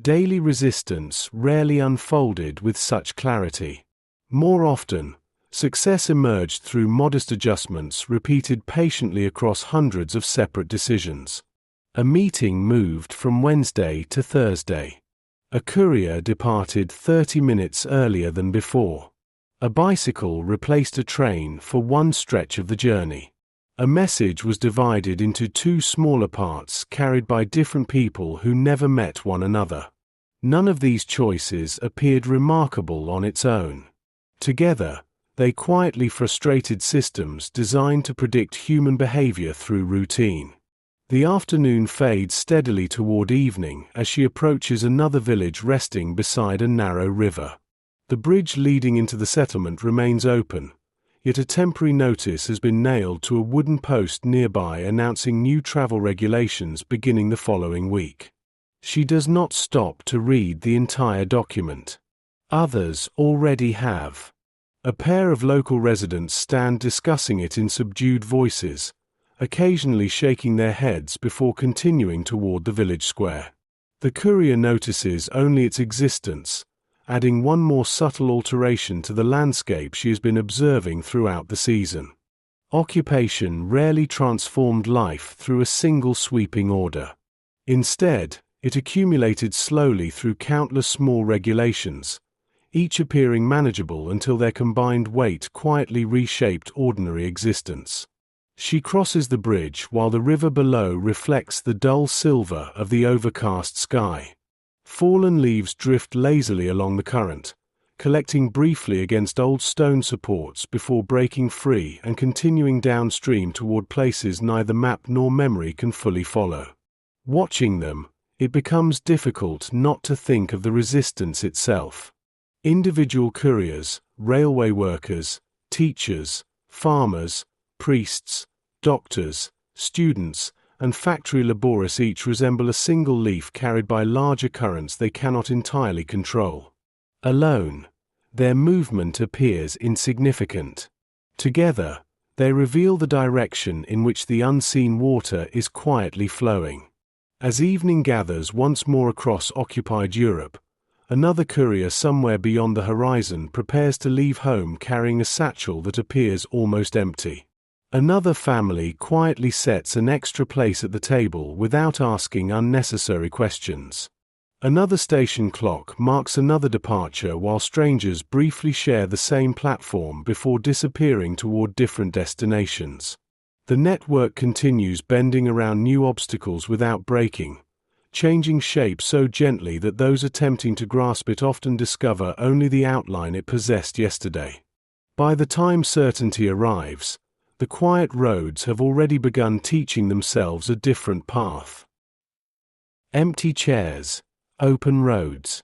[SPEAKER 1] Daily resistance rarely unfolded with such clarity. More often, success emerged through modest adjustments repeated patiently across hundreds of separate decisions. A meeting moved from Wednesday to Thursday. A courier departed 30 minutes earlier than before. A bicycle replaced a train for one stretch of the journey. A message was divided into two smaller parts carried by different people who never met one another. None of these choices appeared remarkable on its own. Together, they quietly frustrated systems designed to predict human behavior through routine. The afternoon fades steadily toward evening as she approaches another village resting beside a narrow river. The bridge leading into the settlement remains open, yet a temporary notice has been nailed to a wooden post nearby announcing new travel regulations beginning the following week. She does not stop to read the entire document. Others already have. A pair of local residents stand discussing it in subdued voices, occasionally shaking their heads before continuing toward the village square. The courier notices only its existence, adding one more subtle alteration to the landscape she has been observing throughout the season. Occupation rarely transformed life through a single sweeping order. Instead, it accumulated slowly through countless small regulations, each appearing manageable until their combined weight quietly reshaped ordinary existence. She crosses the bridge while the river below reflects the dull silver of the overcast sky. Fallen leaves drift lazily along the current, collecting briefly against old stone supports before breaking free and continuing downstream toward places neither map nor memory can fully follow. Watching them, it becomes difficult not to think of the resistance itself. Individual couriers, railway workers, teachers, farmers, priests, doctors, students, and factory laborious each resemble a single leaf carried by larger currents they cannot entirely control. Alone, their movement appears insignificant. Together, they reveal the direction in which the unseen water is quietly flowing. As evening gathers once more across occupied Europe, another courier somewhere beyond the horizon prepares to leave home carrying a satchel that appears almost empty. Another family quietly sets an extra place at the table without asking unnecessary questions. Another station clock marks another departure while strangers briefly share the same platform before disappearing toward different destinations. The network continues bending around new obstacles without breaking, changing shape so gently that those attempting to grasp it often discover only the outline it possessed yesterday. By the time certainty arrives, the quiet roads have already begun teaching themselves a different path. Empty chairs, open roads.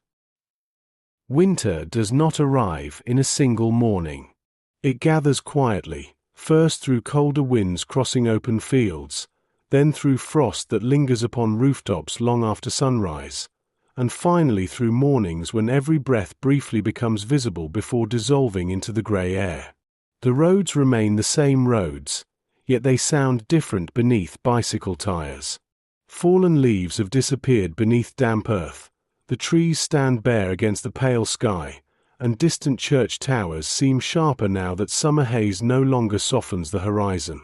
[SPEAKER 1] Winter does not arrive in a single morning. It gathers quietly, first through colder winds crossing open fields, then through frost that lingers upon rooftops long after sunrise, and finally through mornings when every breath briefly becomes visible before dissolving into the grey air. The roads remain the same roads, yet they sound different beneath bicycle tires. Fallen leaves have disappeared beneath damp earth, the trees stand bare against the pale sky, and distant church towers seem sharper now that summer haze no longer softens the horizon.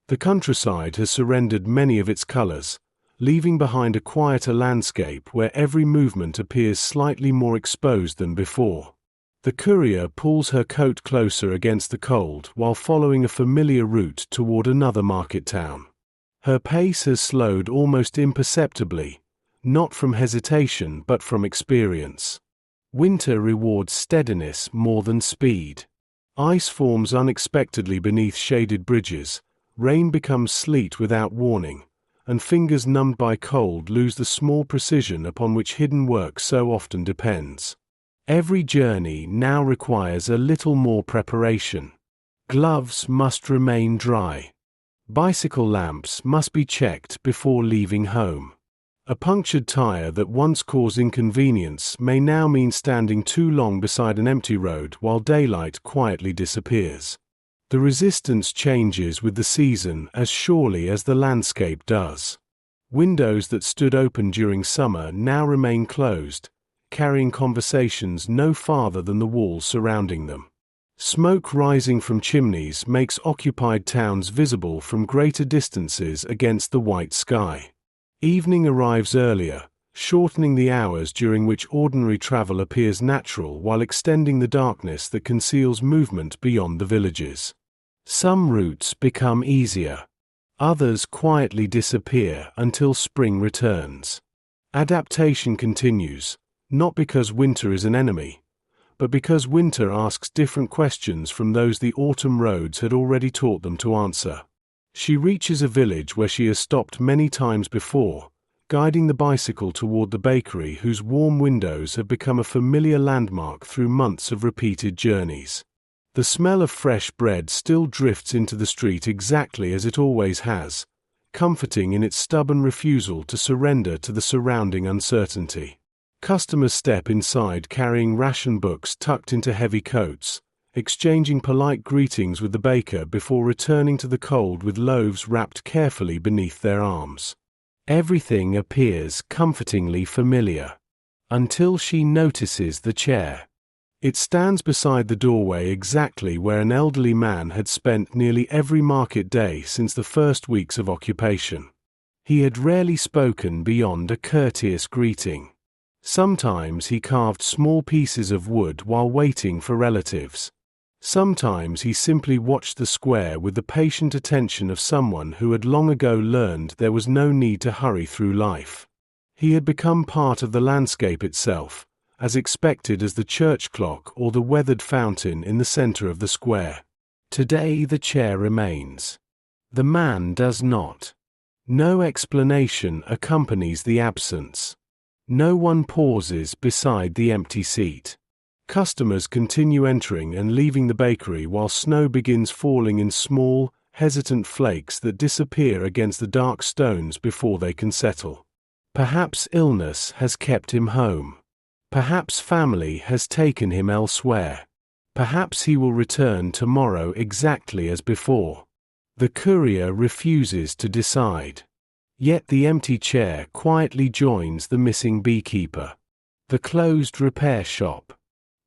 [SPEAKER 1] The countryside has surrendered many of its colors, leaving behind a quieter landscape where every movement appears slightly more exposed than before. The courier pulls her coat closer against the cold while following a familiar route toward another market town. Her pace has slowed almost imperceptibly, not from hesitation but from experience. Winter rewards steadiness more than speed. Ice forms unexpectedly beneath shaded bridges, rain becomes sleet without warning, and fingers numbed by cold lose the small precision upon which hidden work so often depends. Every journey now requires a little more preparation. Gloves must remain dry. Bicycle lamps must be checked before leaving home. A punctured tire that once caused inconvenience may now mean standing too long beside an empty road while daylight quietly disappears. The resistance changes with the season as surely as the landscape does. Windows that stood open during summer now remain closed, carrying conversations no farther than the walls surrounding them. Smoke rising from chimneys makes occupied towns visible from greater distances against the white sky. Evening arrives earlier, shortening the hours during which ordinary travel appears natural while extending the darkness that conceals movement beyond the villages. Some routes become easier. Others quietly disappear until spring returns. Adaptation continues, not because winter is an enemy, but because winter asks different questions from those the autumn roads had already taught them to answer. She reaches a village where she has stopped many times before, guiding the bicycle toward the bakery whose warm windows have become a familiar landmark through months of repeated journeys. The smell of fresh bread still drifts into the street exactly as it always has, comforting in its stubborn refusal to surrender to the surrounding uncertainty. Customers step inside carrying ration books tucked into heavy coats, exchanging polite greetings with the baker before returning to the cold with loaves wrapped carefully beneath their arms. Everything appears comfortingly familiar, until she notices the chair. It stands beside the doorway exactly where an elderly man had spent nearly every market day since the first weeks of occupation. He had rarely spoken beyond a courteous greeting. Sometimes he carved small pieces of wood while waiting for relatives. Sometimes he simply watched the square with the patient attention of someone who had long ago learned there was no need to hurry through life. He had become part of the landscape itself, as expected as the church clock or the weathered fountain in the center of the square. Today the chair remains. The man does not. No explanation accompanies the absence. No one pauses beside the empty seat. Customers continue entering and leaving the bakery while snow begins falling in small, hesitant flakes that disappear against the dark stones before they can settle. Perhaps illness has kept him home. Perhaps family has taken him elsewhere. Perhaps he will return tomorrow exactly as before. The courier refuses to decide. Yet the empty chair quietly joins the missing beekeeper. The closed repair shop.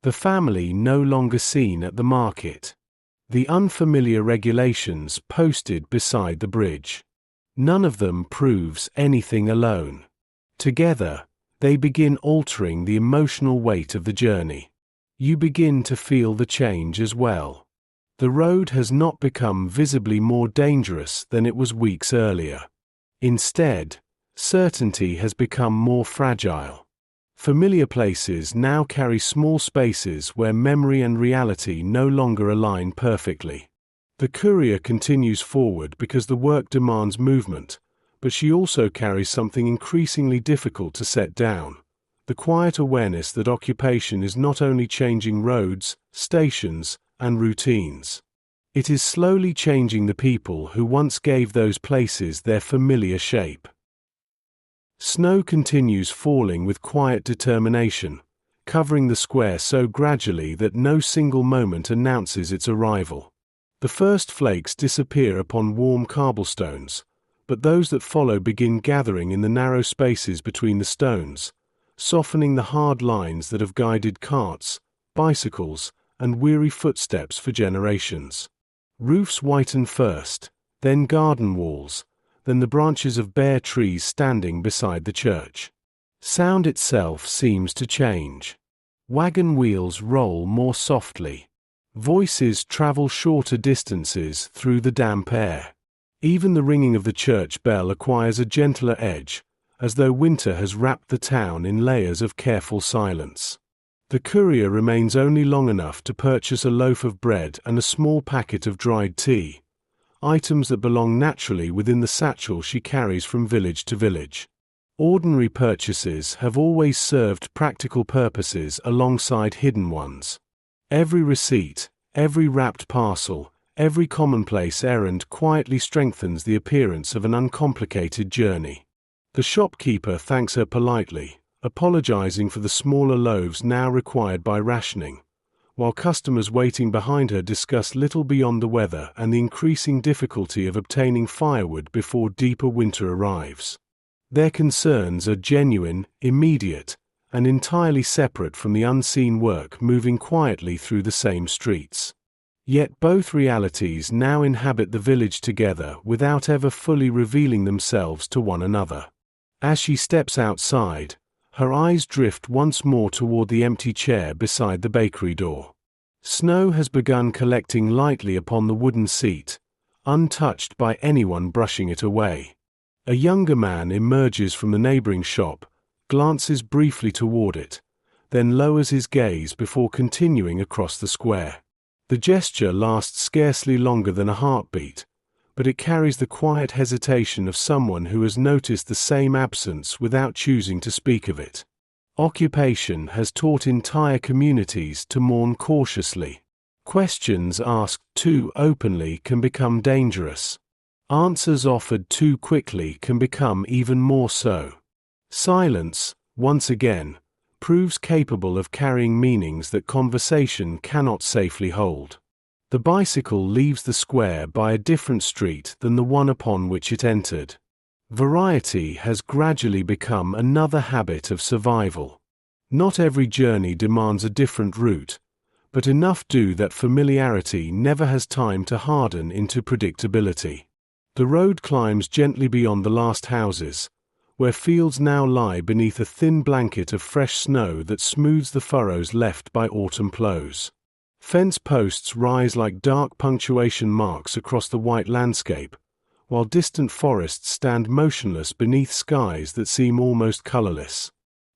[SPEAKER 1] The family no longer seen at the market. The unfamiliar regulations posted beside the bridge. None of them proves anything alone. Together, they begin altering the emotional weight of the journey. You begin to feel the change as well. The road has not become visibly more dangerous than it was weeks earlier. Instead, certainty has become more fragile. Familiar places now carry small spaces where memory and reality no longer align perfectly. The courier continues forward because the work demands movement, but she also carries something increasingly difficult to set down: the quiet awareness that occupation is not only changing roads, stations, and routines. It is slowly changing the people who once gave those places their familiar shape. Snow continues falling with quiet determination, covering the square so gradually that no single moment announces its arrival. The first flakes disappear upon warm cobblestones, but those that follow begin gathering in the narrow spaces between the stones, softening the hard lines that have guided carts, bicycles, and weary footsteps for generations. Roofs whiten first, then garden walls, then the branches of bare trees standing beside the church. Sound itself seems to change. Wagon wheels roll more softly. Voices travel shorter distances through the damp air. Even the ringing of the church bell acquires a gentler edge, as though winter has wrapped the town in layers of careful silence. The courier remains only long enough to purchase a loaf of bread and a small packet of dried tea, items that belong naturally within the satchel she carries from village to village. Ordinary purchases have always served practical purposes alongside hidden ones. Every receipt, every wrapped parcel, every commonplace errand quietly strengthens the appearance of an uncomplicated journey. The shopkeeper thanks her politely, apologizing for the smaller loaves now required by rationing, while customers waiting behind her discuss little beyond the weather and the increasing difficulty of obtaining firewood before deeper winter arrives. Their concerns are genuine, immediate, and entirely separate from the unseen work moving quietly through the same streets. Yet both realities now inhabit the village together without ever fully revealing themselves to one another. As she steps outside, her eyes drift once more toward the empty chair beside the bakery door. Snow has begun collecting lightly upon the wooden seat, untouched by anyone brushing it away. A younger man emerges from the neighboring shop, glances briefly toward it, then lowers his gaze before continuing across the square. The gesture lasts scarcely longer than a heartbeat, but it carries the quiet hesitation of someone who has noticed the same absence without choosing to speak of it. Occupation has taught entire communities to mourn cautiously. Questions asked too openly can become dangerous. Answers offered too quickly can become even more so. Silence, once again, proves capable of carrying meanings that conversation cannot safely hold. The bicycle leaves the square by a different street than the one upon which it entered. Variety has gradually become another habit of survival. Not every journey demands a different route, but enough do that familiarity never has time to harden into predictability. The road climbs gently beyond the last houses, where fields now lie beneath a thin blanket of fresh snow that smooths the furrows left by autumn plows. Fence posts rise like dark punctuation marks across the white landscape, while distant forests stand motionless beneath skies that seem almost colorless.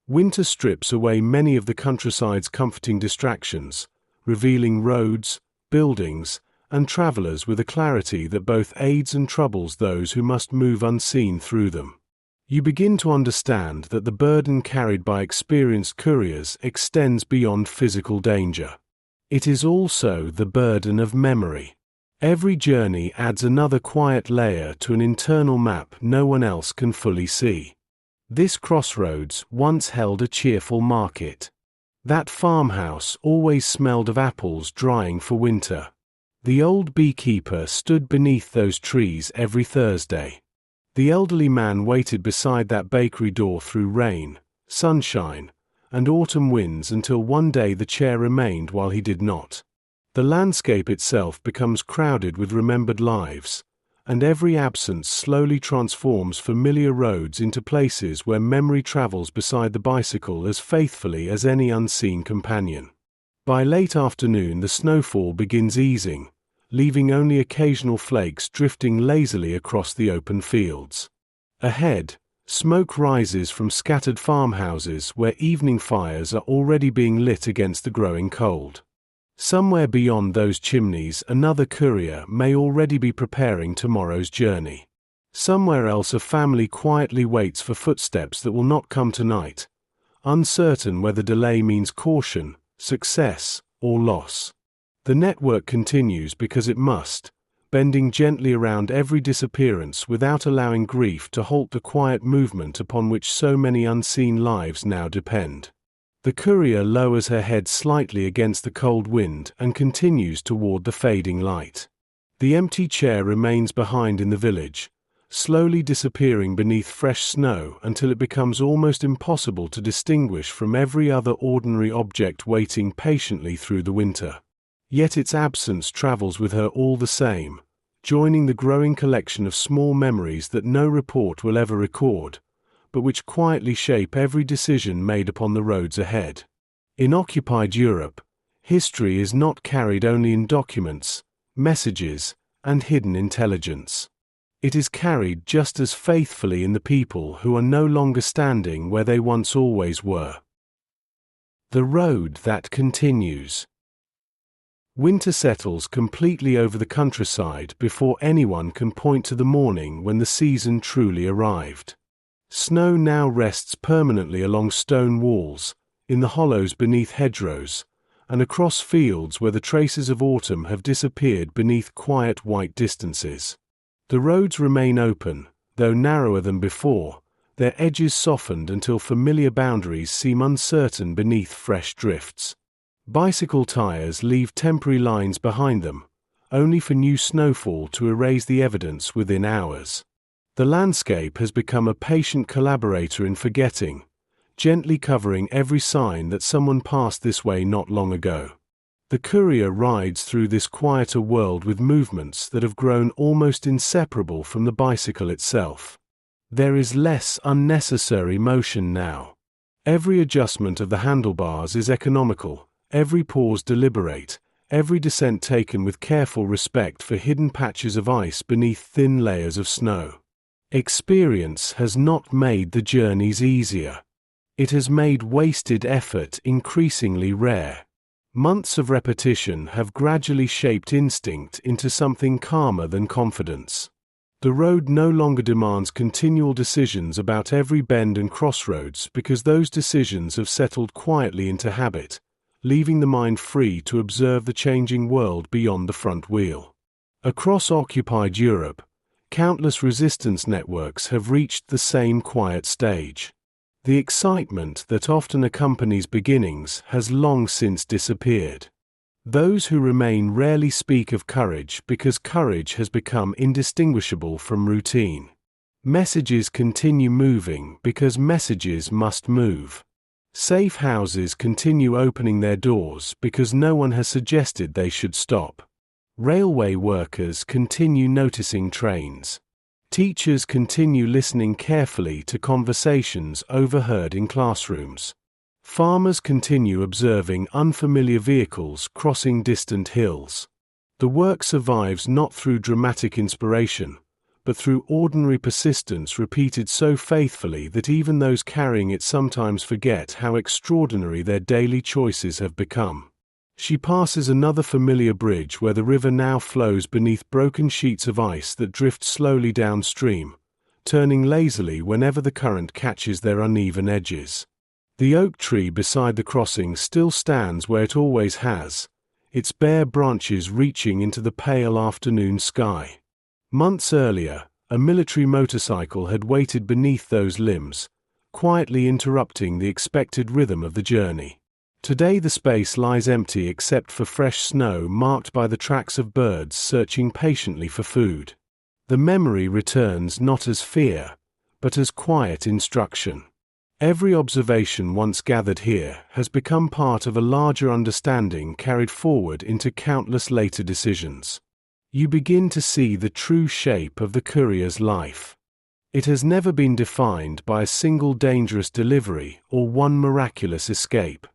[SPEAKER 1] Winter strips away many of the countryside's comforting distractions, revealing roads, buildings, and travelers with a clarity that both aids and troubles those who must move unseen through them. You begin to understand that the burden carried by experienced couriers extends beyond physical danger. It is also the burden of memory. Every journey adds another quiet layer to an internal map no one else can fully see. This crossroads once held a cheerful market. That farmhouse always smelled of apples drying for winter. The old beekeeper stood beneath those trees every Thursday. The elderly man waited beside that bakery door through rain, sunshine, and autumn winds until one day the chair remained while he did not. The landscape itself becomes crowded with remembered lives, and every absence slowly transforms familiar roads into places where memory travels beside the bicycle as faithfully as any unseen companion. By late afternoon the snowfall begins easing, leaving only occasional flakes drifting lazily across the open fields. Ahead, smoke rises from scattered farmhouses where evening fires are already being lit against the growing cold. Somewhere beyond those chimneys another courier may already be preparing tomorrow's journey. Somewhere else a family quietly waits for footsteps that will not come tonight, uncertain whether delay means caution, success, or loss. The network continues because it must, bending gently around every disappearance without allowing grief to halt the quiet movement upon which so many unseen lives now depend. The courier lowers her head slightly against the cold wind and continues toward the fading light. The empty chair remains behind in the village, slowly disappearing beneath fresh snow until it becomes almost impossible to distinguish from every other ordinary object waiting patiently through the winter. Yet its absence travels with her all the same, joining the growing collection of small memories that no report will ever record, but which quietly shape every decision made upon the roads ahead. In occupied Europe, history is not carried only in documents, messages, and hidden intelligence. It is carried just as faithfully in the people who are no longer standing where they once always were. The road that continues. Winter settles completely over the countryside before anyone can point to the morning when the season truly arrived. Snow now rests permanently along stone walls, in the hollows beneath hedgerows, and across fields where the traces of autumn have disappeared beneath quiet white distances. The roads remain open, though narrower than before, their edges softened until familiar boundaries seem uncertain beneath fresh drifts. Bicycle tires leave temporary lines behind them, only for new snowfall to erase the evidence within hours. The landscape has become a patient collaborator in forgetting, gently covering every sign that someone passed this way not long ago. The courier rides through this quieter world with movements that have grown almost inseparable from the bicycle itself. There is less unnecessary motion now. Every adjustment of the handlebars is economical, every pause deliberate, every descent taken with careful respect for hidden patches of ice beneath thin layers of snow. Experience has not made the journeys easier. It has made wasted effort increasingly rare. Months of repetition have gradually shaped instinct into something calmer than confidence. The road no longer demands continual decisions about every bend and crossroads because those decisions have settled quietly into habit, leaving the mind free to observe the changing world beyond the front wheel. Across occupied Europe, countless resistance networks have reached the same quiet stage. The excitement that often accompanies beginnings has long since disappeared. Those who remain rarely speak of courage because courage has become indistinguishable from routine. Messages continue moving because messages must move. Safe houses continue opening their doors because no one has suggested they should stop. Railway workers continue noticing trains. Teachers continue listening carefully to conversations overheard in classrooms. Farmers continue observing unfamiliar vehicles crossing distant hills. The work survives not through dramatic inspiration, but through ordinary persistence repeated so faithfully that even those carrying it sometimes forget how extraordinary their daily choices have become. She passes another familiar bridge where the river now flows beneath broken sheets of ice that drift slowly downstream, turning lazily whenever the current catches their uneven edges. The oak tree beside the crossing still stands where it always has, its bare branches reaching into the pale afternoon sky. Months earlier, a military motorcycle had waited beneath those limbs, quietly interrupting the expected rhythm of the journey. Today the space lies empty except for fresh snow marked by the tracks of birds searching patiently for food. The memory returns not as fear, but as quiet instruction. Every observation once gathered here has become part of a larger understanding carried forward into countless later decisions. You begin to see the true shape of the courier's life. It has never been defined by a single dangerous delivery or one miraculous escape.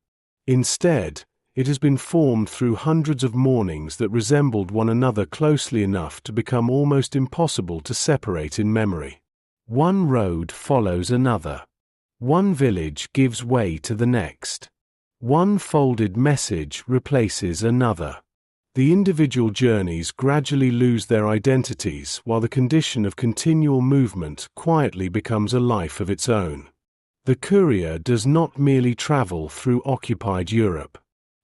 [SPEAKER 1] Instead, it has been formed through hundreds of mornings that resembled one another closely enough to become almost impossible to separate in memory. One road follows another. One village gives way to the next. One folded message replaces another. The individual journeys gradually lose their identities while the condition of continual movement quietly becomes a life of its own. The courier does not merely travel through occupied Europe.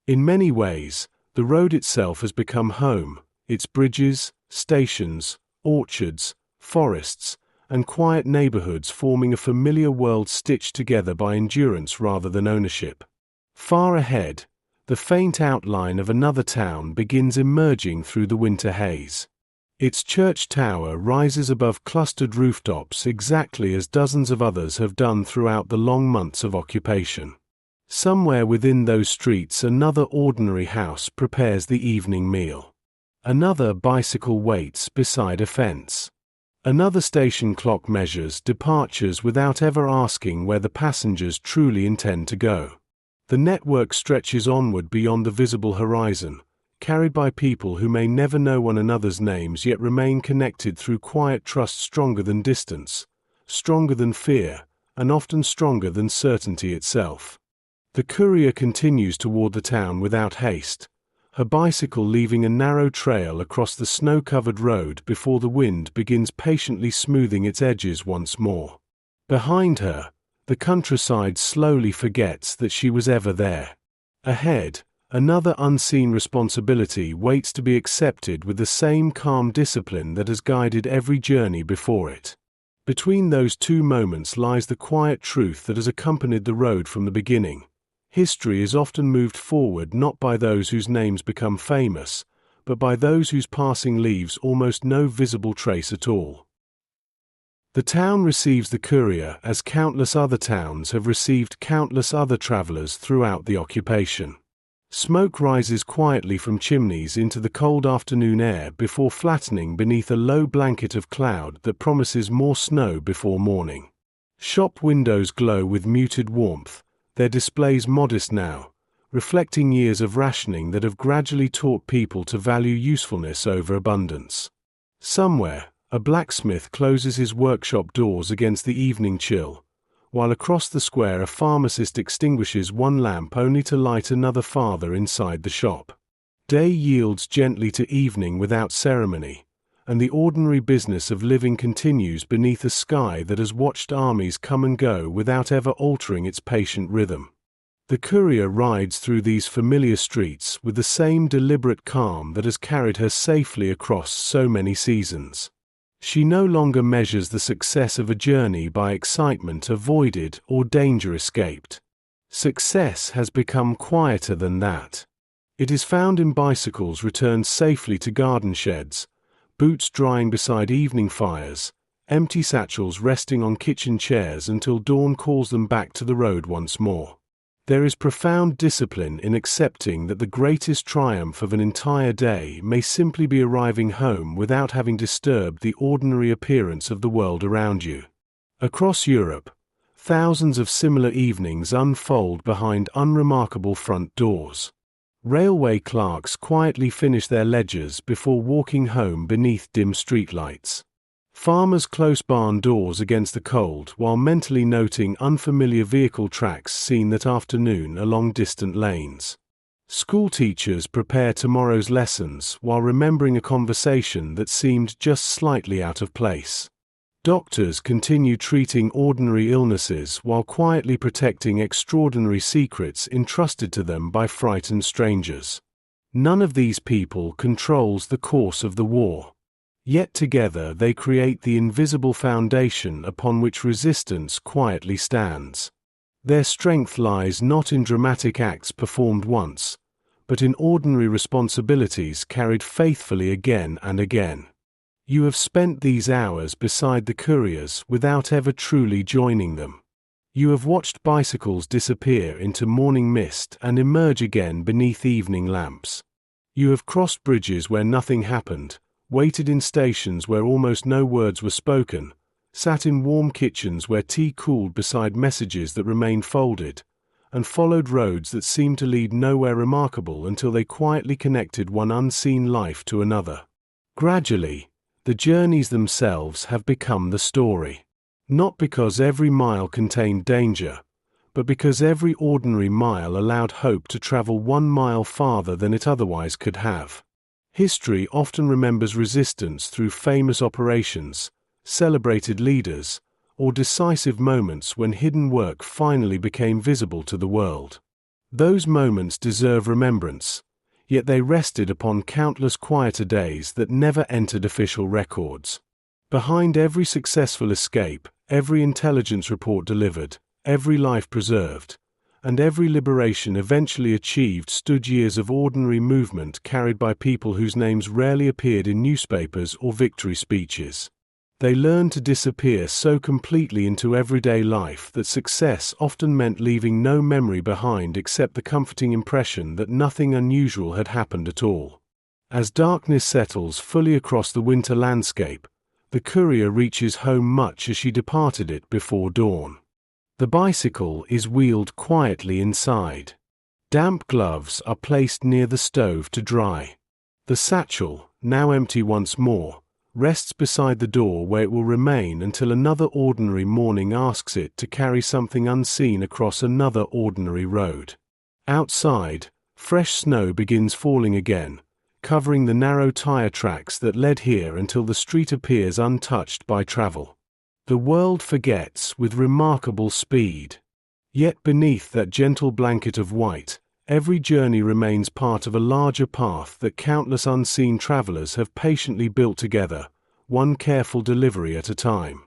[SPEAKER 1] In many ways, The road itself has become home, its bridges, stations, orchards, forests, and quiet neighborhoods forming a familiar world stitched together by endurance rather than ownership. Far ahead, the faint outline of another town begins emerging through the winter haze. Its church tower rises above clustered rooftops exactly as dozens of others have done throughout the long months of occupation. Somewhere within those streets another ordinary house prepares the evening meal. Another bicycle waits beside a fence. Another station clock measures departures without ever asking where the passengers truly intend to go. The network stretches onward beyond the visible horizon, carried by people who may never know one another's names yet remain connected through quiet trust stronger than distance, stronger than fear, and often stronger than certainty itself. The courier continues toward the town without haste, her bicycle leaving a narrow trail across the snow-covered road before the wind begins patiently smoothing its edges once more. Behind her, the countryside slowly forgets that she was ever there. Ahead, another unseen responsibility waits to be accepted with the same calm discipline that has guided every journey before it. Between those two moments lies the quiet truth that has accompanied the road from the beginning. History is often moved forward not by those whose names become famous, but by those whose passing leaves almost no visible trace at all. The town receives the courier as countless other towns have received countless other travelers throughout the occupation. Smoke rises quietly from chimneys into the cold afternoon air before flattening beneath a low blanket of cloud that promises more snow before morning. Shop windows glow with muted warmth, their displays modest now, reflecting years of rationing that have gradually taught people to value usefulness over abundance. Somewhere, a blacksmith closes his workshop doors against the evening chill, while across the square a pharmacist extinguishes one lamp only to light another farther inside the shop. Day yields gently to evening without ceremony, and the ordinary business of living continues beneath a sky that has watched armies come and go without ever altering its patient rhythm. The courier rides through these familiar streets with the same deliberate calm that has carried her safely across so many seasons. She no longer measures the success of a journey by excitement avoided or danger escaped. Success has become quieter than that. It is found in bicycles returned safely to garden sheds, boots drying beside evening fires, empty satchels resting on kitchen chairs until dawn calls them back to the road once more. There is profound discipline in accepting that the greatest triumph of an entire day may simply be arriving home without having disturbed the ordinary appearance of the world around you. Across Europe, thousands of similar evenings unfold behind unremarkable front doors. Railway clerks quietly finish their ledgers before walking home beneath dim streetlights. Farmers close barn doors against the cold while mentally noting unfamiliar vehicle tracks seen that afternoon along distant lanes. School teachers prepare tomorrow's lessons while remembering a conversation that seemed just slightly out of place. Doctors continue treating ordinary illnesses while quietly protecting extraordinary secrets entrusted to them by frightened strangers. None of these people controls the course of the war. Yet together they create the invisible foundation upon which resistance quietly stands. Their strength lies not in dramatic acts performed once, but in ordinary responsibilities carried faithfully again and again. You have spent these hours beside the couriers without ever truly joining them. You have watched bicycles disappear into morning mist and emerge again beneath evening lamps. You have crossed bridges where nothing happened, waited in stations where almost no words were spoken, sat in warm kitchens where tea cooled beside messages that remained folded, and followed roads that seemed to lead nowhere remarkable until they quietly connected one unseen life to another. Gradually, the journeys themselves have become the story. Not because every mile contained danger, but because every ordinary mile allowed hope to travel 1 mile farther than it otherwise could have. History often remembers resistance through famous operations, celebrated leaders, or decisive moments when hidden work finally became visible to the world. Those moments deserve remembrance, yet they rested upon countless quieter days that never entered official records. Behind every successful escape, every intelligence report delivered, every life preserved, and every liberation eventually achieved stood years of ordinary movement carried by people whose names rarely appeared in newspapers or victory speeches. They learned to disappear so completely into everyday life that success often meant leaving no memory behind except the comforting impression that nothing unusual had happened at all. As darkness settles fully across the winter landscape, the courier reaches home much as she departed it before dawn. The bicycle is wheeled quietly inside. Damp gloves are placed near the stove to dry. The satchel, now empty once more, rests beside the door where it will remain until another ordinary morning asks it to carry something unseen across another ordinary road. Outside, fresh snow begins falling again, covering the narrow tire tracks that led here until the street appears untouched by travel. The world forgets with remarkable speed. Yet beneath that gentle blanket of white, every journey remains part of a larger path that countless unseen travelers have patiently built together, one careful delivery at a time.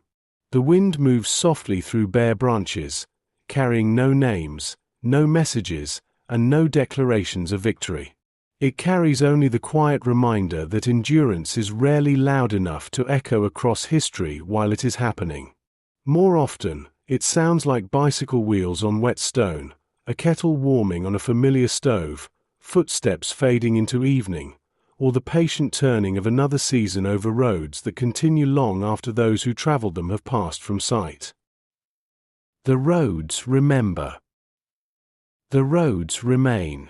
[SPEAKER 1] The wind moves softly through bare branches, carrying no names, no messages, and no declarations of victory. It carries only the quiet reminder that endurance is rarely loud enough to echo across history while it is happening. More often, it sounds like bicycle wheels on wet stone, a kettle warming on a familiar stove, footsteps fading into evening, or the patient turning of another season over roads that continue long after those who traveled them have passed from sight. The roads remember. The roads remain.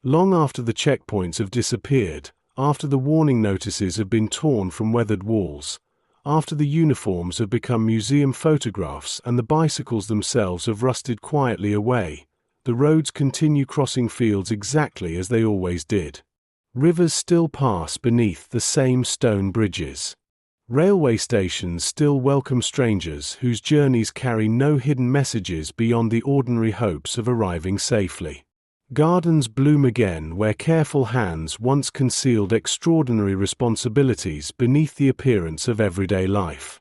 [SPEAKER 1] Long after the checkpoints have disappeared, after the warning notices have been torn from weathered walls, after the uniforms have become museum photographs and the bicycles themselves have rusted quietly away, the roads continue crossing fields exactly as they always did. Rivers still pass beneath the same stone bridges. Railway stations still welcome strangers whose journeys carry no hidden messages beyond the ordinary hopes of arriving safely. Gardens bloom again where careful hands once concealed extraordinary responsibilities beneath the appearance of everyday life.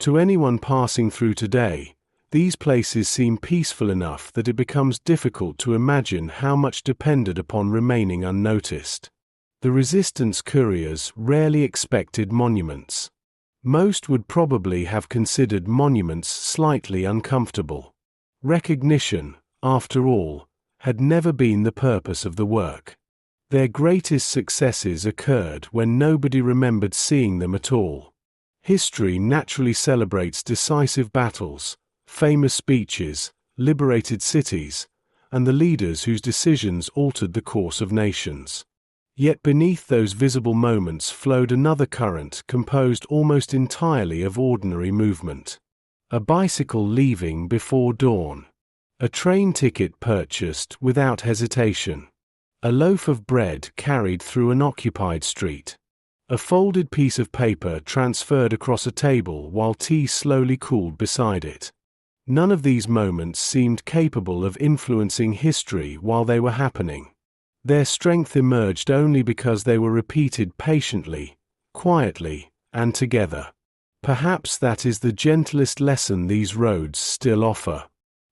[SPEAKER 1] To anyone passing through today, these places seem peaceful enough that it becomes difficult to imagine how much depended upon remaining unnoticed. The resistance couriers rarely expected monuments. Most would probably have considered monuments slightly uncomfortable. Recognition, after all, had never been the purpose of the work. Their greatest successes occurred when nobody remembered seeing them at all. History naturally celebrates decisive battles, famous speeches, liberated cities, and the leaders whose decisions altered the course of nations. Yet beneath those visible moments flowed another current composed almost entirely of ordinary movement. A bicycle leaving before dawn. A train ticket purchased without hesitation. A loaf of bread carried through an occupied street. A folded piece of paper transferred across a table while tea slowly cooled beside it. None of these moments seemed capable of influencing history while they were happening. Their strength emerged only because they were repeated patiently, quietly, and together. Perhaps that is the gentlest lesson these roads still offer.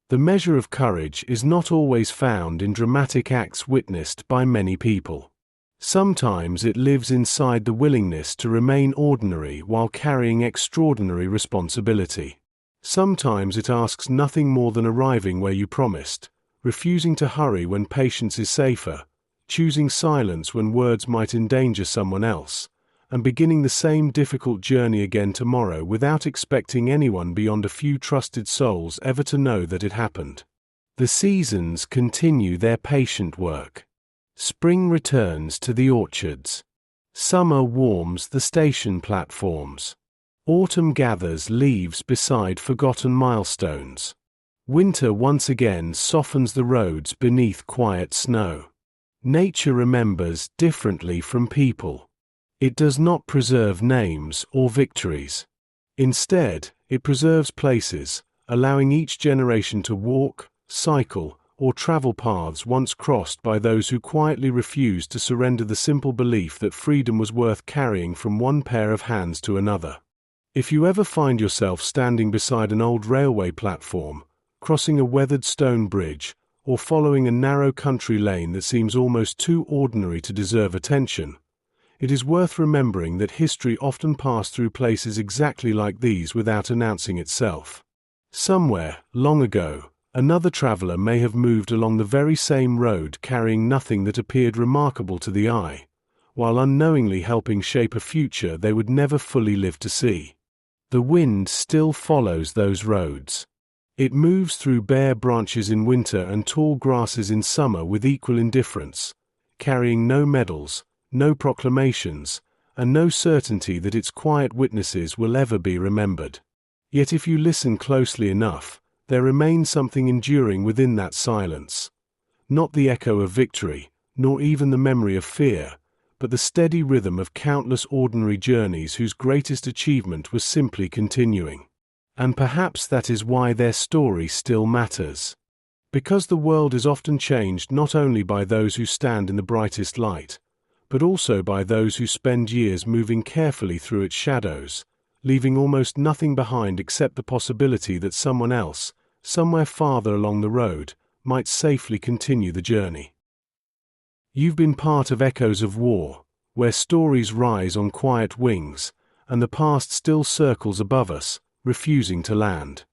[SPEAKER 1] The measure of courage is not always found in dramatic acts witnessed by many people. Sometimes it lives inside the willingness to remain ordinary while carrying extraordinary responsibility. Sometimes it asks nothing more than arriving where you promised, refusing to hurry when patience is safer, choosing silence when words might endanger someone else, and beginning the same difficult journey again tomorrow without expecting anyone beyond a few trusted souls ever to know that it happened. The seasons continue their patient work. Spring returns to the orchards. Summer warms the station platforms. Autumn gathers leaves beside forgotten milestones. Winter once again softens the roads beneath quiet snow. Nature remembers differently from people. It does not preserve names or victories. Instead, it preserves places, allowing each generation to walk, cycle, or travel paths once crossed by those who quietly refused to surrender the simple belief that freedom was worth carrying from one pair of hands to another. If you ever find yourself standing beside an old railway platform, crossing a weathered stone bridge, or following a narrow country lane that seems almost too ordinary to deserve attention, it is worth remembering that history often passed through places exactly like these without announcing itself. Somewhere, long ago, another traveler may have moved along the very same road carrying nothing that appeared remarkable to the eye, while unknowingly helping shape a future they would never fully live to see. The wind still follows those roads. It moves through bare branches in winter and tall grasses in summer with equal indifference, carrying no medals, no proclamations, and no certainty that its quiet witnesses will ever be remembered. Yet if you listen closely enough, there remains something enduring within that silence. Not the echo of victory, nor even the memory of fear, but the steady rhythm of countless ordinary journeys whose greatest achievement was simply continuing. And perhaps that is why their story still matters. Because the world is often changed not only by those who stand in the brightest light, but also by those who spend years moving carefully through its shadows, leaving almost nothing behind except the possibility that someone else, somewhere farther along the road, might safely continue the journey. You've been part of Echoes of War, where stories rise on quiet wings, and the past still circles above us, refusing to land.